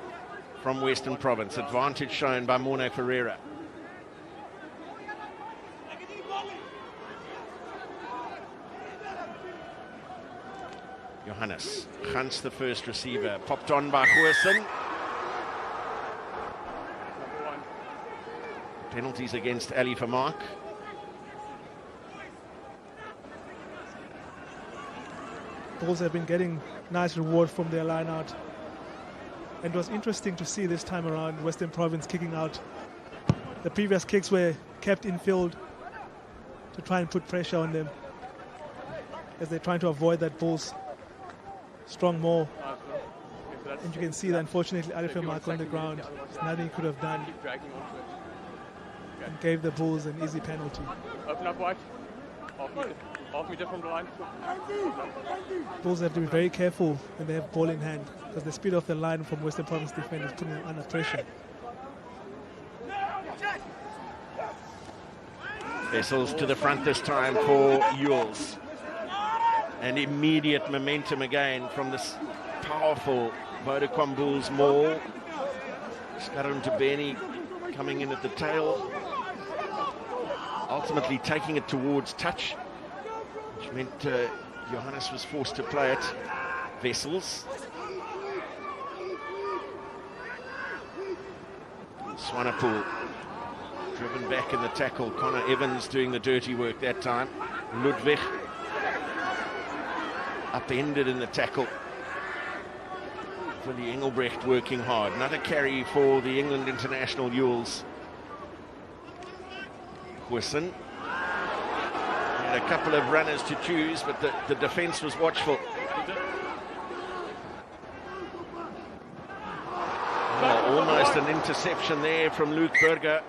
from Western Province. Advantage shown by Morne Ferreira. Johannes Gans, the first receiver, popped on by Goosen. Penalties against Ali Vermaak. Bulls have been getting nice reward from their line out. And it was interesting to see this time around Western Province kicking out. The previous kicks were kept in field to try and put pressure on them as they're trying to avoid that Bulls strong maul. And you can see that unfortunately Ali Vermaak on the ground, there's nothing he could have done, and gave the Bulls an easy penalty. Open up wide. Half meter from the line. Bulls have to be very careful when they have ball in hand, because the speed of the line from Western Province defense is putting them under pressure. Wessels to the front this time for Ewells. And immediate momentum again from this powerful Vodacom Bulls maul. Skarun Tabeni coming in at the tail. Ultimately taking it towards touch, which meant Johannes was forced to play it. Wessels. Swanepoel driven back in the tackle. Connor Evans doing the dirty work that time. Ludwig upended in the tackle. For the Engelbrecht working hard. Another carry for the England international Ewells. Goosen had a couple of runners to choose, but the defence was watchful. Oh, almost an interception there from Luke Berger.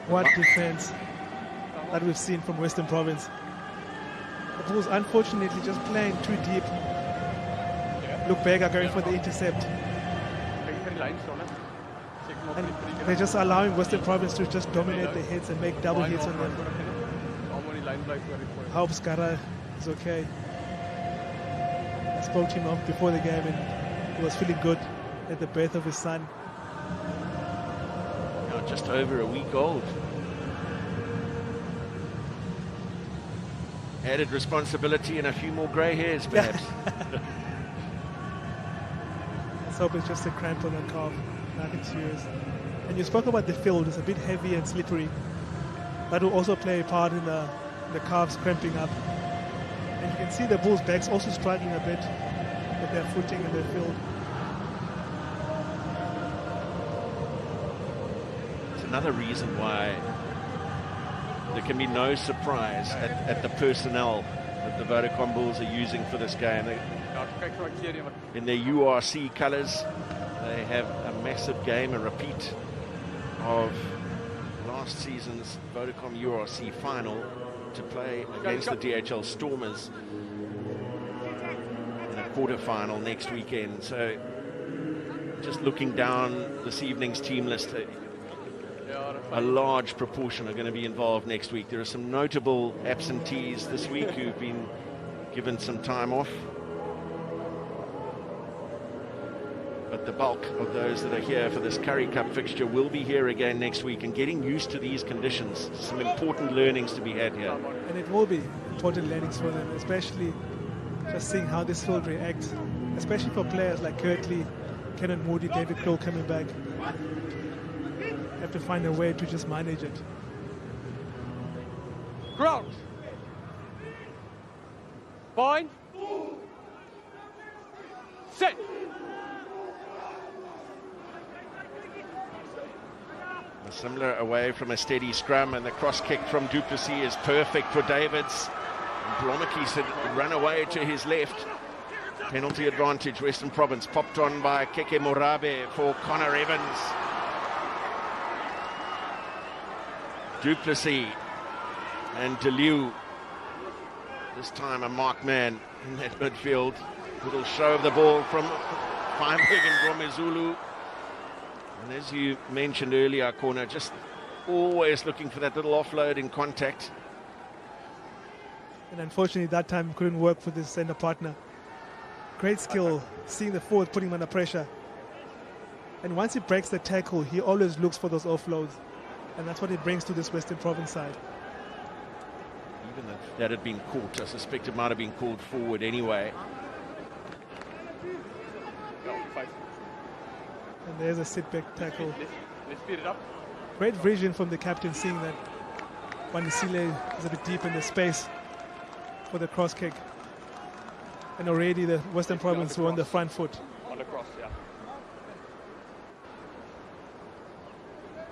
What defense that we've seen from Western Province. The Bulls unfortunately just playing too deep. Luke Berger going for the intercept. And they're just allowing Western Province to just dominate the hits and make double hits on them. I hope Skara is okay. I spoke to him before the game and he was feeling good at the birth of his son. Just over a week old. Added responsibility and a few more grey hairs, perhaps. Let's hope it's just a cramp on the calf, nothing serious. And you spoke about the field, it's a bit heavy and slippery. That will also play a part in the calves cramping up. And you can see the Bulls' backs also struggling a bit with their footing in the field. Another reason why there can be no surprise at the personnel that the Vodacom Bulls are using for this game. In their URC colours, they have a massive game, a repeat of last season's Vodacom URC final to play against the DHL Stormers in a quarter-final next weekend. So just looking down this evening's team list, a large proportion are going to be involved next week. There are some notable absentees this week who've been given some time off. But the bulk of those that are here for this Currie Cup fixture will be here again next week, and getting used to these conditions. Some important learnings to be had here. And it will be important learnings for them, especially just seeing how this field reacts, especially for players like Kirtley, Kenan Moody, David Kroll coming back. Have to find a way to just manage it. Ground. Fine. Set. Similar away from a steady scrum, and the cross kick from Duplessis is perfect for Davids. Blomekis had run away to his left. Penalty advantage, Western Province. Popped on by Keke Morabe for Connor Evans. Duplessis and DeLieu. This time a mark man in that midfield. Little show of the ball from Feinberg and Bromezulu. And as you mentioned earlier, Corner, just always looking for that little offload in contact. And unfortunately that time couldn't work for this center partner. Great skill, seeing the forward, putting him under pressure. And once he breaks the tackle, he always looks for those offloads. And that's what it brings to this Western Province side. Even if that had been caught, I suspect it might have been called forward anyway. And there's a sit-back tackle. Let's speed it up. Great vision from the captain, seeing that Wanisile is a bit deep in the space for the cross kick. And already the Western Province were on the front foot. On the cross, yeah.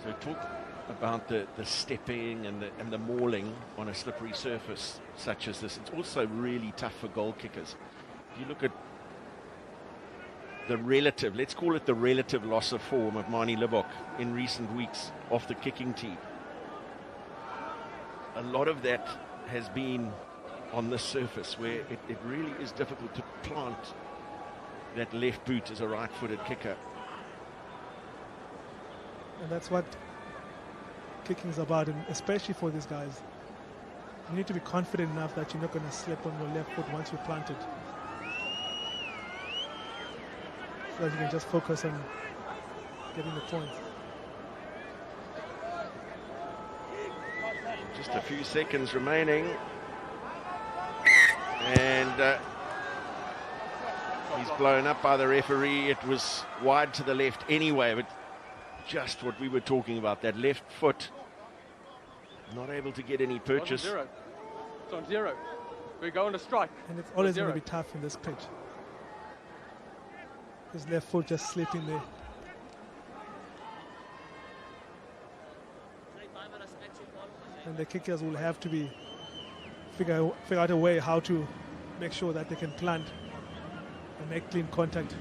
So talk about the stepping and the mauling on a slippery surface such as this. It's also really tough for goal kickers. If you look at the relative, let's call it the relative loss of form of Mani Libok in recent weeks off the kicking tee. A lot of that has been on this surface where it really is difficult to plant that left boot as a right-footed kicker. And that's what kicking is about, and especially for these guys. You need to be confident enough that you're not going to slip on your left foot once you plant it. So that you can just focus on getting the point. Just a few seconds remaining. And he's blown up by the referee. It was wide to the left anyway, but just what we were talking about, that left foot not able to get any purchase. It's on zero. We're going to strike. And it's always going to be tough in this pitch. His left foot just slipping there. And the kickers will have to figure out a way how to make sure that they can plant and make clean contact.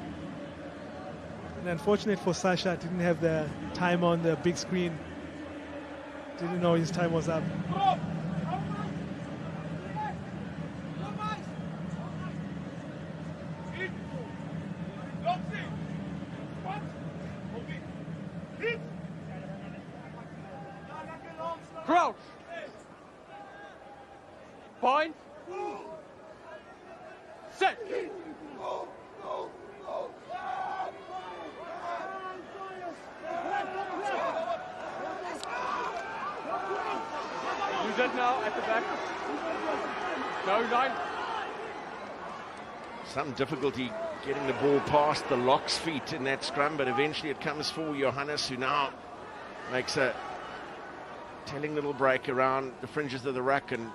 And unfortunate for Sasha, didn't have the time on the big screen. Didn't know his time was up. Crouch. Point. Set. Use that now at the back. No, 9. Some difficulty getting the ball past the lock's feet in that scrum, but eventually it comes for Johannes, who now makes a telling little break around the fringes of the ruck, and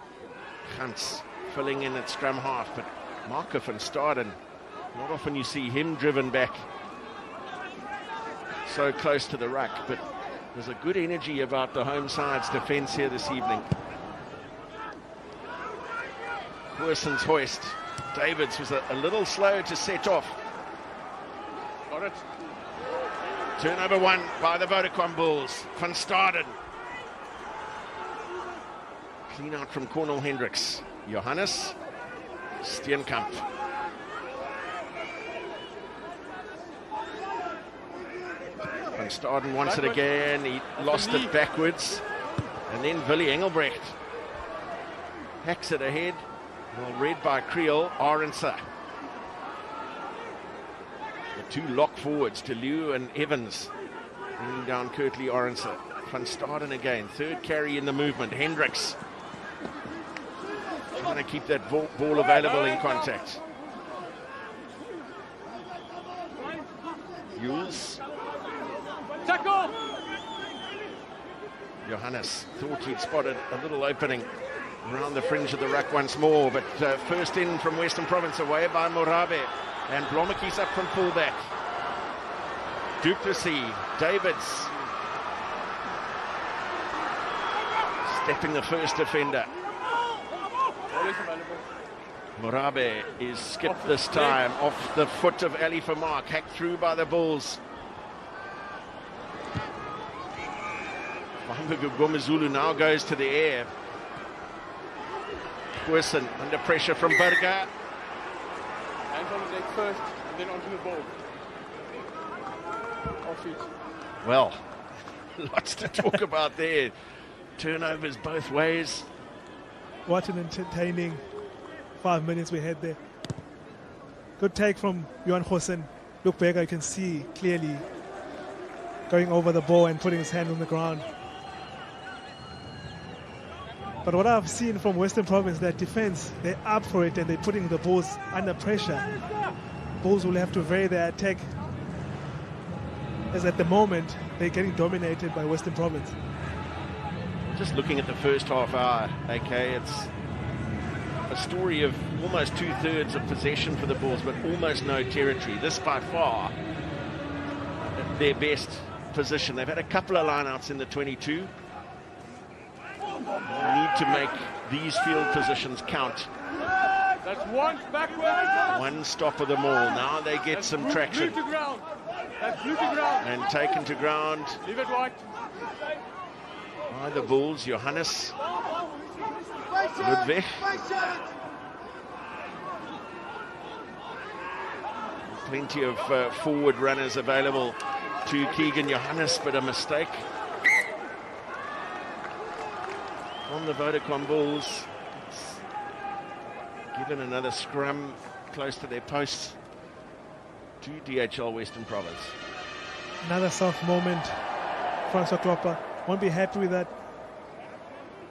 Gans filling in at scrum half. But Marco van Staden, not often you see him driven back so close to the ruck, but there's a good energy about the home side's defence here this evening. Wilson's hoist. Davids was a little slow to set off. Got it. Turnover 1 by the Vodacom Bulls. Van Staden. Clean out from Cornel Hendricks. Johannes Steenkamp. Van Staden wants it again. He lost it backwards. And then Willie Engelbrecht hacks it ahead. Well read by Creel, Arendse. The two lock forwards to Liu and Evans, bringing down Kurtley Arendse. Van Staden again, third carry in the movement. Hendricks trying to keep that ball available in contact. Jules. Tackle! Johannes thought he'd spotted a little opening around the fringe of the ruck once more, but first in from Western Province, away by Morabe, and Blommekies up from fullback. Duplessis, Davids stepping the first defender. Morabe is skipped this time off the foot of Ali Famark, hacked through by the Bulls. Gomezulu now goes to the air. Wilson under pressure from Burger. Hands on the leg first, and then onto the ball. Off feet. Well, lots to talk about there. Turnovers both ways. What an entertaining 5 minutes we had there. Good take from Johan Goosen. Luke Berger, you can see clearly going over the ball and putting his hand on the ground. But what I've seen from Western Province, their defense, they're up for it and they're putting the Bulls under pressure. Bulls will have to vary their attack, as at the moment they're getting dominated by Western Province. Just looking at the first half hour, okay, it's a story of almost 2/3 of possession for the Bulls, but almost no territory. This by far their best position. They've had a couple of lineouts in the 22. Need to make these field positions count. That's one backward. One stop of them all. Now they get some traction. Blue to ground. That's blue to ground. And taken to ground. Leave it white. By the Bulls, Johannes Ludwig. Plenty of forward runners available to Keegan Johannes, but a mistake on the Vodacom Bulls. Given another scrum close to their posts to DHL Western Province. Another soft moment. Francois Klopper won't be happy with that.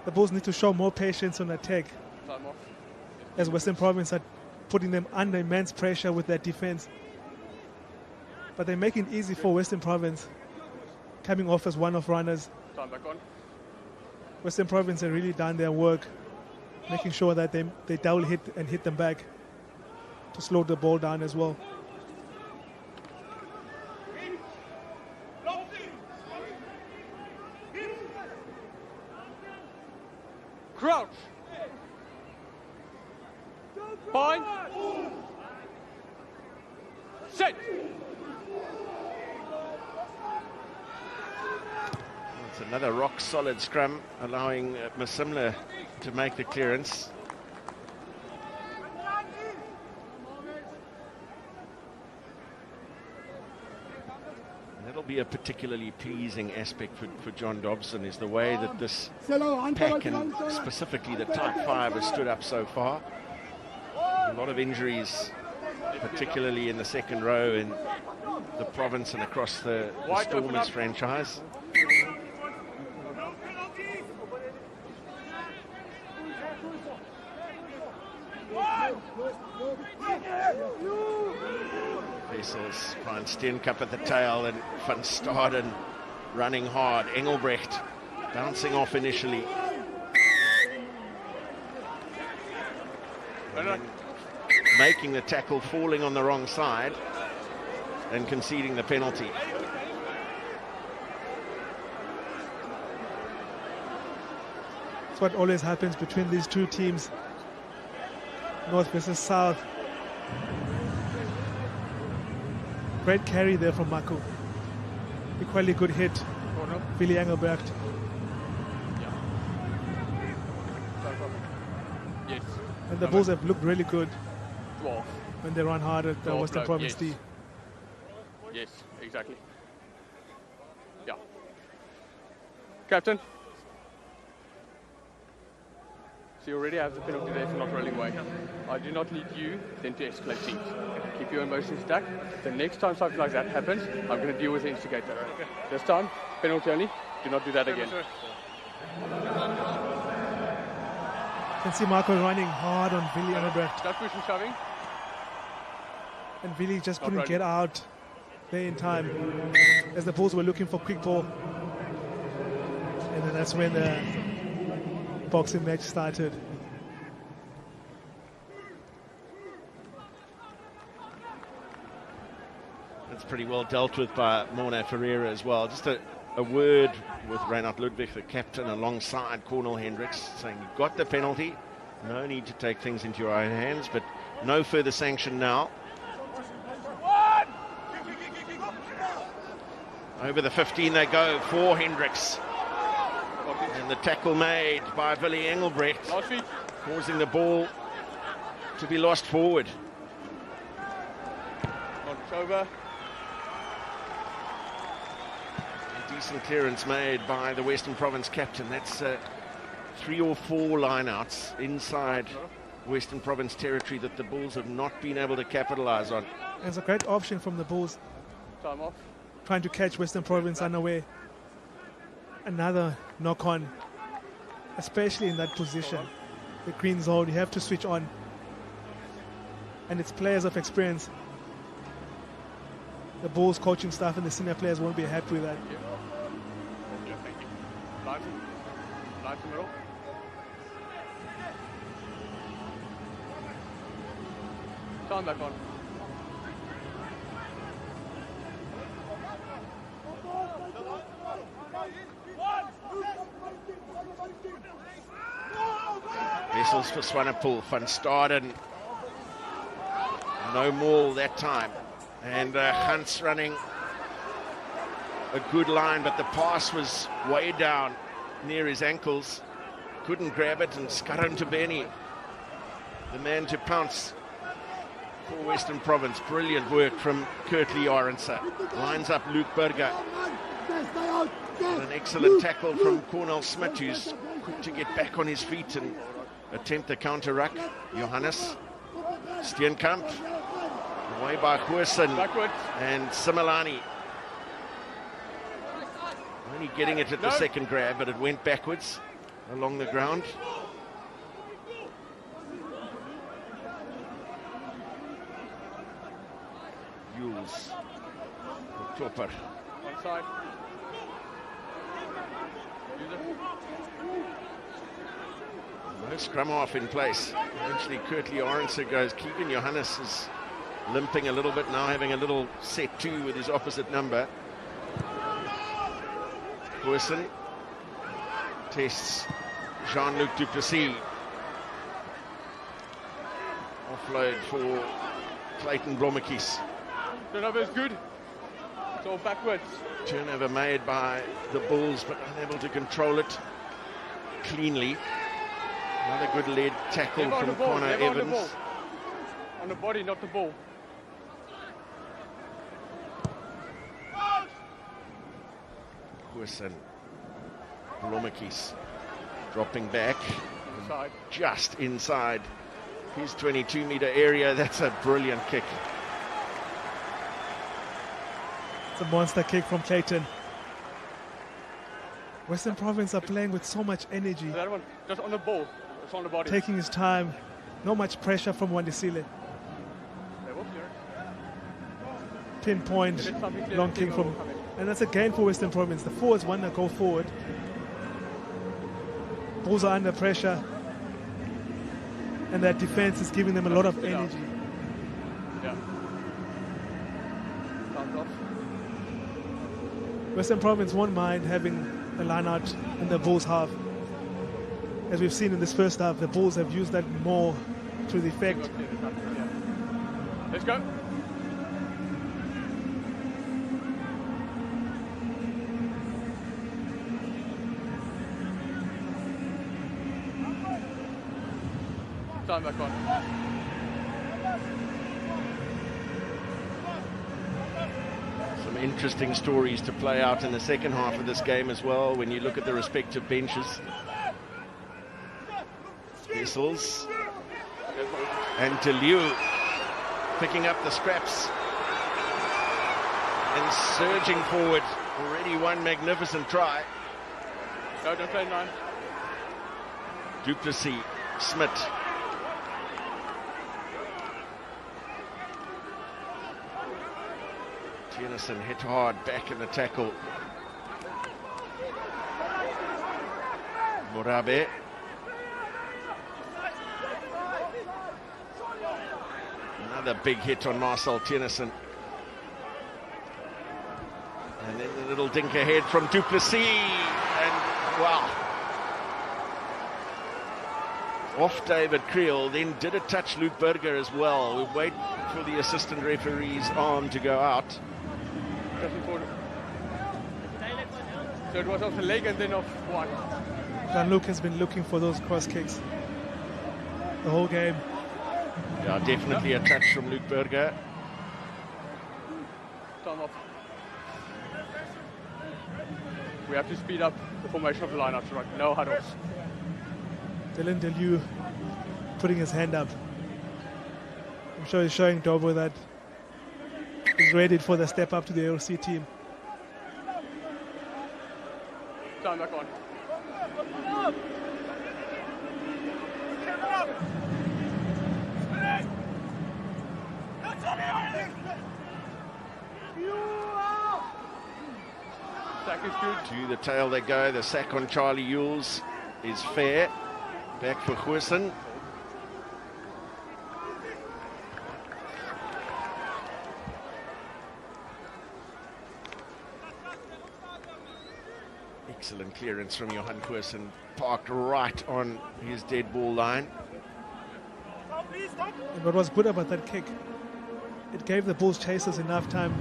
The Bulls need to show more patience on attack, as Western Province are putting them under immense pressure with their defense. But they're making it easy for Western Province, coming off as one-off runners. Time back on. Western Province have really done their work, making sure that they double hit and hit them back to slow the ball down as well. Crouch. Point. Set. It's another rock-solid scrum, allowing Masimla to make the clearance. That'll be a particularly pleasing aspect for John Dobson, is the way that this pack, and specifically the Type 5, has stood up so far. A lot of injuries, particularly in the second row in the province and across the Stormers franchise. Wessels finds Steenkamp at the tail, and Van Staden running hard. Engelbrecht bouncing off initially. And then making the tackle, falling on the wrong side and conceding the penalty. It's what always happens between these two teams, North versus South. Great carry there from Mako. Equally good hit, Billy Engelbrecht. Yes. And the Bulls have looked really good 12. when they run hard at the Western Province D. Yes, exactly. Yeah. Captain. So you already have the penalty there for not rolling away. I do not need you then to escalate teams. Keep your emotions intact. The next time something like that happens, I'm going to deal with the instigator. This time, penalty only. Do not do that again. You can see Marco running hard on Billy Engelbrecht. Start pushing, shoving. And Billy just couldn't get out there in time as the Bulls were looking for quick ball. And then that's when the boxing match started. That's pretty well dealt with by Morna Ferreira as well. Just a word with Reinhard Ludwig, the captain, alongside Cornel Hendricks, saying you got the penalty, no need to take things into your own hands, but no further sanction now. Over the 15 they go for Hendricks. And the tackle made by Billy Engelbrecht, causing the ball to be lost forward. Over. A decent clearance made by the Western Province captain. That's 3 or 4 lineouts inside Western Province territory that the Bulls have not been able to capitalize on. And it's a great option from the Bulls. Time off. Trying to catch Western Province unaware. Another knock on, especially in that position. The green zone, you have to switch on. And it's players of experience. The Bulls coaching staff and the senior players won't be happy with that. Yeah, thank you. Live to middle. Time back on. Wessels for Swanepoel, Van Staden. No more that time. And Hunt's running a good line, but the pass was way down near his ankles. Couldn't grab it, and Skaran Tubeni, the man to pounce for Western Province. Brilliant work from Kurtley Arendse. Lines up Luke Burger. And an excellent tackle from Cornel Smith, who's quick to get back on his feet and attempt the counter ruck. Johannes Steenkamp, away by Goosen and Similani. Only getting it at the second grab, but it went backwards along the ground. Jules Topper. One side. No scrum off in place. Eventually Kurtley Arendse goes. Keegan Johannes is limping a little bit now, having a little set 2 with his opposite number. Goosen tests Jean-Luc Duplessis. Offload for Clayton Blommetjies. Turnover is good. It's all backwards. Turnover made by the Bulls, but unable to control it cleanly. Another good lead tackle from Connor Evans. On the body, not the ball. Huissen. Blommetjies dropping back. Inside. Just inside his 22-meter area. That's a brilliant kick. It's a monster kick from Clayton. Western Province are playing with so much energy. That one, just on the ball. It's on the body. Taking his time. Not much pressure from Wandisile. Pinpoint, long kick from... And that's a gain for Western Province. The forwards want to go forward. Bulls are under pressure. And that defense is giving them a lot of energy. Yeah. Western Province won't mind having a line out in the Bulls half. As we've seen in this first half, the Bulls have used that more to the effect. Let's go. Time back on. Some interesting stories to play out in the second half of this game as well when you look at the respective benches. Wessels and DeLieu picking up the scraps and surging forward. Already one magnificent try. No, don't play 9. Duplessis, Smith. Tiernison hit hard back in the tackle. Morabe. Another big hit on Marcel Tiernison. And then the little dink ahead from Duplessis. And wow. Off David Creel, then did it touch Luke Berger as well. We wait for the assistant referee's arm to go out. So it was off the leg and then off one. Jean-Luc has been looking for those cross kicks the whole game. Yeah, definitely a touch from Luke Berger. Time off. We have to speed up the formation of the lineups, right? No huddles. Dylan DeLieu putting his hand up. I'm sure he's showing Dobo that he's ready for the step up to the AOC team. Time back on. Sack is good. To the tail they go. The sack on Charlie Yules is fair. Back for Huissen. Excellent clearance from Johan Huissen, parked right on his dead ball line. And what was good about that kick, it gave the Bulls chasers enough time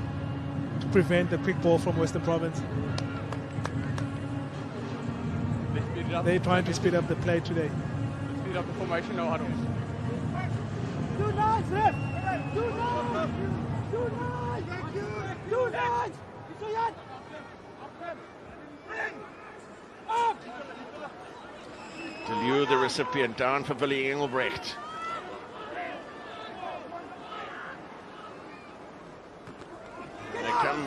to prevent the quick ball from Western Province. They're trying to speed up the play today. Speed up the formation, no huddles. DeLieu, the recipient, down for Willie Engelbrecht. And they come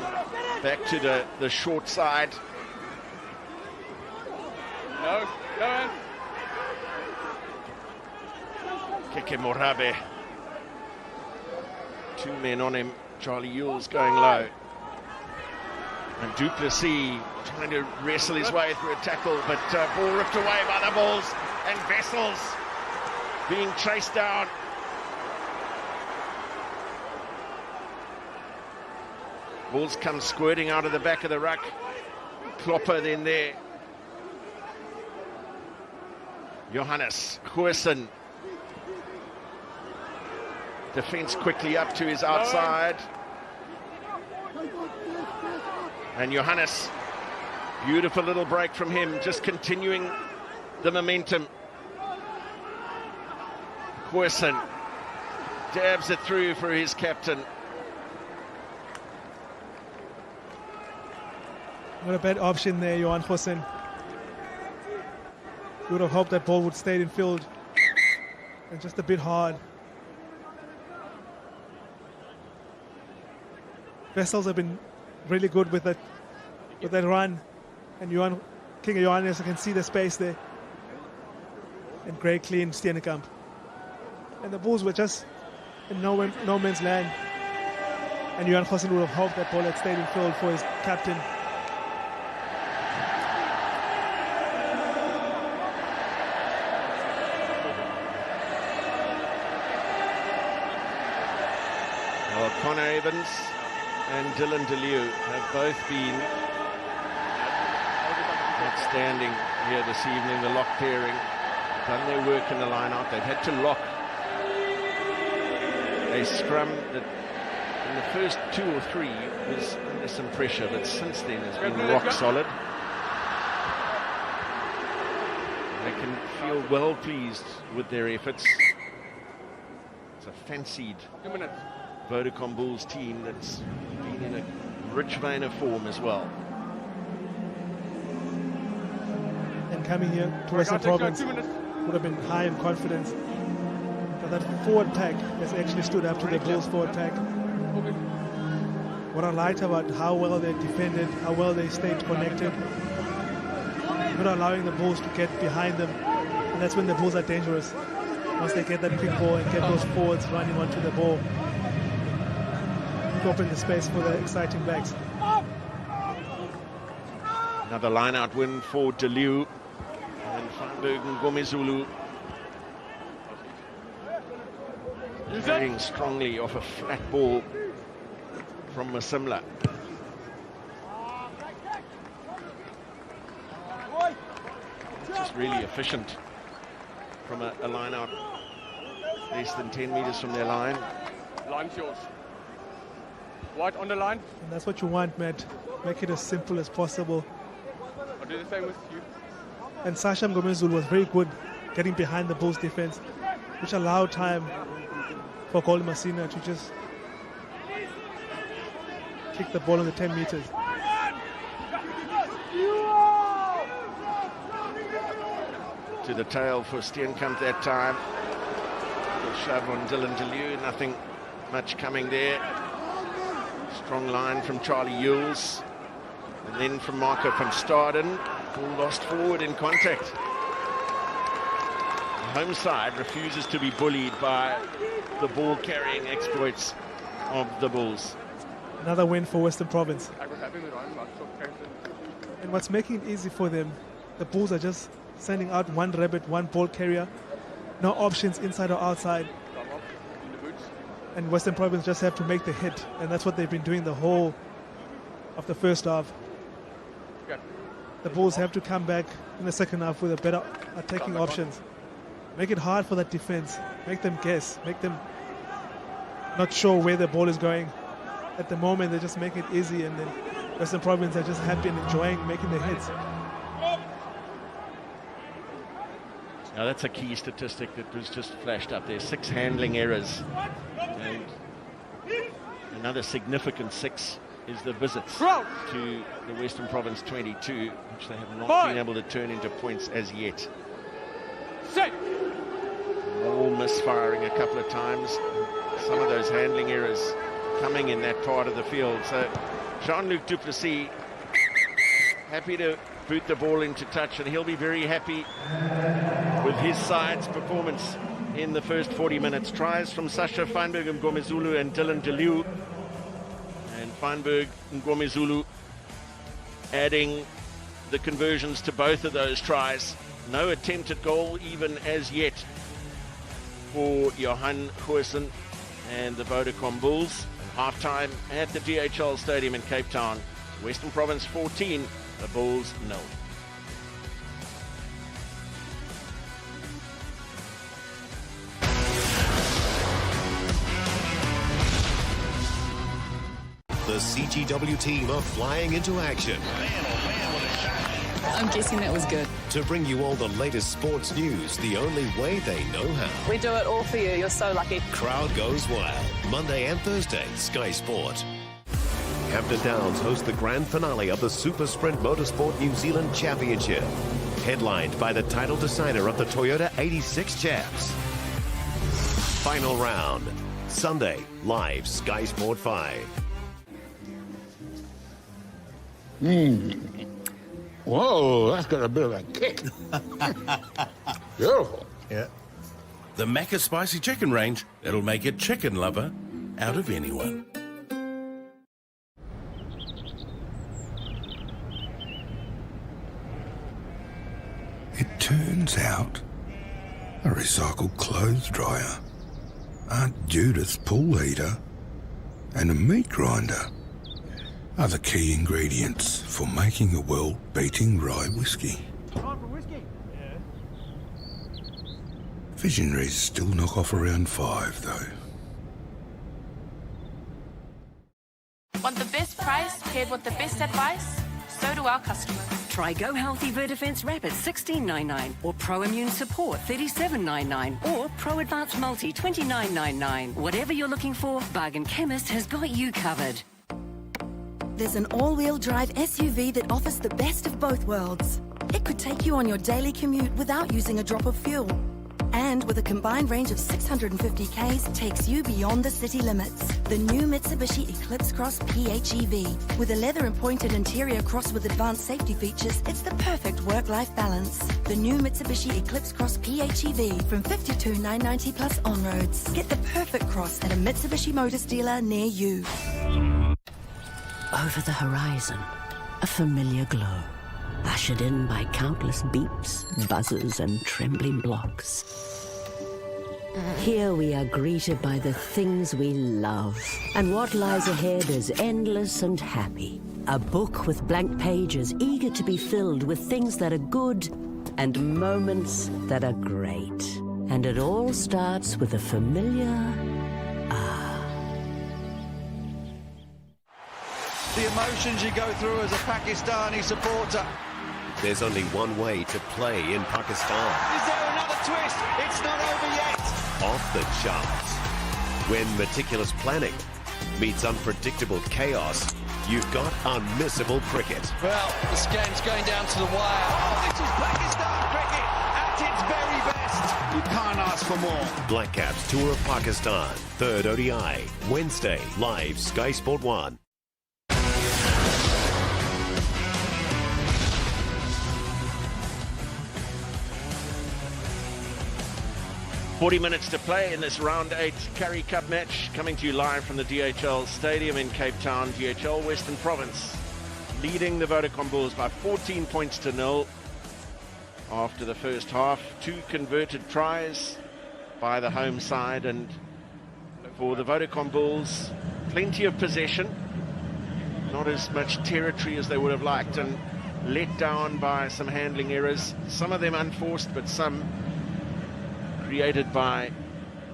back to the short side. No, go in. Keke Morabe. 2 men on him. Charlie Yules going low. And Duplessis trying to wrestle his way through a tackle, but ball ripped away by the Bulls. And Wessels being chased down. Bulls come squirting out of the back of the ruck. Klopper then there. Johannes Goosen. Defense quickly up to his outside. And Johannes, beautiful little break from him, just continuing the momentum. Goosen dabs it through for his captain. Not a bad option there, Johan Goosen. You would have hoped that ball would stay in field. And just a bit hard. Wessels have been really good with that run. And King Johannes, you can see the space there. And great clean Steenkamp. And the Bulls were just in no man's land. And Johan Goosen would have hoped that ball had stayed in field for his captain. Connor Evans and Dylan DeLeeuw have both been outstanding here this evening. The lock pairing, done their work in the line-out. They've had to lock a scrum that in the first 2 or 3 was under some pressure, but since then has been rock solid. They can feel well pleased with their efforts. It's a fancied Vodacom Bulls team that's been in a rich vein of form as well. And coming here to Western Province would have been high in confidence. But that forward pack has actually stood up to the Bulls forward pack. What I liked about how well they defended, how well they stayed connected, not allowing the Bulls to get behind them. And that's when the Bulls are dangerous. Once they get that quick ball and get those forwards running onto the ball. Open the space for the exciting backs. Another line-out win for DeLeeuw and Feinberg and Ngomezulu playing strongly off a flat ball from Masimla. Just really efficient from a line-out less than 10 meters from their line. Line's yours. White on the line. And that's what you want, Matt. Make it as simple as possible. I'll do the same with you. And Sasha Ngomezulu was very good getting behind the Bulls defense, which allowed time for Golden Masina to just kick the ball on the 10 meters. To the tail for Steenkamp that time. Good shove on Dylan DeLeeuw, nothing much coming there. Strong line from Charlie Ewells, and then from Marco van Staden, all lost forward in contact. The home side refuses to be bullied by the ball carrying exploits of the Bulls. Another win for Western Province. And what's making it easy for them, the Bulls are just sending out one rabbit, one ball carrier, no options inside or outside. And Western Province just have to make the hit, and that's what they've been doing the whole of the first half. The Bulls have to come back in the second half with a better attacking options. Make it hard for that defense. Make them guess. Make them not sure where the ball is going. At the moment, they're just making it easy, and then Western Province are just happy and enjoying making the hits. Now that's a key statistic that was just flashed up there. 6 handling errors. And another significant 6 is the visits to the Western Province 22, which they have not been able to turn into points as yet. All misfiring a couple of times. Some of those handling errors coming in that part of the field. So Jean-Luc Duplessis happy to boot the ball into touch, and he'll be very happy with his side's performance in the first 40 minutes. Tries from Sasha Feinberg and Ngomezulu and Dylan DeLeeuw. And Feinberg and Ngomezulu adding the conversions to both of those tries. No attempted goal even as yet for Johan Goosen and the Vodacom Bulls. Half-time at the DHL Stadium in Cape Town. Western Province 14, the Bulls 0. CGW team are flying into action. I'm guessing that was good. To bring you all the latest sports news the only way they know how. We do it all for you. You're so lucky. Crowd Goes Wild. Monday and Thursday, Sky Sport. Hampton Downs host the grand finale of the Super Sprint Motorsport New Zealand Championship. Headlined by the title designer of the Toyota 86 Chaps. Final round. Sunday, live Sky Sport 5. Whoa, that's got a bit of a kick. Beautiful. Yeah. The Macca Spicy Chicken range, it'll make a chicken lover out of anyone. It turns out a recycled clothes dryer, Aunt Judith's pool heater, and a meat grinder are the key ingredients for making a world-beating rye whiskey. Time for whiskey? Yeah. Visionaries still knock off around 5, though. Want the best price paired with the best advice? So do our customers. Try Go Healthy Verdefense Rapid $16.99 or Pro Immune Support $37.99 or Pro Advanced Multi $29.99. Whatever you're looking for, Bargain Chemist has got you covered. There's an all-wheel drive SUV that offers the best of both worlds. It could take you on your daily commute without using a drop of fuel. And with a combined range of 650 Ks, takes you beyond the city limits. The new Mitsubishi Eclipse Cross PHEV. With a leather and pointed interior crossed with advanced safety features, it's the perfect work-life balance. The new Mitsubishi Eclipse Cross PHEV from $52,990 plus on roads. Get the perfect cross at a Mitsubishi Motors dealer near you. Over the horizon, a familiar glow, ushered in by countless beeps, buzzers, and trembling blocks. Here we are greeted by the things we love, and what lies ahead is endless and happy. A book with blank pages, eager to be filled with things that are good and moments that are great. And it all starts with a familiar The emotions you go through as a Pakistani supporter. There's only one way to play in Pakistan. Is there another twist? It's not over yet. Off the charts. When meticulous planning meets unpredictable chaos, you've got unmissable cricket. Well, this game's going down to the wire. Oh, this is Pakistan cricket at its very best. You can't ask for more. Black Caps Tour of Pakistan, 3rd ODI, Wednesday, live Sky Sport 1. "40 minutes to play in this round 8 Currie Cup match, coming to you live from the DHL Stadium in Cape Town. DHL Western Province leading the Vodacom Bulls by 14 points to 0 after the first half. 2 converted tries by the home side, and for the Vodacom Bulls, plenty of possession, not as much territory as they would have liked, and let down by some handling errors, some of them unforced, but some created by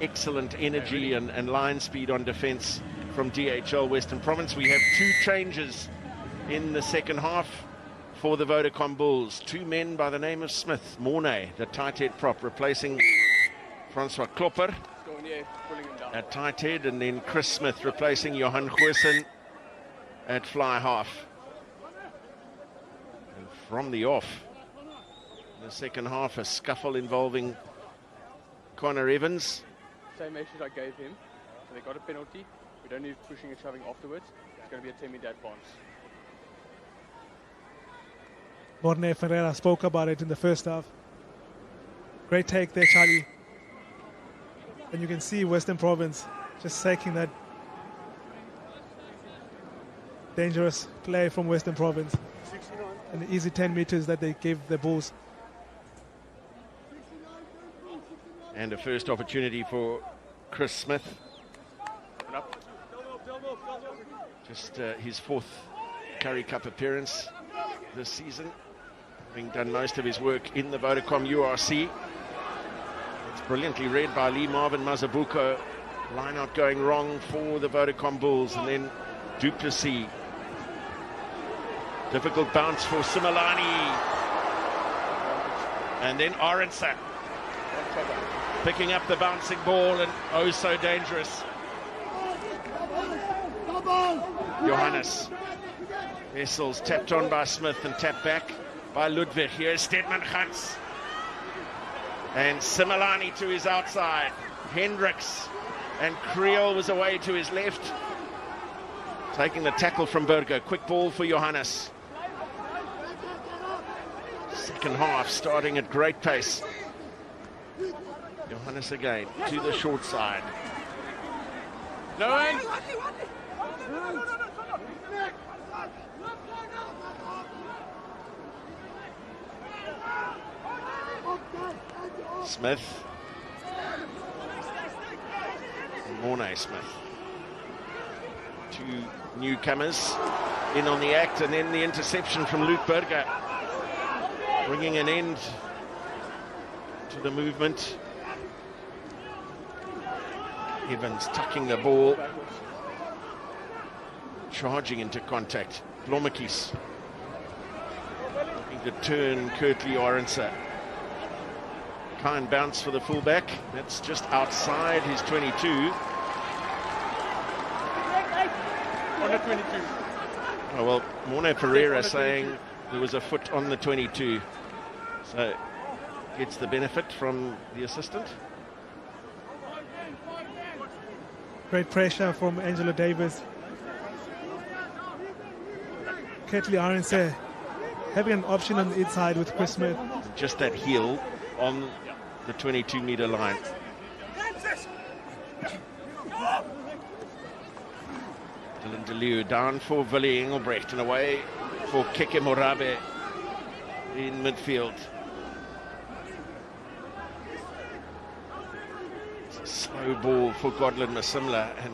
excellent energy and line speed on defence from DHL Western Province. We have 2 changes in the second half for the Vodacom Bulls. 2 men by the name of Smith. Mornay, the tight head prop, replacing Francois Klopper at tight head, and then Chris Smith replacing Johan Goosen at fly half. And from the off, in the second half, a scuffle involving Connor Evans. Same message I gave him. So they got a penalty. We don't need pushing and shoving afterwards. It's going to be a 10-minute advance. Morne Ferreira spoke about it in the first half. Great take there, Charlie. And you can see Western Province just taking that dangerous play from Western Province. And the easy 10 meters that they gave the Bulls. And a first opportunity for Chris Smith. Just his 4th Currie Cup appearance this season, having done most of his work in the Vodacom URC. It's brilliantly read by Lee Marvin Mazabuko. Line out going wrong for the Vodacom Bulls, and then Duplessis. Difficult bounce for Similani. And then Arendse picking up the bouncing ball, and oh so dangerous. Johannes. Wessels tapped on by Smith and tapped back by Ludwig. Here's Stedman Gans. And Similani to his outside. Hendricks and Creel was away to his left. Taking the tackle from Burger. Quick ball for Johannes. Second half starting at great pace. Johannes again to the short side. Lowen. Smith. Mornay Smith. Two newcomers in on the act, and then the interception from Luke Burger, bringing an end to the movement. Evans tucking the ball, charging into contact. Blommetjies looking to turn Kurtley Arendse. Kind bounce for the fullback. That's just outside his 22. On the 22. Oh, well, Morne Pereira saying there was a foot on the 22. So gets the benefit from the assistant. Great pressure from Angelo Davis. Kurtley Arendse having an option on the inside with Chris Smith. Just that heel on the 22-meter line. Dylan DeLeeuw down for Willie Engelbrecht and away for Keke Morabe in midfield. It's a slow ball for Godlin Masimla, and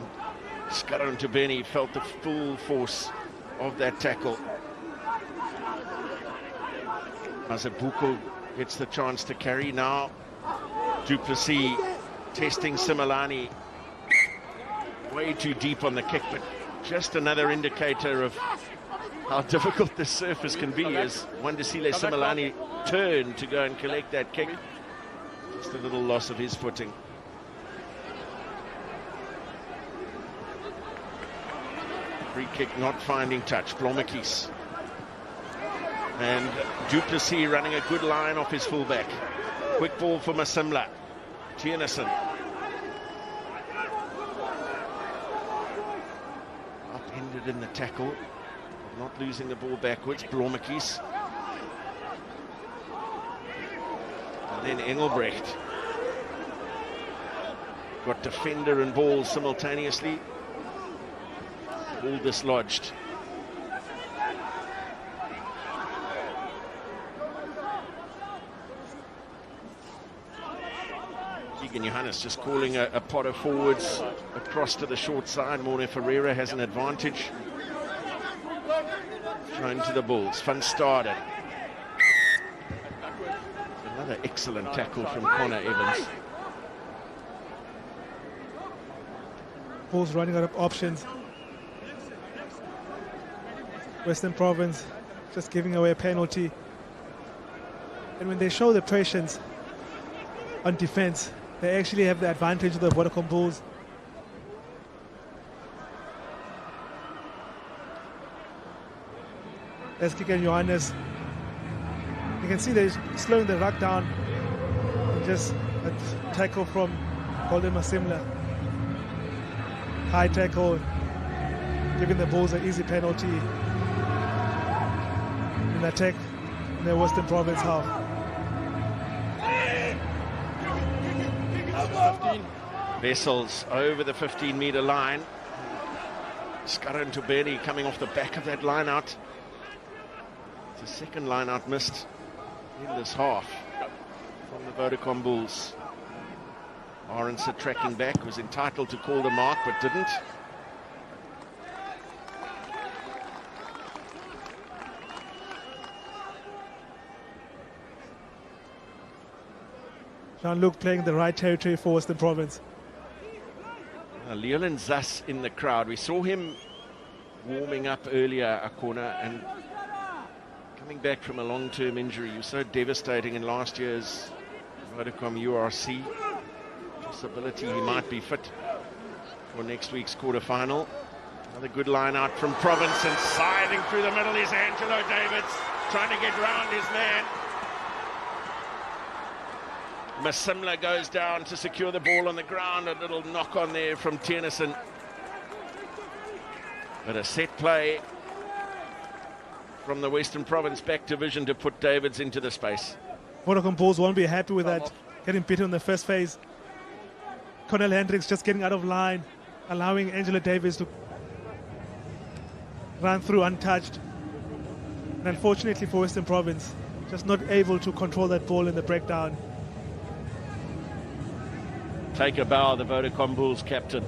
Skaran Tubeni felt the full force of that tackle. Mazabuko gets the chance to carry now. Duplessis testing Similani. Way too deep on the kick, but just another indicator of how difficult this surface can be as Wandisile Similani turned to go and collect that kick. Just a little loss of his footing. Free kick not finding touch. Blommetjies. And Duplessis running a good line off his fullback. Quick ball for Masimla. Tiernason. Upended in the tackle. Not losing the ball backwards. Blommetjies. And then Engelbrecht. Got defender and ball simultaneously. All dislodged. Keegan Johannes just calling a pot of forwards across to the short side. Morne Ferreira has an advantage. Thrown to the Bulls. Van Staden. Another excellent tackle from Connor Evans. Bulls running out of options. Western Province just giving away a penalty. And when they show the patience on defense, they actually have the advantage of the Vodacom Bulls. Let's kick in Johannes. You can see they're slowing the ruck down. And just a tackle from Golden Masimla. High tackle, giving the Bulls an easy penalty in attack in the Western Province half. 15. Wessels over the 15-meter line. Skaran Tubeni coming off the back of that line out. It's the second line out missed in this half from the Vodacom Bulls. Arendse tracking back, was entitled to call the mark but didn't. Jean-Luc playing the right territory for Western Province. Leolin Zas in the crowd. We saw him warming up earlier, Akona, and coming back from a long-term injury. He was so devastating in last year's Vodacom URC. Possibility he might be fit for next week's quarter-final. Another good line out from Province, and scything through the middle is Angelo Davids, trying to get round his man. Masimla goes down to secure the ball on the ground. A little knock on there from Tennyson. But a set play from the Western Province back division to put Davids into the space. Vodacom Bulls won't be happy with that, getting beaten in the first phase. Cornel Hendricks just getting out of line, allowing Angela Davis to run through untouched. And unfortunately for Western Province, just not able to control that ball in the breakdown. Take a bow, the Vodacom Bulls captain,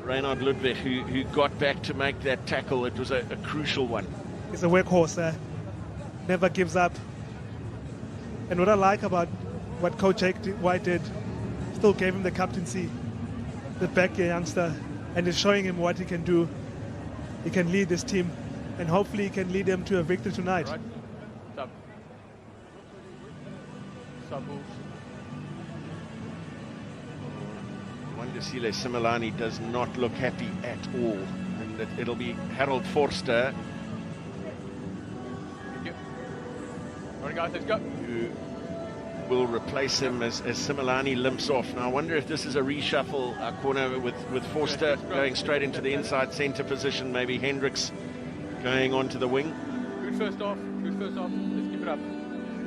Reinhard Ludwig, who got back to make that tackle. It was a crucial one. He's a workhorse, never gives up. And what I like about what Coach Jake White did, still gave him the captaincy, the back youngster, and is showing him what he can do. He can lead this team, and hopefully he can lead them to a victory tonight. Right. Stop. Stop, Bulls. Wandisile Similani does not look happy at all, and it'll be Harold Forster. Thank you. All right, guys, let's go. Who will replace him as Similani limps off. Now I wonder if this is a reshuffle, corner with Forster going straight into the inside centre position, maybe Hendricks going onto the wing. Good first off, let's keep it up.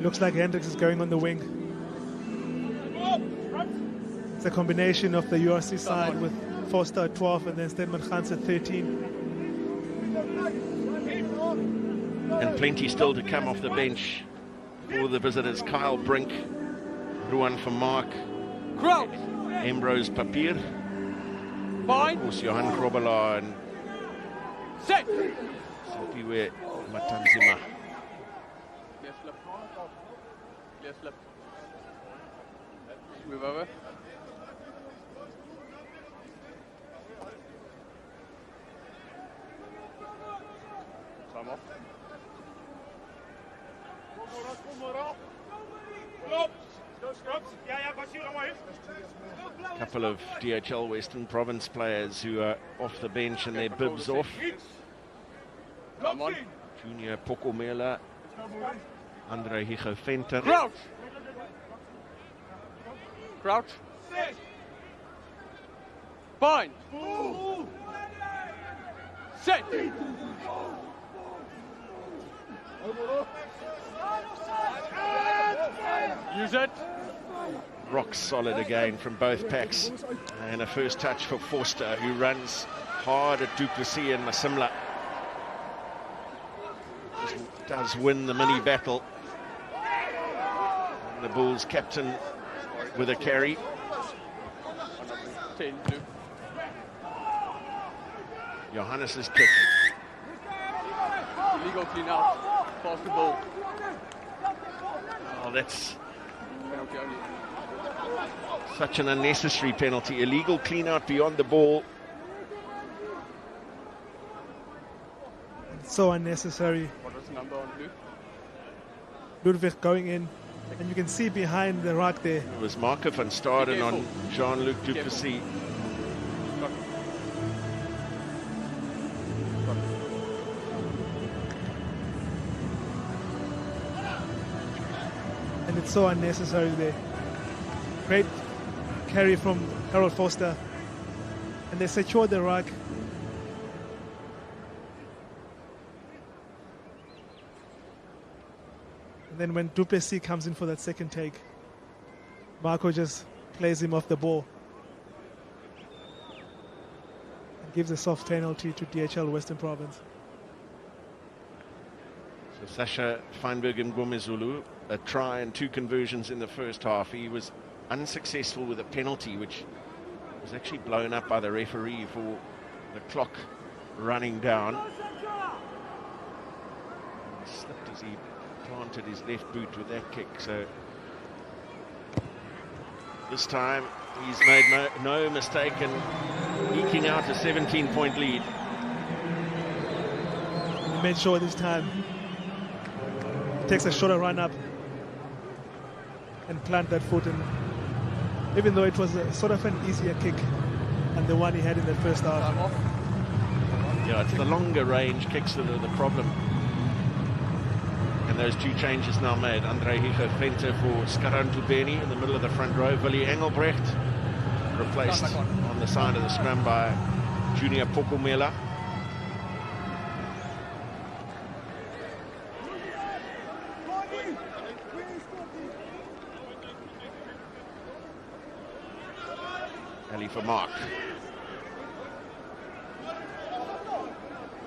Looks like Hendricks is going on the wing. It's a combination of the URC side with Forster at 12 and then Stedman Gans at 13. And plenty still to come off the bench for the visitors. Kyle Brink, Ruan van Mark, Ambrose Papier, of course Johan Krobela and Sipiwe Matanzima. Yes, left. Move over. Time off. A couple of DHL Western Province players who are off the bench and their bibs off. Come on. Junior Pokomela, Andre Higo Venter. Crouch. Crouch. Bind. Set. Use it. Rock solid again from both packs. And a first touch for Forster, who runs hard at Duplessis and Masimla. Does win the mini battle. And the Bulls captain with a carry. 10, Johannes's kick. Illegal clean out. Pass the ball. Oh, that's Penalty only. such an unnecessary penalty. Illegal clean out beyond the ball. So unnecessary. What was the number on blue? Ludwig going in, and you can see behind the rock there. It was Marco van Staden on Jean-Luc Duplessis. And it's so unnecessary there. Great carry from Harold Forster. And they secured the rock. And then when Duplessis comes in for that second take, Marco just plays him off the ball. And gives a soft penalty to DHL Western Province. So Sasha Feinberg Ngomezulu, a try and 2 conversions in the first half. He was unsuccessful with a penalty, which was actually blown up by the referee for the clock running down. He slipped as he planted his left boot with that kick. So this time he's made no mistake in eking out a 17-point lead. made sure this time he takes a shorter run up and plant that foot in, even though it was a sort of an easier kick than the one he had in the first half. Yeah, it's the longer range kicks that are the problem. And those two changes now made. Andre Higo Venter for Skaran Tubeni in the middle of the front row. Willie Engelbrecht replaced on the side of the scrum by Junior Pokomela. Ali for Mark.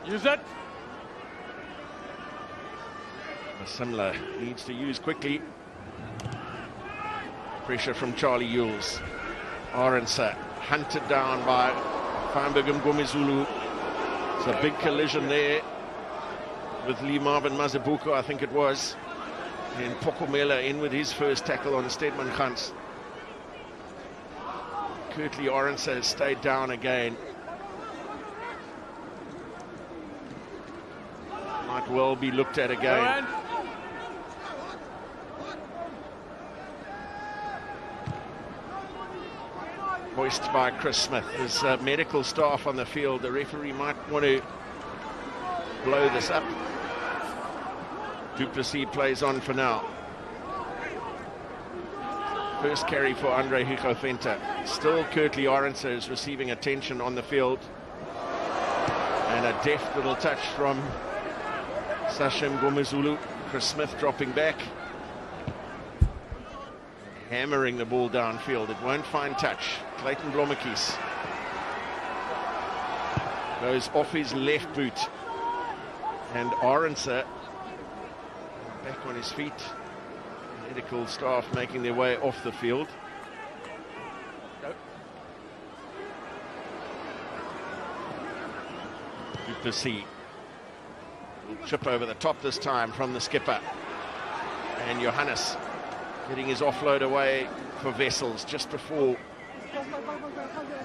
Use it. Similar needs to use quickly. Pressure from Charlie Yules. Arendse hunted down by Feinberg Mgomezulu. It's a big collision there with Lee Marvin Mazibuko, I think it was. And Pokomela in with his first tackle on Stedman Gans. Curtly Arendse has stayed down again. Might well be looked at again. Hoist by Chris Smith. There's medical staff on the field. The referee might want to blow this up. Duplessis plays on for now. First carry for Andre Higo Venter. Still Curtly Arendse is receiving attention on the field. And a deft little touch from Sachem Gomezulu. Chris Smith dropping back. Hammering the ball downfield. It won't find touch. Clayton Blommetjies goes off his left boot. And Arendse back on his feet. Medical staff making their way off the field. Duplessis will chip over the top this time from the skipper. And Johannes getting his offload away for Wessels just before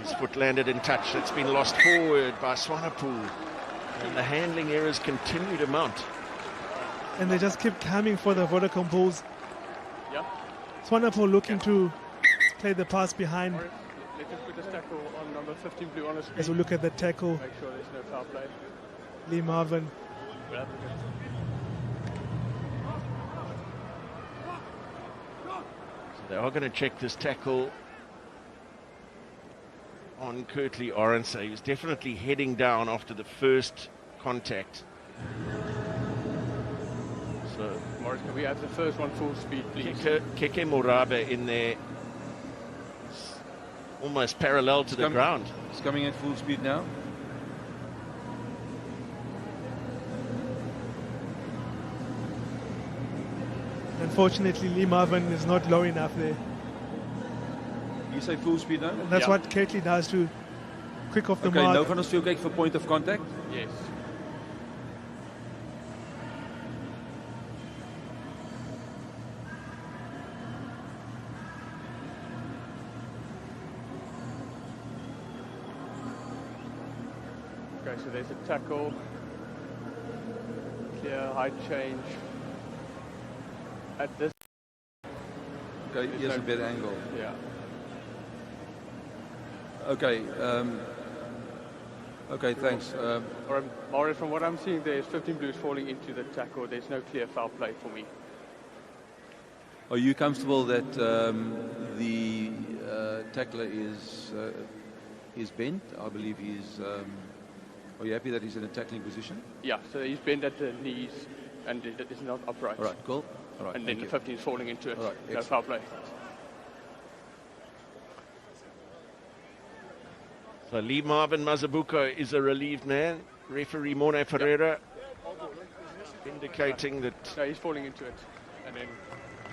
his foot landed in touch. It's been lost forward by Swanepoel. And the handling errors continue to mount. And they just keep coming for the Vodacom Bulls. Swanepoel looking to play the pass behind. Let us put this tackle on number 15 blue on the screen. As we look at the tackle, Make sure there's no foul play. Lee Marvin. So they are going to check this tackle on Curtly Arendse. He was definitely heading down after the first contact. So, Morris, can we have the first one full speed, please? Keke Morabe in there, almost parallel to the ground. It's coming at full speed now. Unfortunately, Lee Marvin is not low enough there. You say full speed now? And that's what Curtly does to quick off the mark. Okay, nou gaan ons veel kyk for point of contact. Yes. Okay, so there's a tackle, clear height change at this. Okay, here's a better angle. Yeah. Okay, okay, thanks. Maurice, from what I'm seeing, there's 15 blues falling into the tackle. There's no clear foul play for me. Are you comfortable that the tackler is bent? I believe he's. Are you happy that he's in a tackling position? Yeah, so he's bent at the knees and it is not upright. All right, cool. All right, and then the 15 is falling into it. All right, no foul play. So Lee Marvin Mazibuko is a relieved man. Referee Morne Ferreira indicating that no, he's falling into it. And then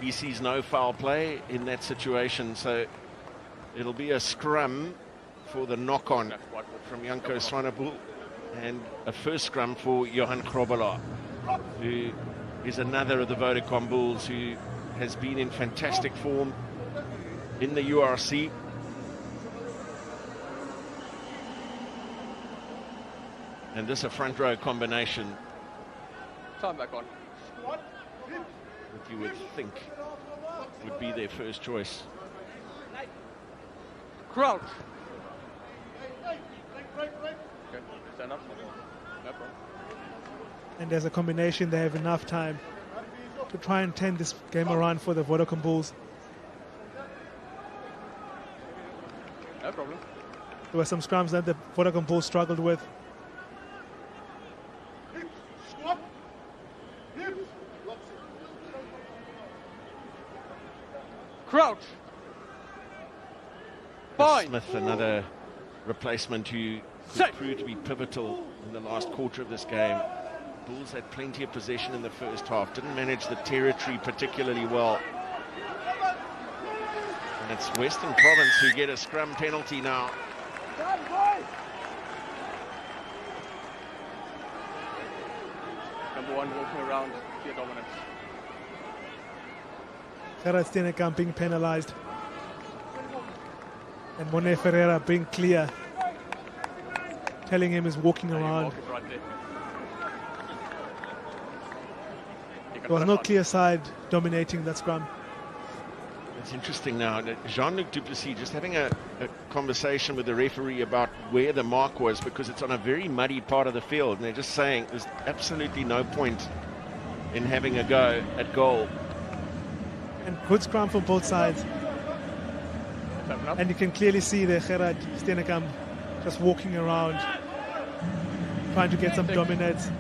he sees no foul play in that situation. So it'll be a scrum for the knock-on from Janko Swanepoel and a first scrum for Johan Krobelaar, who is another of the Vodacom Bulls who has been in fantastic form in the URC. And this a front row combination time back on. What you would think would be their first choice. Crouch. Okay, stand up. No problem. And there's a combination. They have enough time to try and turn this game around for the Vodacom Bulls. No problem. There were some scrums that the Vodacom Bulls struggled with. Crouch. Fine. Smith, another replacement who could prove to be pivotal in the last quarter of this game. Bulls had plenty of possession in the first half, didn't manage the territory particularly well. And it's Western Province who get a scrum penalty now. Number 1 walking around, clear dominance. Gerard Steenekamp being penalized. And Monet Ferreira being clear. Telling him he's walking around. Right there. There was no clear side dominating that scrum. It's interesting now that Jean-Luc Duplessis just having a conversation with the referee about where the mark was, because it's on a very muddy part of the field, and they're just saying there's absolutely no point in having a go at goal. And good scrum from both sides. And you can clearly see the Gerard Steenekamp just walking around, trying to get some dominance.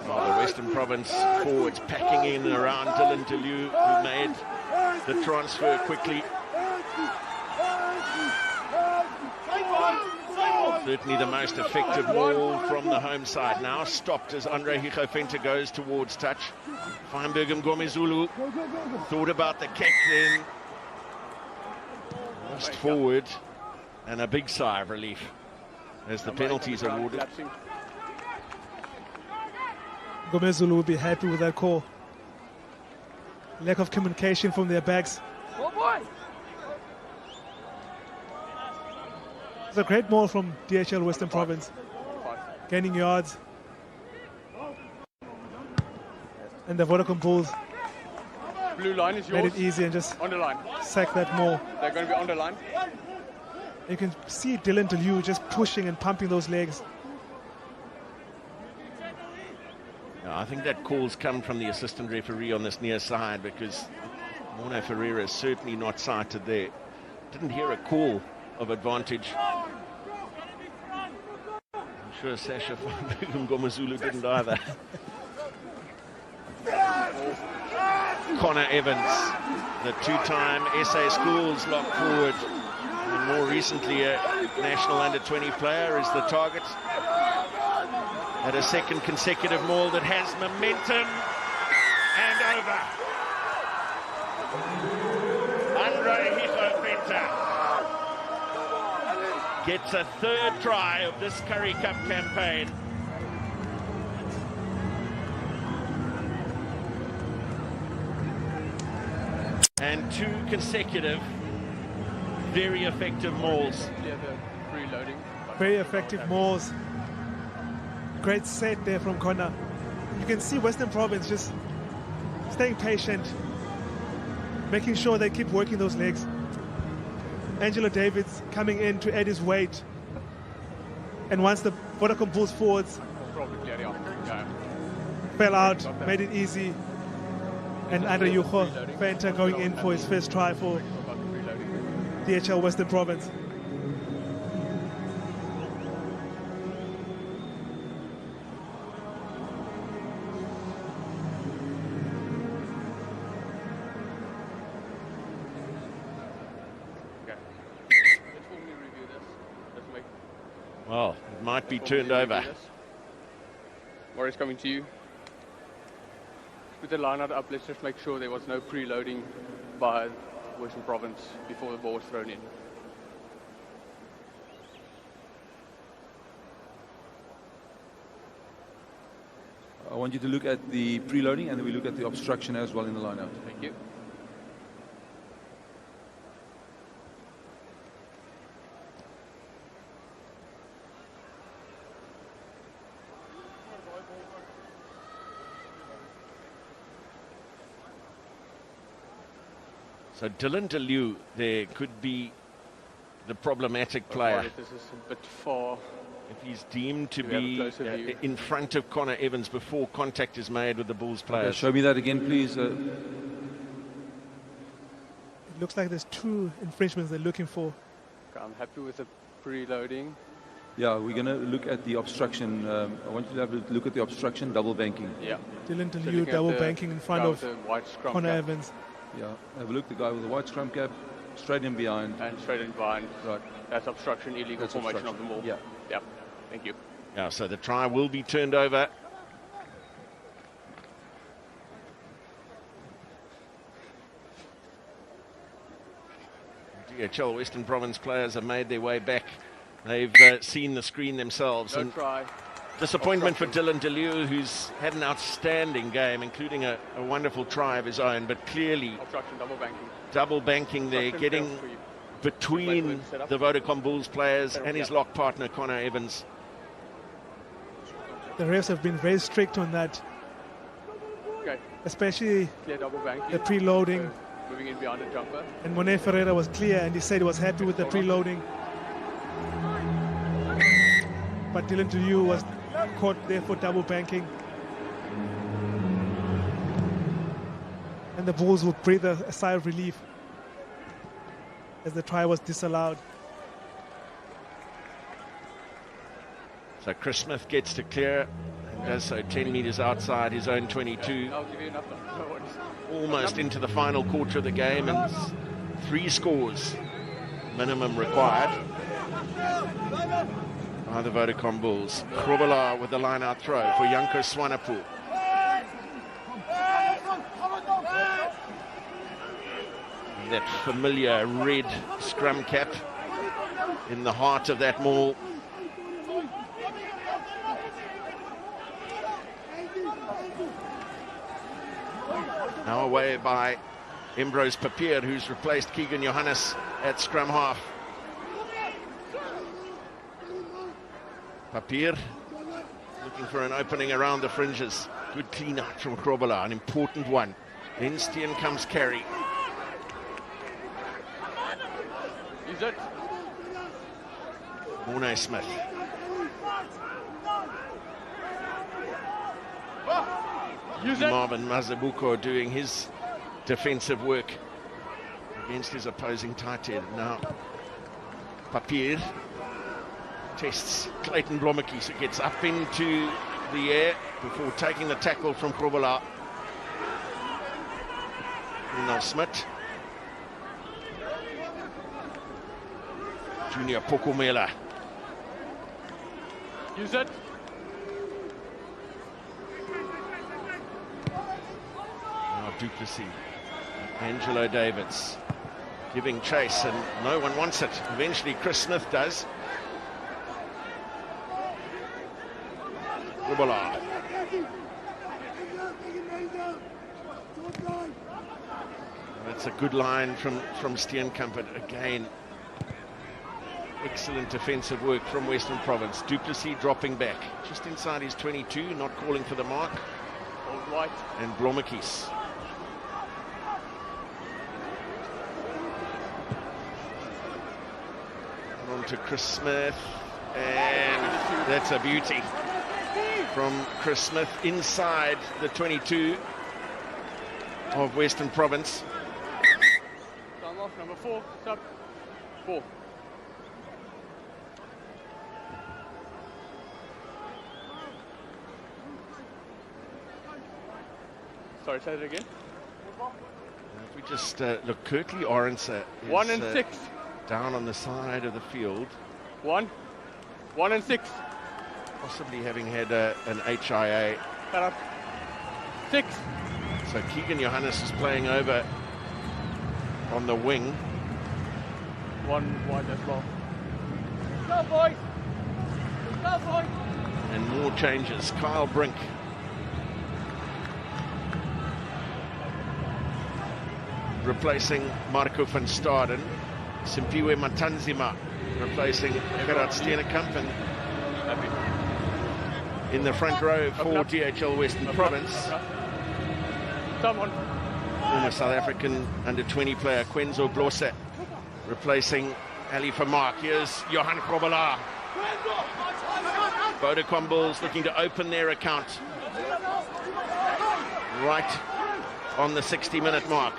The Western Province forwards packing in around Dylan Deleu, who made the transfer quickly. Certainly the most effective ball from the home side. Now stopped as Andre Higofenta goes towards touch. Feinberg Ngomezulu thought about the kick, then lost forward, and a big sigh of relief as the penalties are awarded. Ngomezulu will be happy with that call. Lack of communication from their backs. Oh boy! It's a great ball from DHL Western Province. Gaining yards. And the Vodacom Bulls Blue line is made yours. it easy and just On the line. sack that maul. They're going to be on the line. You can see Dylan Deleu just pushing and pumping those legs. No, I think that call's come from the assistant referee on this near side, because Mono Ferreira is certainly not sighted there. Didn't hear a call of advantage. I'm sure Sasha Ngomezulu didn't either. Connor Evans, the two-time SA Schools lock forward, and more recently a national under-20 player, is the target. At a second consecutive maul that has momentum, and over. Andre Higofenta gets a third try of this Currie Cup campaign. And two consecutive very effective mauls. Very effective mauls. Great set there from Connor. You can see Western Province just staying patient, making sure they keep working those legs. Angelo Davids coming in to add his weight. And once the Vodacom Bulls forwards fell out, made it easy. And Andre Higofenta going in for his first try for DHL Western Province. Well, it might be turned over. Morris coming to you. With the line out up, let's just make sure there was no preloading by Western Province before the ball was thrown in. I want you to look at the preloading, and then we look at the obstruction as well in the line-out. Thank you. So Dylan DeLew there could be the problematic player. This is a bit far. If he's deemed to We have a be closer view. in front of Connor Evans before contact is made with the Bulls players. Okay, show me that again, please. It looks like there's 2 infringements they're looking for. Okay, I'm happy with the preloading. Yeah, we're going to look at the obstruction. I want you to have a look at the obstruction, double banking. Yeah. Dylan So DeLew looking at double the banking in front guy of with the white scrum Connor cap. Evans. Yeah, have a look. The guy with the white scrum cap, straight in behind. And straight in behind. Right. That's obstruction, illegal That's formation obstruction. of the ball. Yeah. Yeah. Thank you. Yeah, so the try will be turned over. DHL Western Province players have made their way back. They've seen the screen themselves. No and try. disappointment for Dylan DeLew, who's had an outstanding game, including a wonderful try of his own, but clearly Obstruction, double banking there, Obstruction getting failed for you. between Set up. the Vodacom Bulls players and his Yeah. lock partner, Connor Evans. The refs have been very strict on that, Okay. especially Clear double banking. the preloading. So moving in behind the jumper. And Monet Ferreira was clear, and he said he was happy with the preloading. But Dylan DeLew was caught there for double banking. And the Bulls would breathe a sigh of relief as the try was disallowed. So Chris Smith gets to clear and does so 10 metres outside his own 22. I'll give you enough. No worries. Almost into the final quarter of the game, and 3 scores minimum required by the Vodacom Bulls. Krobala with the line-out throw for Janko Swanepoel. That familiar red scrum cap in the heart of that maul. Now away by Ambrose Papier, who's replaced Keegan Johannes at scrum half. Papier looking for an opening around the fringes. Good clean out from Krobala, an important one. Then Steen comes Carey. Use it. Mornay Smith. Use it. Marvin Mazabuko doing his defensive work against his opposing tight end. Now Papier tests Clayton Blommetjies, who gets up into the air before taking the tackle from Krobala. Now Smith. Junior Pokomela. Use it. Now Duplessis. Angelo Davids giving chase, and no one wants it. Eventually Chris Smith does. Krobala. That's a good line from Steenkamp, but again, excellent defensive work from Western Province. Duplessis dropping back just inside his 22, not calling for the mark. Old white. And Blommetjies. On to Chris Smith, and that's a beauty from Chris Smith inside the 22 of Western Province. Time off, number 4. Stop. 4. Sorry, say it again. If we just look, Kirtley Orenser is 1 and 6. down on the side of the field. 1 and 6. Possibly having had an HIA. Cut up. 6. So Keegan Johannes is playing over on the wing. 1 wide as well. Go, boys! Go, boys! And more changes. Kyle Brink replacing Marco van Staden. Simpiwe Matanzima replacing Gerard Steenekamp, and in the front row for DHL Western Province, former South African under-20 player Kwenzo Blose replacing Ali Vermaak. Here's Johan Grobelaar. Vodacom Bulls looking to open their account right on the 60-minute mark.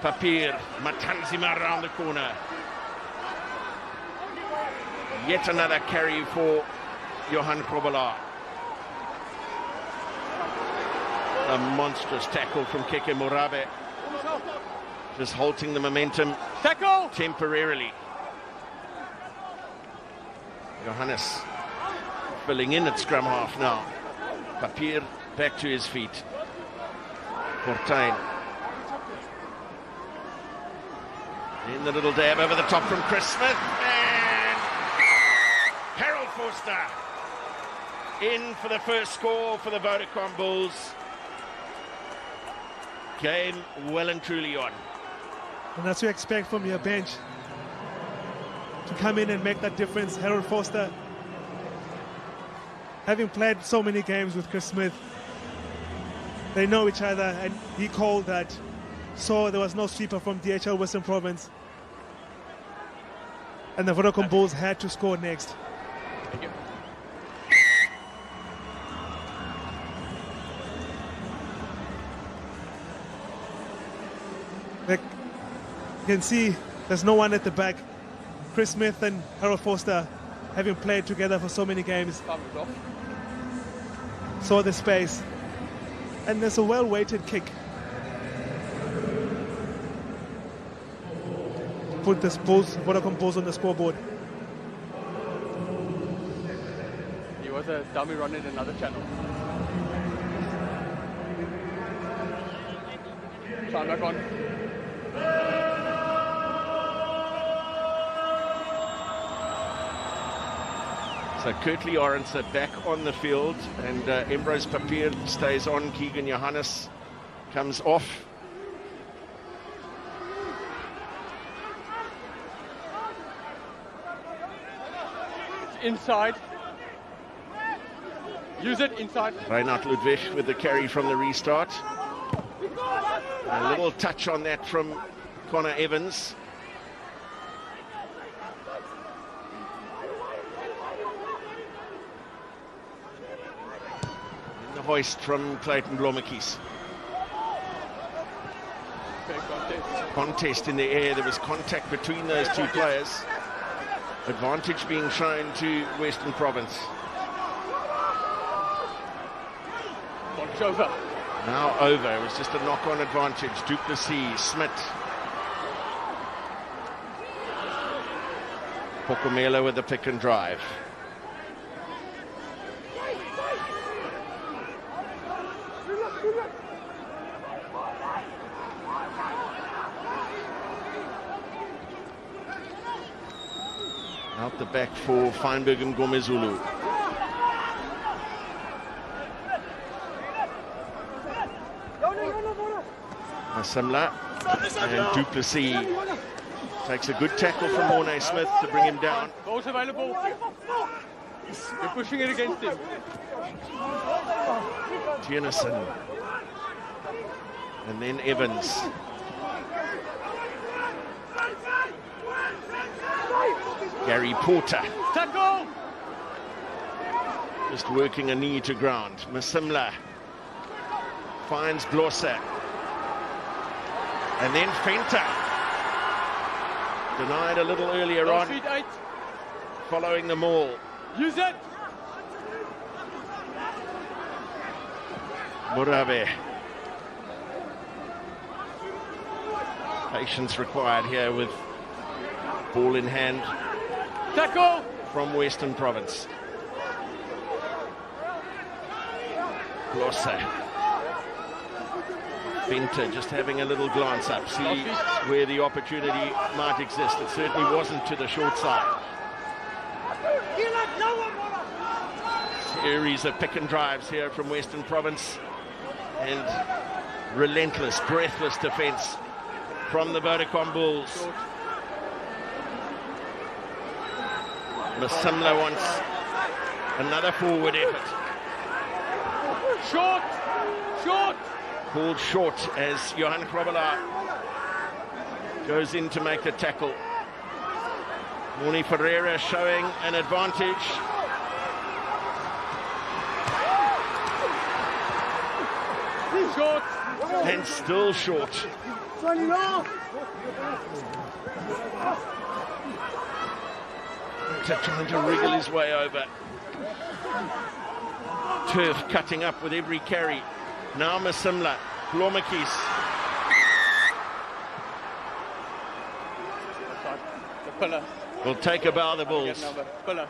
Papier, Matanzima around the corner. Yet another carry for Johan Grobelaar. A monstrous tackle from Keke Morabe, just halting the momentum temporarily. Johannes filling in at scrum half now. Papier back to his feet. Fortuin. In the little dab over the top from Chris Smith, and Harold Forster in for the first score for the Vodacom Bulls. Game well and truly on. And that's what you expect from your bench, to come in and make that difference. Harold Forster, having played so many games with Chris Smith, they know each other, and he called that, so there was no sweeper from DHL Western Province, and the Vodacom Bulls had to score next. Thank you. Like, you can see there's no one at the back. Chris Smith and Harold Forster, having played together for so many games, saw the space, and there's a well-weighted kick. Put the Vodacom Bulls on the scoreboard. He was a dummy run in another channel. Time back on. So Kurtley Arendse back on the field, and Ambrose Papier stays on. Keegan Johannes comes off. Inside. Use it inside. Reinhard Ludwig with the carry from the restart. A little touch on that from Connor Evans. And the hoist from Clayton Blommetjies. Contest in the air. There was contact between those two players. Advantage being shown to Western Province. Over. Now over. It was just a knock-on advantage. Du Plessis, Smith. Pokomela with the pick and drive. Out the back for Feinberg and Gomezulu. Masamla and Du Plessis takes a good tackle from Mornay Smith to bring him down. Balls available. You're pushing it against him. Tiernison. And then Evans. Gary Porter. Tackle! Just working a knee to ground. Masimla finds Blosser. And then Fenter. Denied a little earlier on. Following the maul. Use it! Morabe. Patience required here with ball in hand. Tackle! From Western Province. Blosser. Fenter just having a little glance up, see where the opportunity might exist. It certainly wasn't to the short side. Series of pick and drives here from Western Province, and relentless, breathless defense from the Vodacom Bulls. Masimla wants another forward effort. Short! Short! Called short as Johan Krobela goes in to make the tackle. Morni Ferreira showing an advantage. Short! And still short. Trying to wriggle his way over. Turf cutting up with every carry. Now Masimla, Blomekis. The pillar. Will take a bow, the Bulls. Pillar.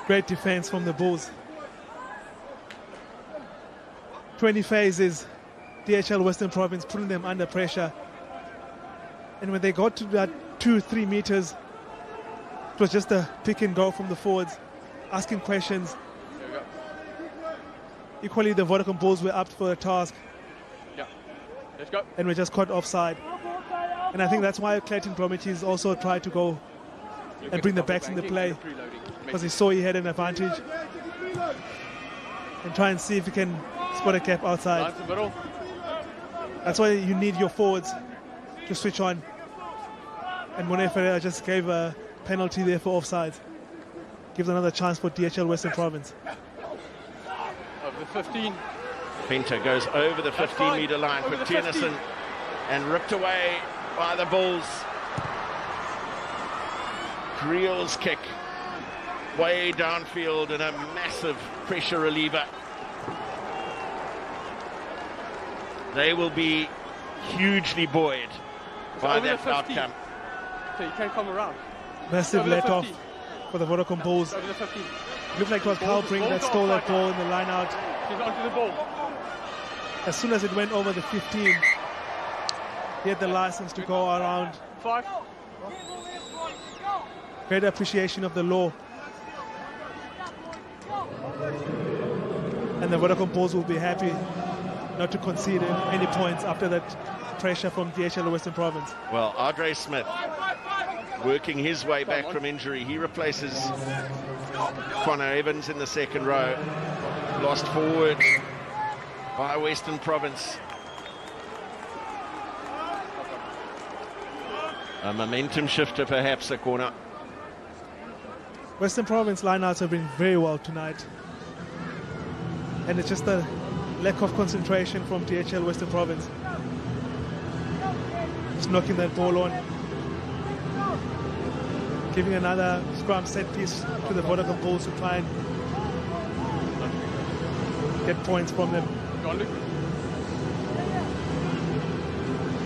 Great defense from the Bulls. 20 phases, DHL Western Province putting them under pressure. And when they got to that 2-3 meters, it was just a pick and go from the forwards, asking questions. Equally, the Vodacom Bulls were up for the task. Yeah, let's go. And were just caught offside. And I think that's why Clayton Blomekis also tried to go and bring the backs into play, because he saw he had an advantage. And try and see if he can spot a gap outside. That's why you need your forwards to switch on. And Morne Ferreira just gave a penalty there for offside. Gives another chance for DHL Western Province. Of the 15. Pinter goes over the 15-meter line for Tiernason and ripped away by the Bulls. Creel's kick way downfield and a massive pressure reliever. They will be hugely buoyed by that outcome. So you can't come around. Massive let off for the Vodacom Bulls. Looked like it was Carl Brink that stole that ball in the line out. He's onto the ball. As soon as it went over the 15, he had the license to go around. 5. Great appreciation of the law. And the Vodacom Bulls will be happy not to concede any points after that pressure from DHL Western Province. Well, Andre Smith working his way back from injury. He replaces Connor Evans in the second row. Lost forward by Western Province. A momentum shifter perhaps, a corner. Western Province lineouts have been very well tonight. And it's just a lack of concentration from DHL Western Province. Just knocking that ball on. Giving another scrum set piece to the Vodacom Bulls to try and get points from them.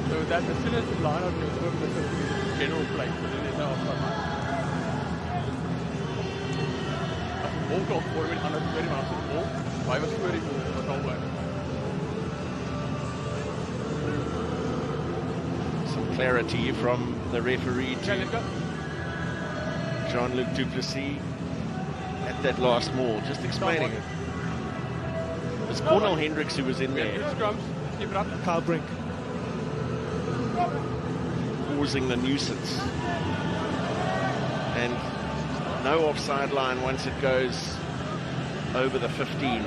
So that as soon as the lineup goes over the general play, so then there's no offside line. Ball goal voor met 120 miles of the ball. Hij was voor die ball, was al Some clarity from the referee to Jean-Luc Duplessis at that last maul, just explaining it. It was Cornel Hendricks who was in there. Carl Brink. Causing the nuisance. And no offside line once it goes over the 15.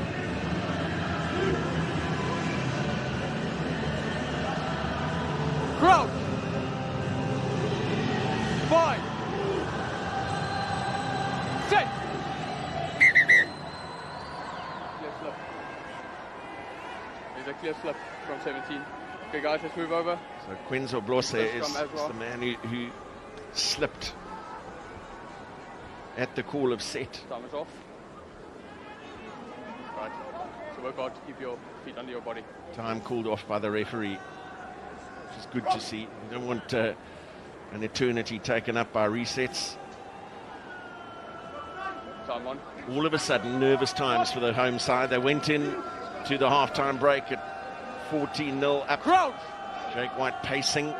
Crouch! 5! 6! Clear slip. There's a clear slip from 17. Okay guys, let's move over. So Quenzo Blose is the man who slipped at the call of set. Time is off. Right. So work hard to keep your feet under your body. Time called off by the referee, which is good to see. We don't want an eternity taken up by resets. Time on. All of a sudden, nervous times for the home side. They went in to the half-time break at 14-0 up. Crouch! Jake White pacing.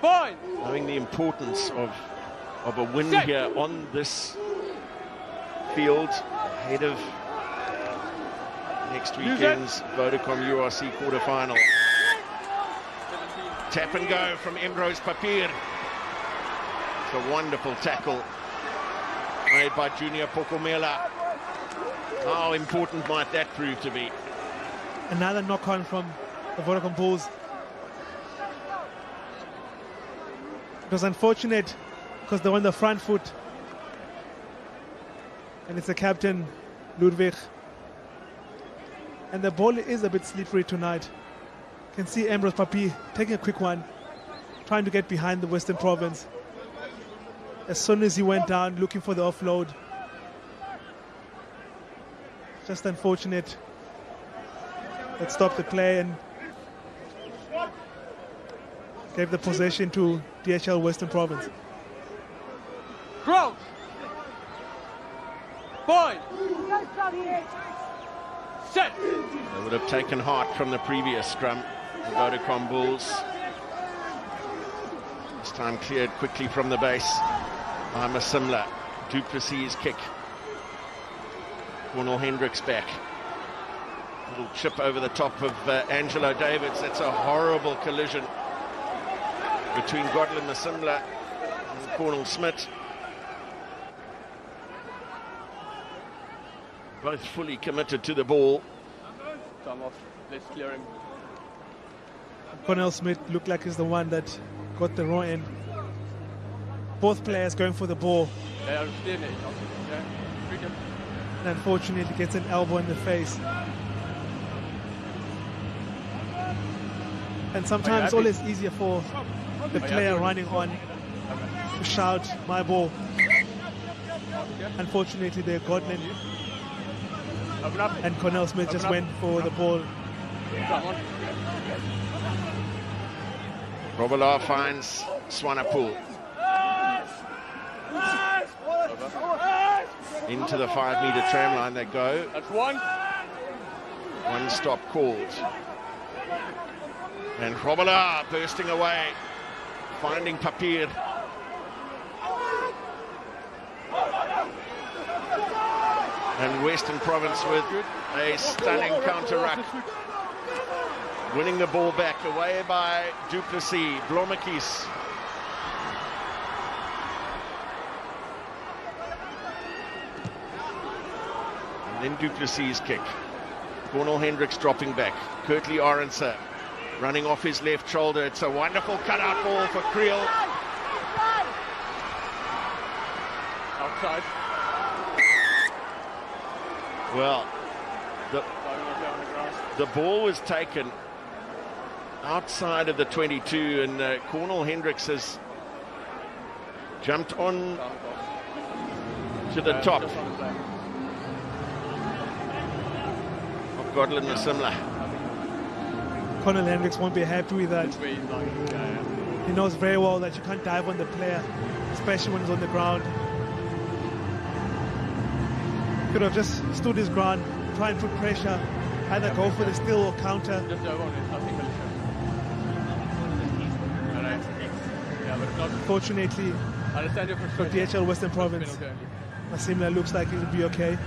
Fine! Knowing the importance of a win here on this field ahead of next weekend's Vodacom URC quarterfinal. Tap and go from Emrose Papier. It's a wonderful tackle made by Junior Pokomela. How important might that prove to be? Another knock-on from the Vodacom Bulls. It was unfortunate because they were on the front foot. And it's the captain, Ludwig. And the ball is a bit slippery tonight. You can see Ambrose Papi taking a quick one, trying to get behind the Western Province. As soon as he went down, looking for the offload. Just unfortunate. That stopped the play and gave the possession to DHL Western Province. Crouch! Boy! Set! They would have taken heart from the previous scrum, the Vodacom Bulls. This time cleared quickly from the base by Masimla. Du Plessis' kick. Cornel Hendricks back. Little chip over the top of Angelo Davids. That's a horrible collision between Godlin Masimla and Cornel Smith. Both fully committed to the ball. Time off. Let's clear him. Cornel Smith looked like he's the one that got the raw end. Both players going for the ball. Yeah, and unfortunately gets an elbow in the face. And sometimes it's always easier for the player running on to shout, my ball. Unfortunately, they got him. And Cornel Smith just went for the ball. Robillard finds Swanepoel. Into the 5-meter tram line they go. That's one. One stop called. And Robillard bursting away, finding Papier. And Western Province with a stunning counter-ruck. Winning the ball back, away by Du Plessis, Blomekis. And then Du Plessis' kick. Cornel Hendricks dropping back. Kurtley Orenser running off his left shoulder. It's a wonderful cutout ball for Creel. Outside. Well, the ball was taken outside of the 22, and Cornel Hendricks has jumped on to the top of Godlin Masimla. Cornel Hendricks won't be happy with that. He knows very well that you can't dive on the player, especially when he's on the ground. Could have just stood his ground, try and put pressure, either go for the steal or counter. Fortunately, for DHL Western Province, Masimla looks like he'll be okay.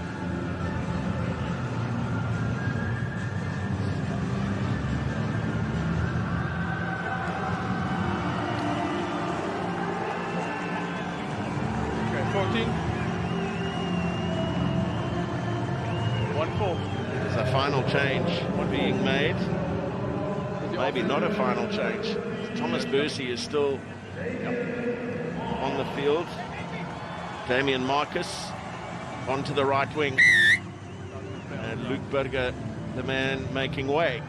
Okay, 14. 1-4. There's a final change being made. Maybe not a final change. Thomas Bursey is still on the field. Damien Marcus onto the right wing. And Luke Burger, the man making way.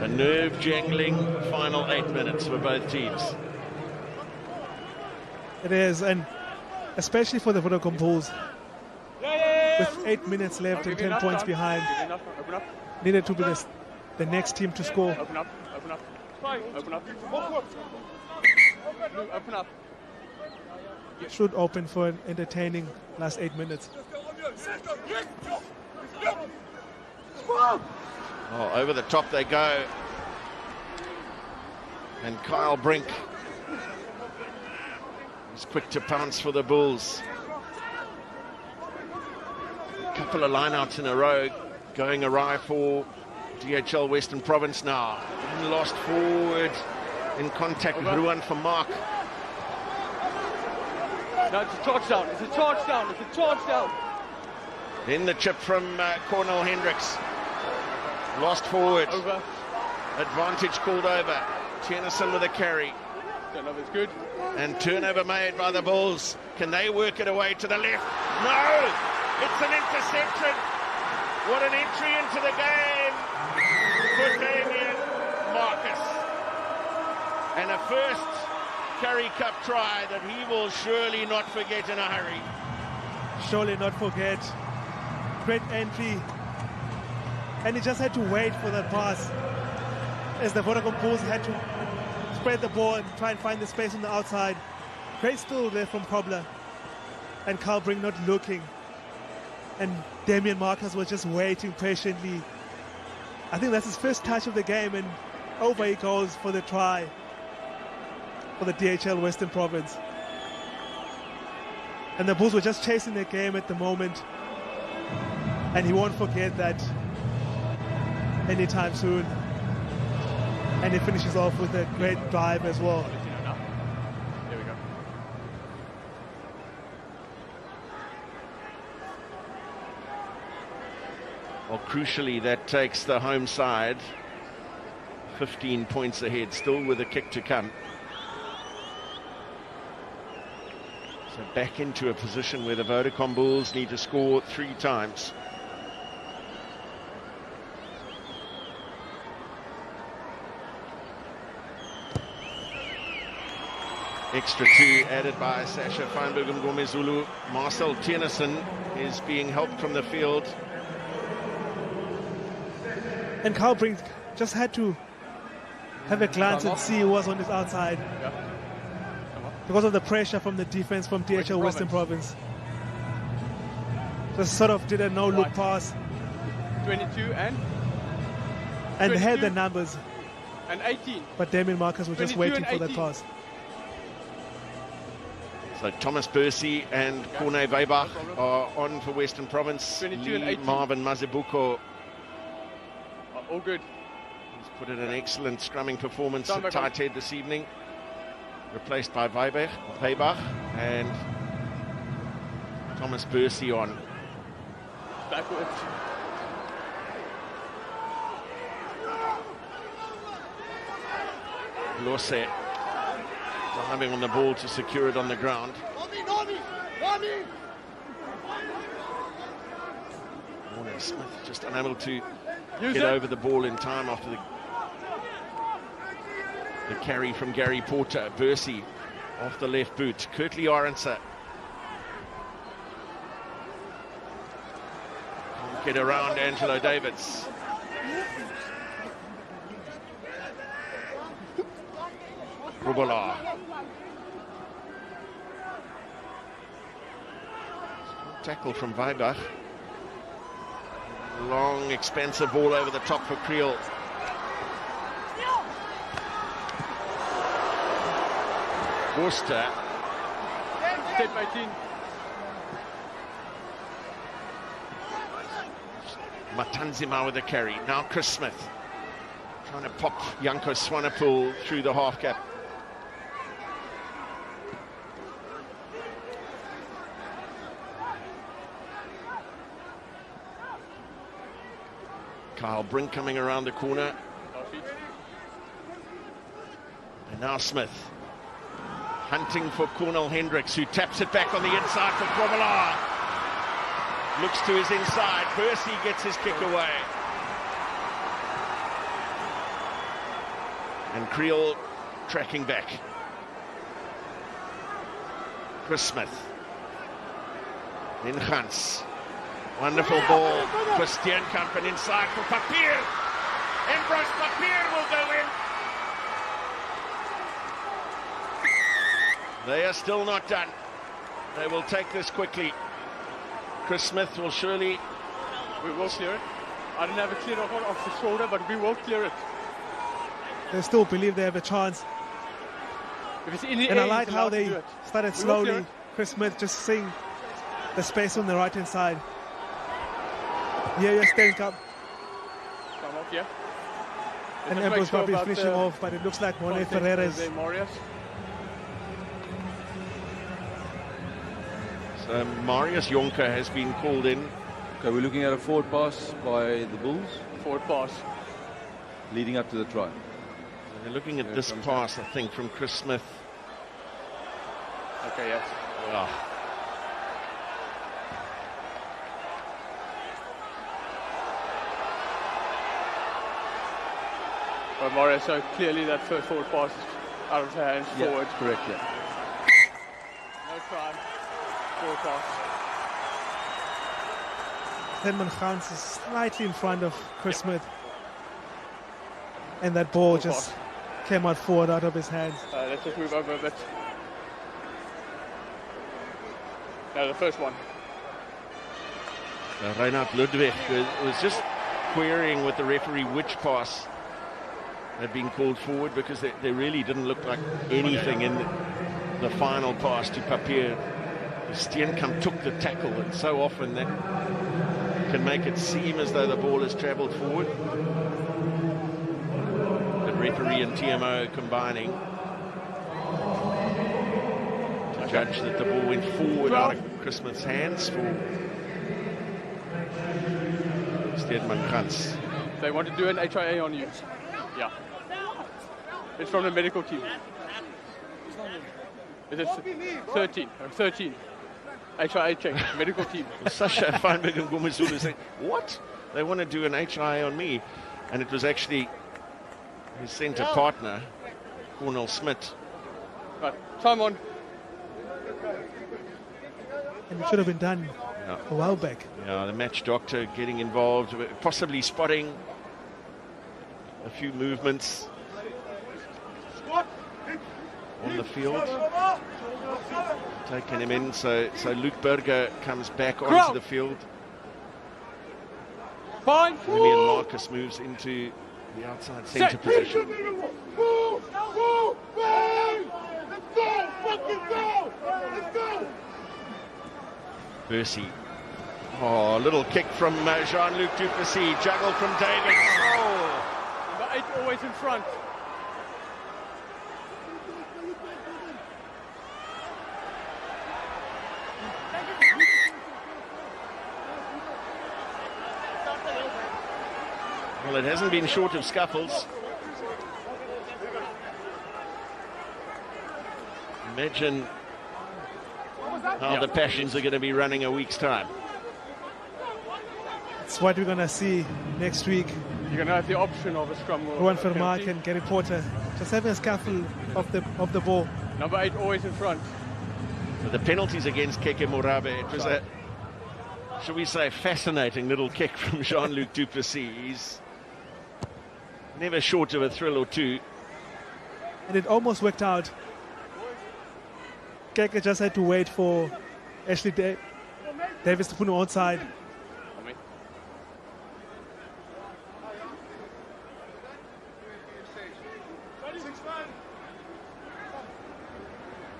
A nerve-jangling final 8 minutes for both teams. It is, and especially for the Vodacom Bulls. With 8 minutes left and 10 points behind. Needed to be the next team to score. Open up, open up. Open up. Open up. Should open for an entertaining last 8 minutes. Oh, over the top they go. And Kyle Brink is quick to pounce for the Bulls. A couple of lineouts in a row going awry for DHL Western Province now. Lost forward in contact with Ruan for Mark. No, it's a charge down. It's a charge down. It's a charge down. Then the chip from Cornel Hendricks. Lost forward. Over. Advantage called over. Tennyson with a carry. Turnover's good. And turnover made by the Bulls. Can they work it away to the left? No! It's an interception. What an entry into the game for Damien Marcus. And a first Currie Cup try that he will surely not forget in a hurry. Surely not forget. Great entry. And he just had to wait for that pass. As the Vodacom Bulls had to spread the ball and try and find the space on the outside. Great steal there from Cobbler. And Carl Brink not looking. And Damien Marcus was just waiting patiently. I think that's his first touch of the game, and over he goes for the try for the DHL Western Province. And the Bulls were just chasing the game at the moment, and he won't forget that anytime soon. And he finishes off with a great drive as well. There we go. Well, crucially, that takes the home side 15 points ahead, still with a kick to come. So back into a position where the Vodacom Bulls need to score 3 times. Extra 2 added by Sasha Feinberg and Gomezulu. Marcel Tennyson is being helped from the field. And Carl Brink just had to have a glance and see who was on his outside. Yeah. Because of the pressure from the defense from DHL Western Province. Just sort of did a no-look pass. 22 and they had the numbers. And 18. But Damien Marcus was just waiting for that pass. So Thomas Bursey and Corne Weibach are on for Western Province. 22 and 18. Marvin Mazibuko. All good. He's put in an excellent scrumming performance at tight head this evening. Replaced by Weibach and Thomas Bursey on. Backwards. Lose diving on the ball to secure it on the ground. Warner Smith just unable to get over the ball in time after the carry from Gary Porter. Bursey off the left boot. Kurtley Arendse can't get around Angelo Davids. Rubola. Tackle from Weibach. Long, expensive ball over the top for Creel. Worcester. Step 18. Matanzima with the carry. Now Chris Smith trying to pop Janko Swanepoel through the half gap. Kyle Brink coming around the corner. And now Smith hunting for Cornel Hendricks, who taps it back on the inside for Grobbelaar. Looks to his inside. Bursey gets his kick away. And Creel tracking back. Chris Smith. In Gans. Wonderful ball for Steenkamp, and inside for Papier. Ambrose Papier will go in. They are still not done. They will take this quickly. Chris Smith will surely... We will clear it. I didn't have a clear off the shoulder, but we will clear it. They still believe they have a chance. If it's in the and air, I like how they started slowly. Chris Smith just seeing the space on the right-hand side. Here, Steenkamp. Come up. Yeah. And Empo's probably finishing off, but it looks like Monet Ferreira's. So Marius Jonker has been called in. Okay, we're looking at a forward pass by the Bulls. Forward pass. Leading up to the try. They're looking at this pass, I think, from Chris Smith. Okay, yes. Oh. But Marius, so clearly that first forward pass is out of hands, forward. Correct, yeah. No try. Forward pass. Stedman Gans is slightly in front of Chris Smith. And that ball just came out forward out of his hands. Let's just move over a bit. No, the first one. Reinhard Ludwig was just querying with the referee which pass had been called forward, because they really didn't look like anything in the final pass to Papier. Steenkamp took the tackle, and so often that can make it seem as though the ball has travelled forward. The referee and TMO combining to judge that the ball went forward out of Chris Smith's hands for Stedman Gans. They want to do an HIA on you. Yeah. It's from the medical team. It is 13. 13. HIA check. Medical team. Sasha Feinberg and Gumazulu saying, what? They want to do an HIA on me. And it was actually his centre partner, Cornel Smith. Right. Time on. And it should have been done a while back. Yeah, the match doctor getting involved, possibly spotting a few movements on the field, taking him in. So Luke Berger comes back onto the field. Fine. William Marcus moves into the outside centre position. Percy. Oh, a little kick from Jean-Luc Duplessis, juggle from David. Oh. Number 8 always in front. Well, it hasn't been short of scuffles. Imagine how the passions are going to be running a week's time. It's what we're going to see next week. You're going to have the option of a scrum. Juan Vermaak and Gary Porter just having a scuffle of the ball. Number 8 always in front. The penalties against Keke Morabe, it was a, shall we say, fascinating little kick from Jean-Luc Duplessis. He's never short of a thrill or two. And it almost worked out. Keke just had to wait for Ashley Davis to put him outside.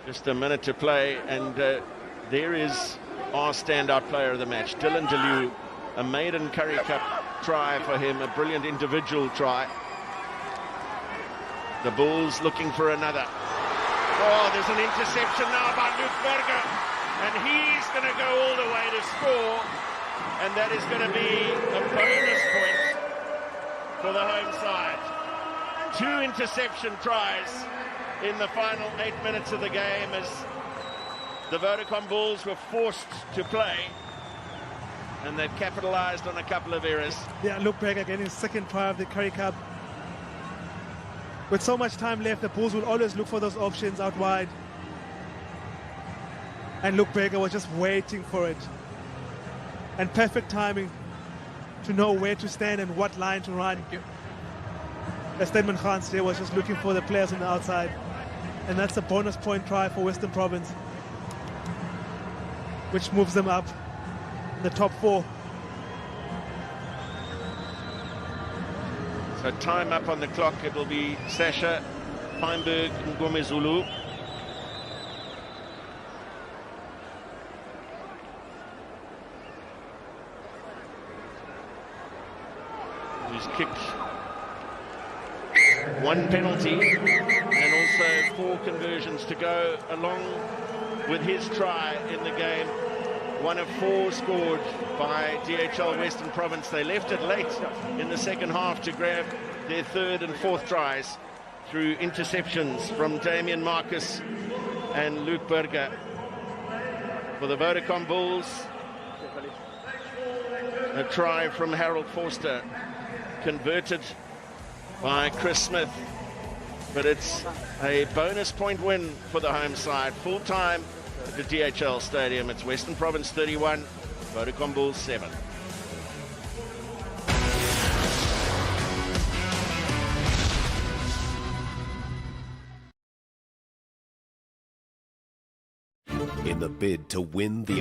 Just a minute to play, and there is our standout player of the match, Dylan DeLue. A maiden Currie Cup try for him, a brilliant individual try. The Bulls looking for another. Oh, there's an interception now by Luke Berger, and he's going to go all the way to score, and that is going to be a bonus point for the home side. 2 interception tries in the final 8 minutes of the game as the Vodacom Bulls were forced to play, and they've capitalized on a couple of errors. Yeah, Luke Berger getting his second try of the Currie Cup. With so much time left, the Bulls will always look for those options out wide. And Luke Berger was just waiting for it. And perfect timing to know where to stand and what line to run. Stedman Gans there was just looking for the players on the outside. And that's a bonus point try for Western Province, which moves them up in the top 4. So time up on the clock. It will be Sasha, Feinberg, and Ngomezulu. who's kicked one penalty and also 4 conversions to go along with his try in the game. 1 of 4 scored by DHL Western Province. They left it late in the second half to grab their 3rd and 4th tries through interceptions from Damien Marcus and Luke Burger. For the Vodacom Bulls, a try from Harold Forster, converted by Chris Smith, but it's a bonus point win for the home side. Full time at the DHL Stadium. It's Western Province 31, Vodacom Bulls 7. In the bid to win the